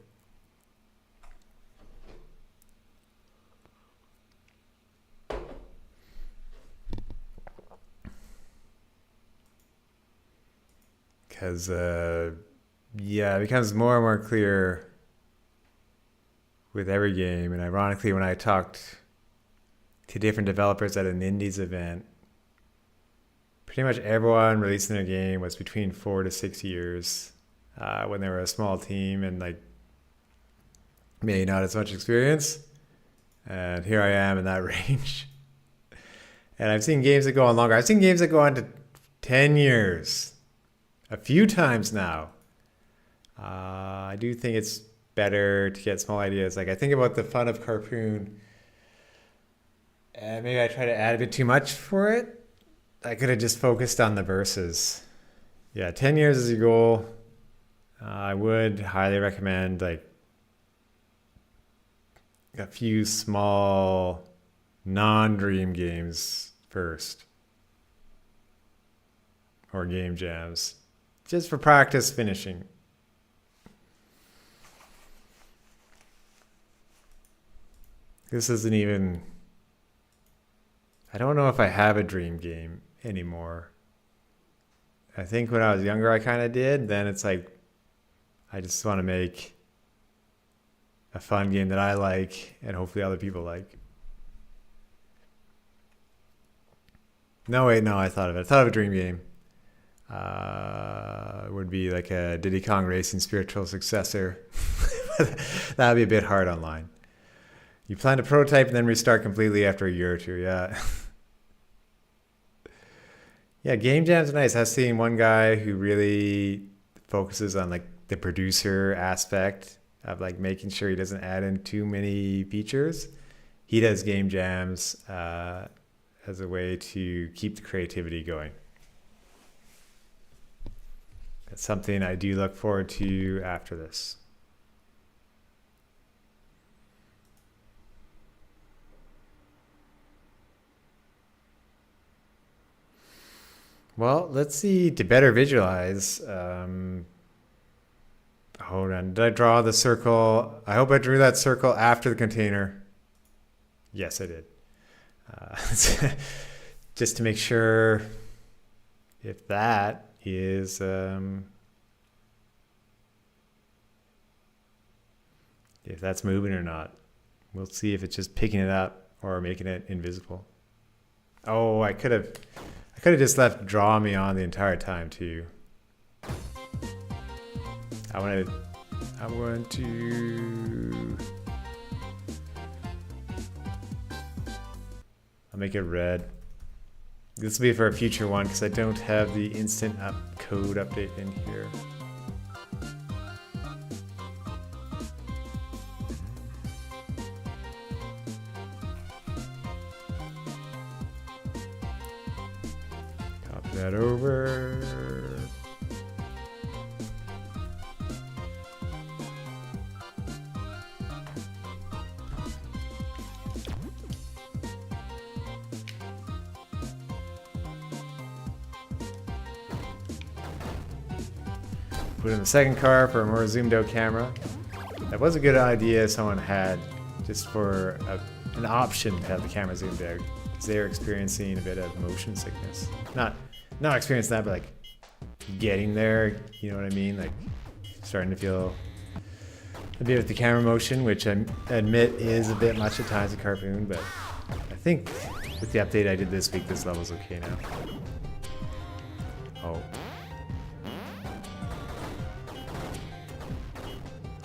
Because yeah, it becomes more and more clear with every game. And ironically, when I talked to different developers at an indies event, pretty much everyone releasing their game was between 4 to 6 years when they were a small team and like maybe not as much experience. And here I am in that range. And I've seen games that go on longer. I've seen games that go on to 10 years a few times now. I do think it's better to get small ideas. Like I think about the fun of Carpoon, and maybe I try to add a bit too much for it. I could have just focused on the verses. Yeah, 10 years is your goal. I would highly recommend like a few small non-dream games first, or game jams, just for practice finishing. This isn't even, I don't know if I have a dream game anymore. I think when I was younger I kind of did. Then it's like I just want to make a fun game that I like and hopefully other people like. No, wait, no, I thought of it. I thought of a dream game. It would be like a Diddy Kong Racing spiritual successor. That would be a bit hard online. You plan to prototype and then restart completely after a year or two, yeah. Yeah, game jams are nice. I've seen one guy who really focuses on like the producer aspect of like making sure he doesn't add in too many features. He does game jams as a way to keep the creativity going. That's something I do look forward to after this. Well, let's see, to better visualize. Hold on, did I draw the circle? I hope I drew that circle after the container. Yes, I did. Just to make sure if that is if that's moving or not. We'll see if it's just picking it up or making it invisible. Oh, I could have just left draw me on the entire time too. I want to I'll make it red. This will be for a future one because I don't have the instant code update in here. Copy that over. Put in the second car for a more zoomed out camera. That was a good idea someone had, just for an option to have the camera zoomed out, because they're experiencing a bit of motion sickness. Not experiencing that, but like getting there, you know what I mean? Like starting to feel a bit with the camera motion, which I admit is a bit much at times in Carpoon, but I think with the update I did this week, this level's okay now. Oh.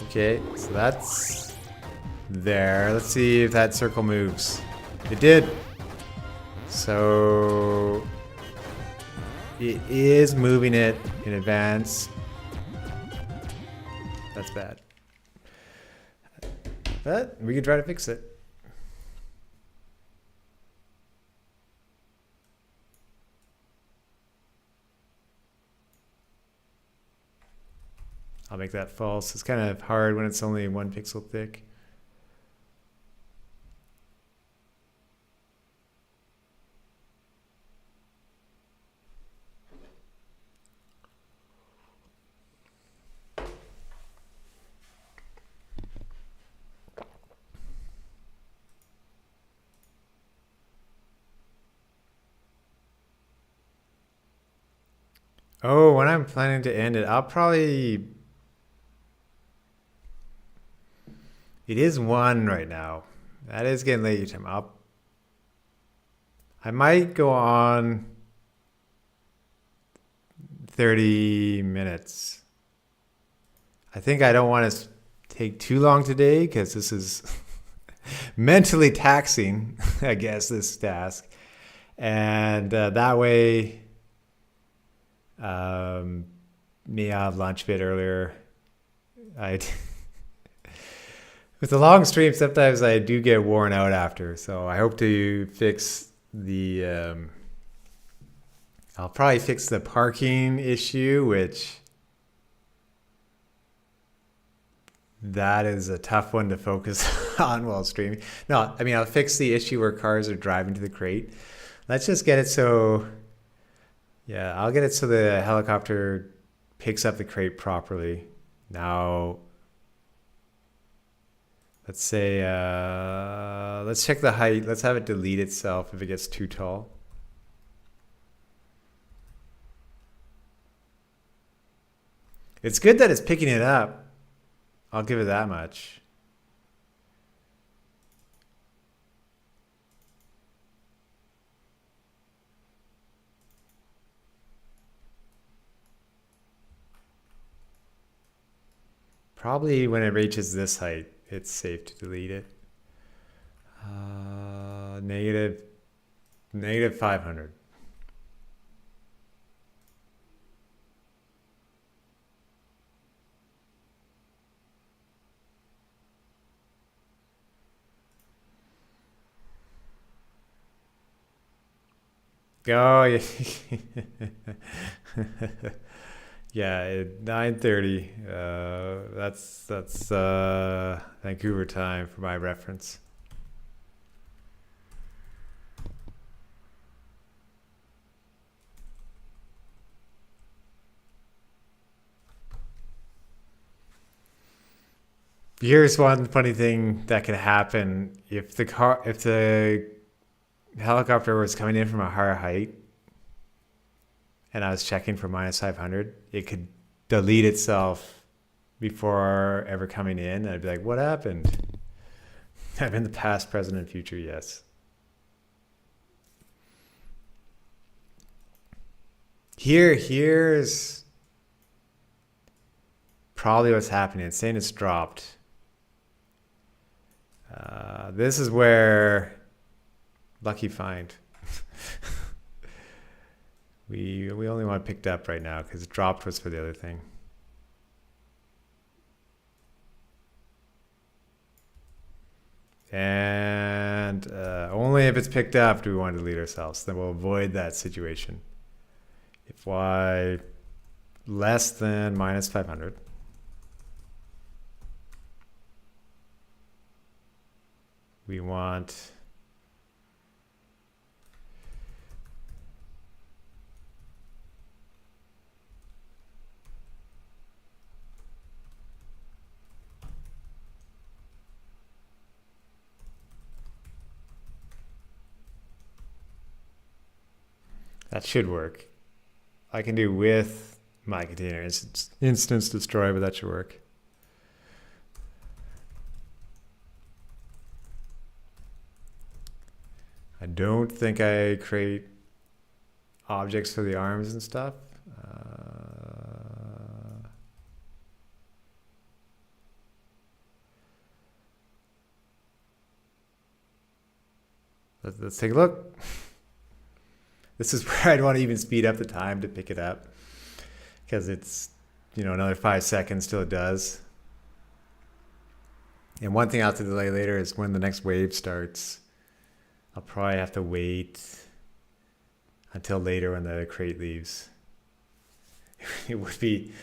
Okay, so that's there. Let's see if that circle moves. It did. So it is moving it in advance. That's bad. But we can try to fix it. I'll make that false. It's kind of hard when it's only 1 pixel thick. Oh, when I'm planning to end it, I'll probably... It is 1 right now. That is getting late time. I might go on 30 minutes. I think I don't want to take too long today because this is mentally taxing, I guess, this task. And that way, me, I'll have lunch a bit earlier. With the long stream, sometimes I do get worn out after. So I hope to fix the... I'll probably fix the parking issue, which... That is a tough one to focus on while streaming. No, I mean, I'll fix the issue where cars are driving to the crate. Let's just get it so... Yeah, I'll get it so the helicopter picks up the crate properly. Now, let's say... let's check the height. Let's have it delete itself if it gets too tall. It's good that it's picking it up. I'll give it that much. Probably when it reaches this height, it's safe to delete it. Negative 500. Oh, yeah. Yeah, at 9:30. That's Vancouver time for my reference. Here's one funny thing that could happen if the helicopter was coming in from a higher height and I was checking for minus 500, it could delete itself before ever coming in. I'd be like, what happened? I'm in the past, present, and future, yes. Here's probably what's happening. It's saying it's dropped. This is where... Lucky find. we only want it picked up right now because dropped was for the other thing. And only if it's picked up do we want to delete ourselves. Then we'll avoid that situation. If y less than minus 500, we want... That should work. I can do with my container instance destroy, but that should work. I don't think I create objects for the arms and stuff. Let's take a look. This is where I'd want to even speed up the time to pick it up because it's, another 5 seconds till it does. And one thing I'll have to delay later is when the next wave starts. I'll probably have to wait until later when the crate leaves. It would be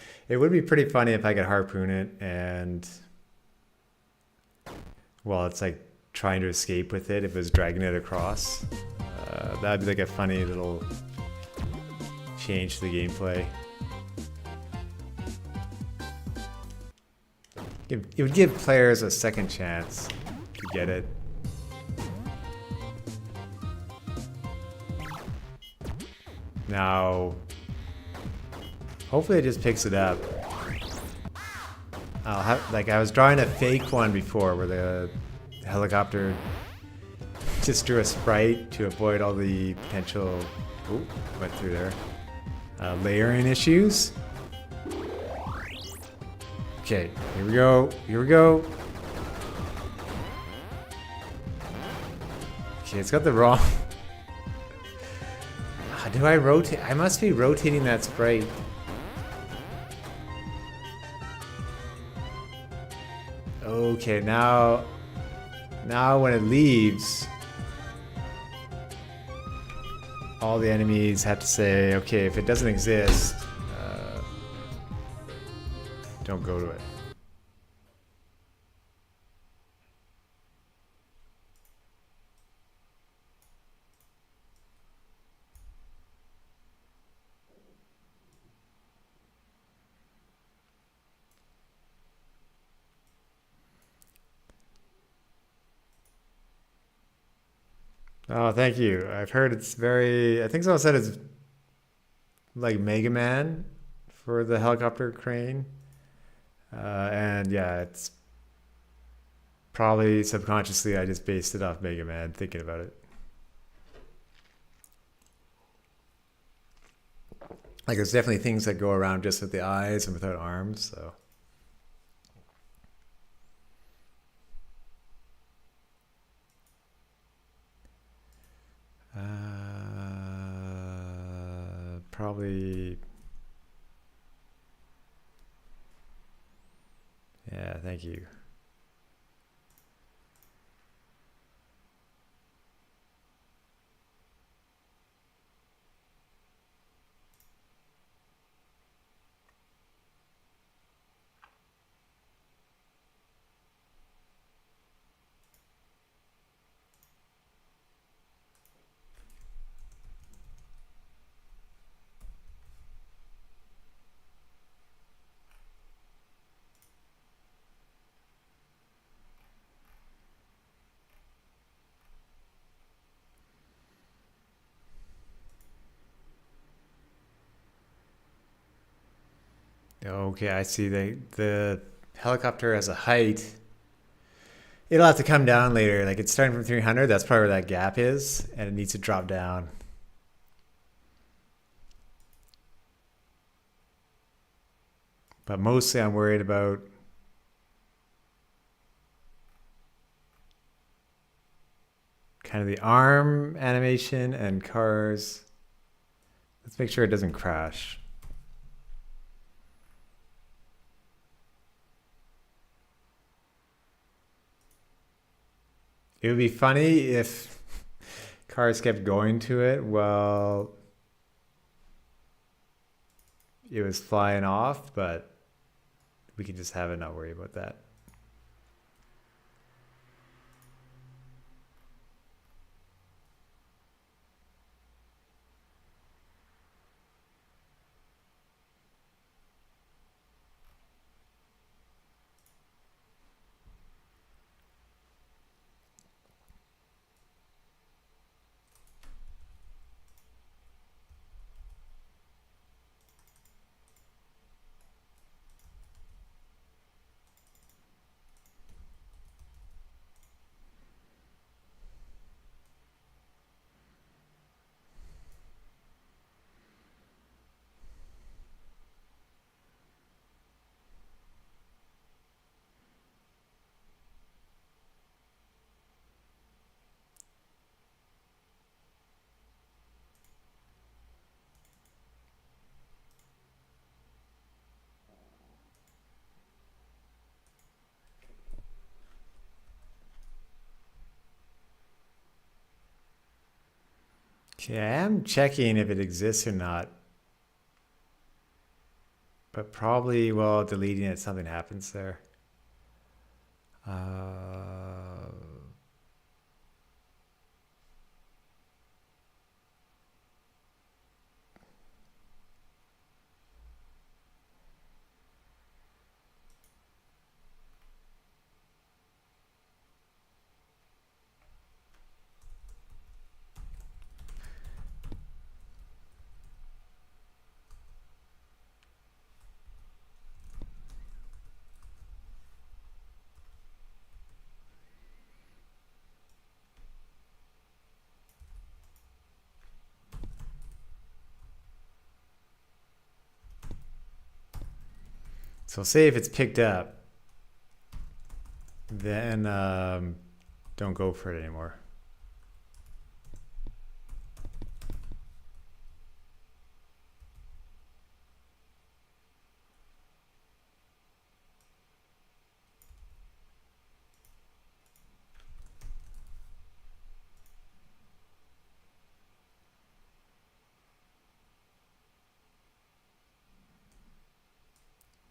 pretty funny if I could harpoon it and, well, it's like trying to escape with it if it was dragging it across. That'd be like a funny little change to the gameplay. It would give players a second chance to get it. Now, Hopefully it just picks it up. I'll have, like, I was drawing a fake one before where the helicopter just drew a sprite to avoid all the potential, ooh, went through there, layering issues. Okay, here we go, here we go. Okay, it's got the wrong, do I rotate? I must be rotating that sprite. Okay, now when it leaves, all the enemies have to say, okay, if it doesn't exist, don't go to it. Oh, thank you. I've heard it's very, I think someone said it's like Mega Man for the helicopter crane. And yeah, it's probably subconsciously I just based it off Mega Man thinking about it. Like there's definitely things that go around just with the eyes and without arms, so. Probably. Yeah, thank you. Okay, I see. The helicopter has a height. It'll have to come down later. Like it's starting from 300. That's probably where that gap is, and it needs to drop down. But mostly I'm worried about kind of the arm animation and cars. Let's make sure it doesn't crash. It would be funny if cars kept going to it while it was flying off, but we can just have it not worry about that. Okay, I am checking if it exists or not, but probably while deleting it, something happens there. So say if it's picked up, then don't go for it anymore.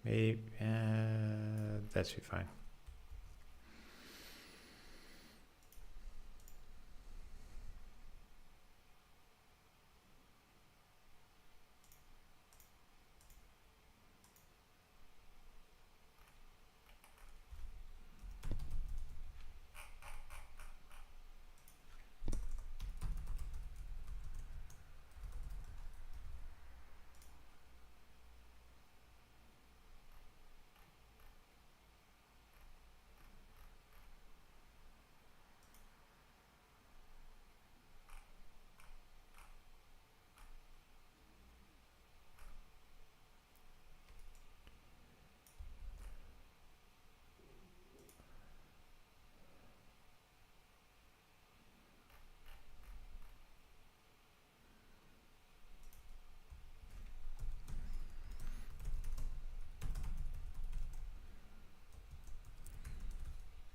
Maybe that should be fine.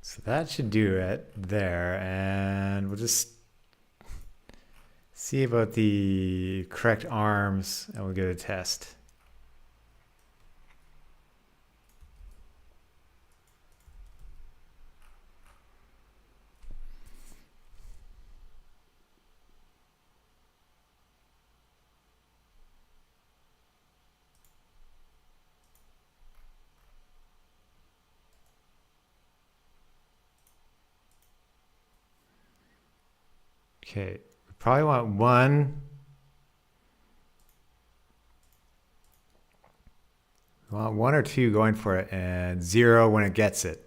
So that should do it there, and we'll just see about the correct arms, and we'll give it a test. Okay, we probably want one. We want one or two going for it, and 0 when it gets it.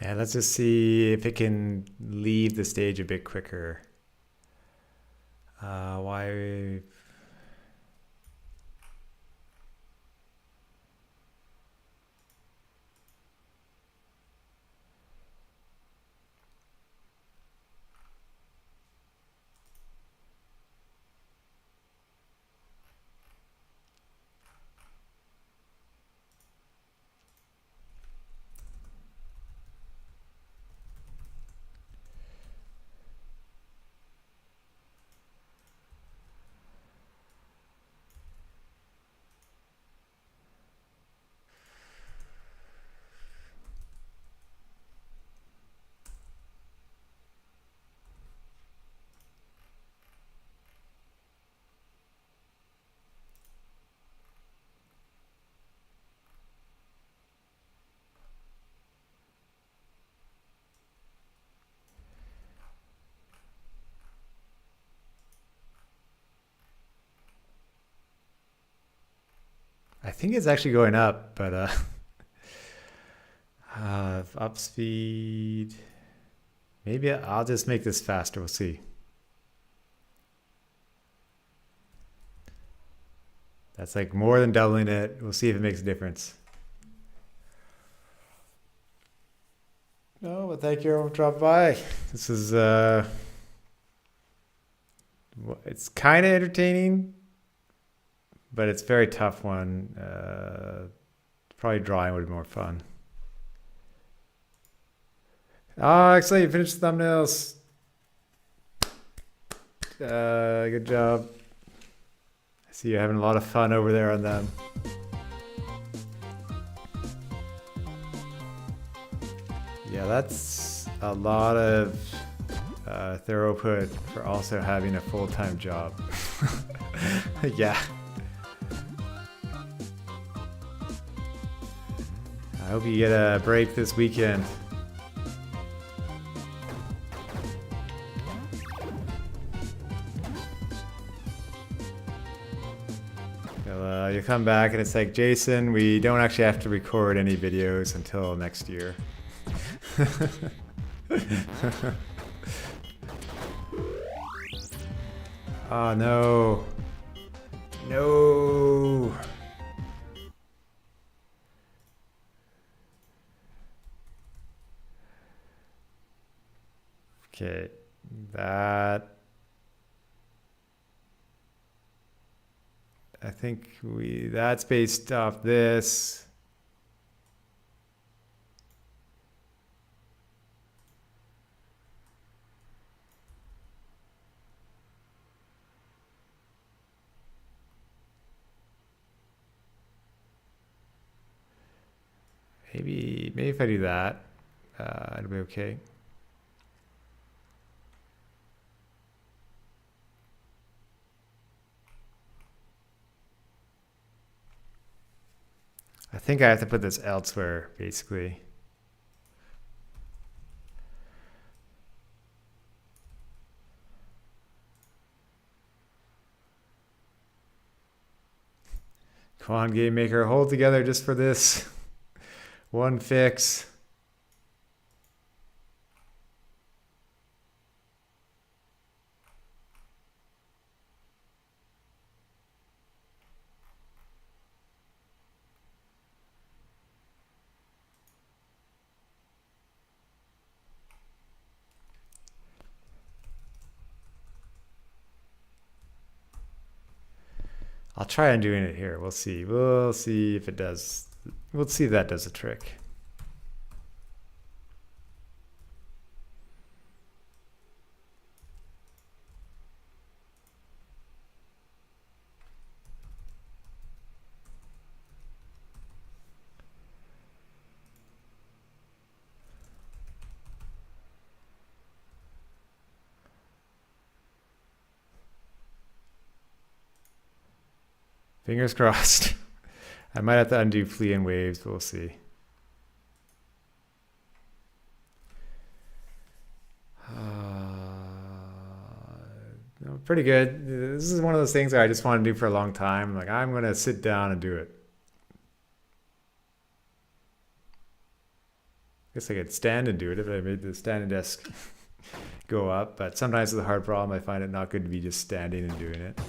And let's just see if it can leave the stage a bit quicker. Why? I think it's actually going up, but up speed. Maybe I'll just make this faster. We'll see. That's like more than doubling it. We'll see if it makes a difference. No, but thank you everyone for dropping by. This is it's kind of entertaining, but it's a very tough one. Probably drawing would be more fun. Oh, actually, you finished the thumbnails. Good job. I see you're having a lot of fun over there on them. Yeah, that's a lot of throughput for also having a full-time job. Yeah. I hope you get a break this weekend. You'll come back and it's like, Jason, we don't actually have to record any videos until next year. Oh no. No. Okay, I think that's based off this. Maybe if I do that, it'll be okay. I think I have to put this elsewhere, basically. Come on, GameMaker, hold together just for this one fix. I'll try on doing it here. We'll see. We'll see if it does. We'll see if that does a trick. Fingers crossed. I might have to undo Flea and Waves, but we'll see. Pretty good. This is one of those things that I just want to do for a long time. Like, I'm going to sit down and do it. Guess I could stand and do it if I made the standing desk go up. But sometimes it's a hard problem. I find it not good to be just standing and doing it.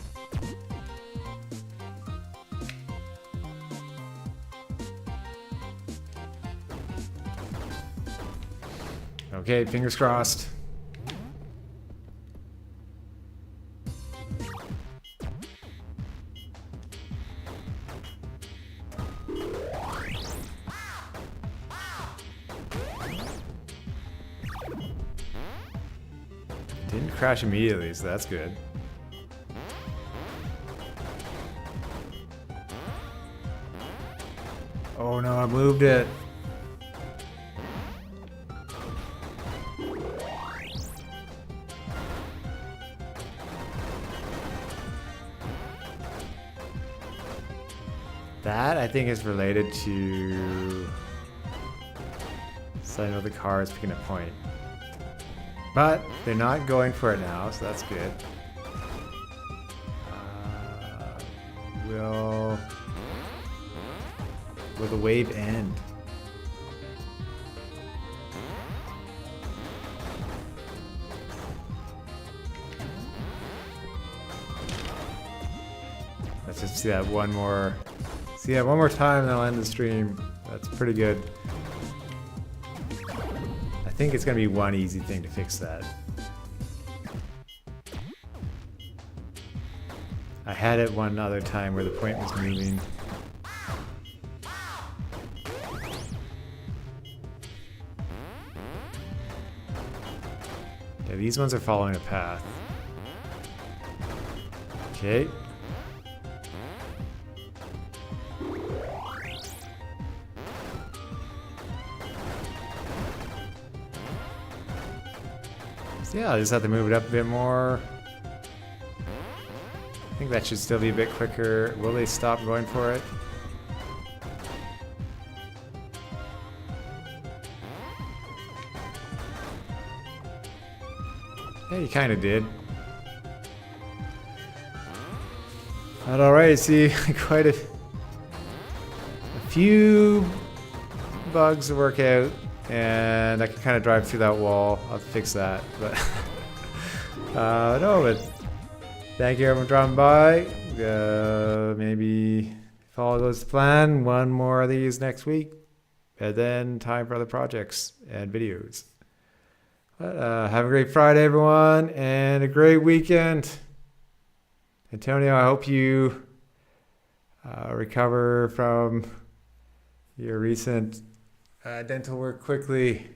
Okay, fingers crossed. Didn't crash immediately, so that's good. Oh no, I moved it. That, I think, is related to... So I know the car is picking a point. But they're not going for it now, so that's good. Will the wave end? see that one more time and I'll end the stream. That's pretty good. I think it's gonna be one easy thing to fix that. I had it one other time where the point was moving. Yeah, these ones are following a path. Okay. So yeah, I just have to move it up a bit more. I think that should still be a bit quicker. Will they stop going for it? Yeah, you kind of did. But alright, see, quite a few bugs to work out, and I can kind of drive through that wall. I'll fix that, but no, but thank you everyone for dropping by. Maybe if all goes to plan, one more of these next week, and then time for other projects and videos. But, have a great Friday, everyone, and a great weekend. Antonio, I hope you recover from your recent dental work quickly.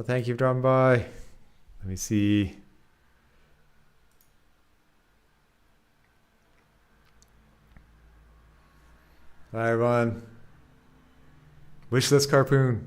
Thank you for dropping by. Let me see. Bye, everyone. Wishlist Carpoon.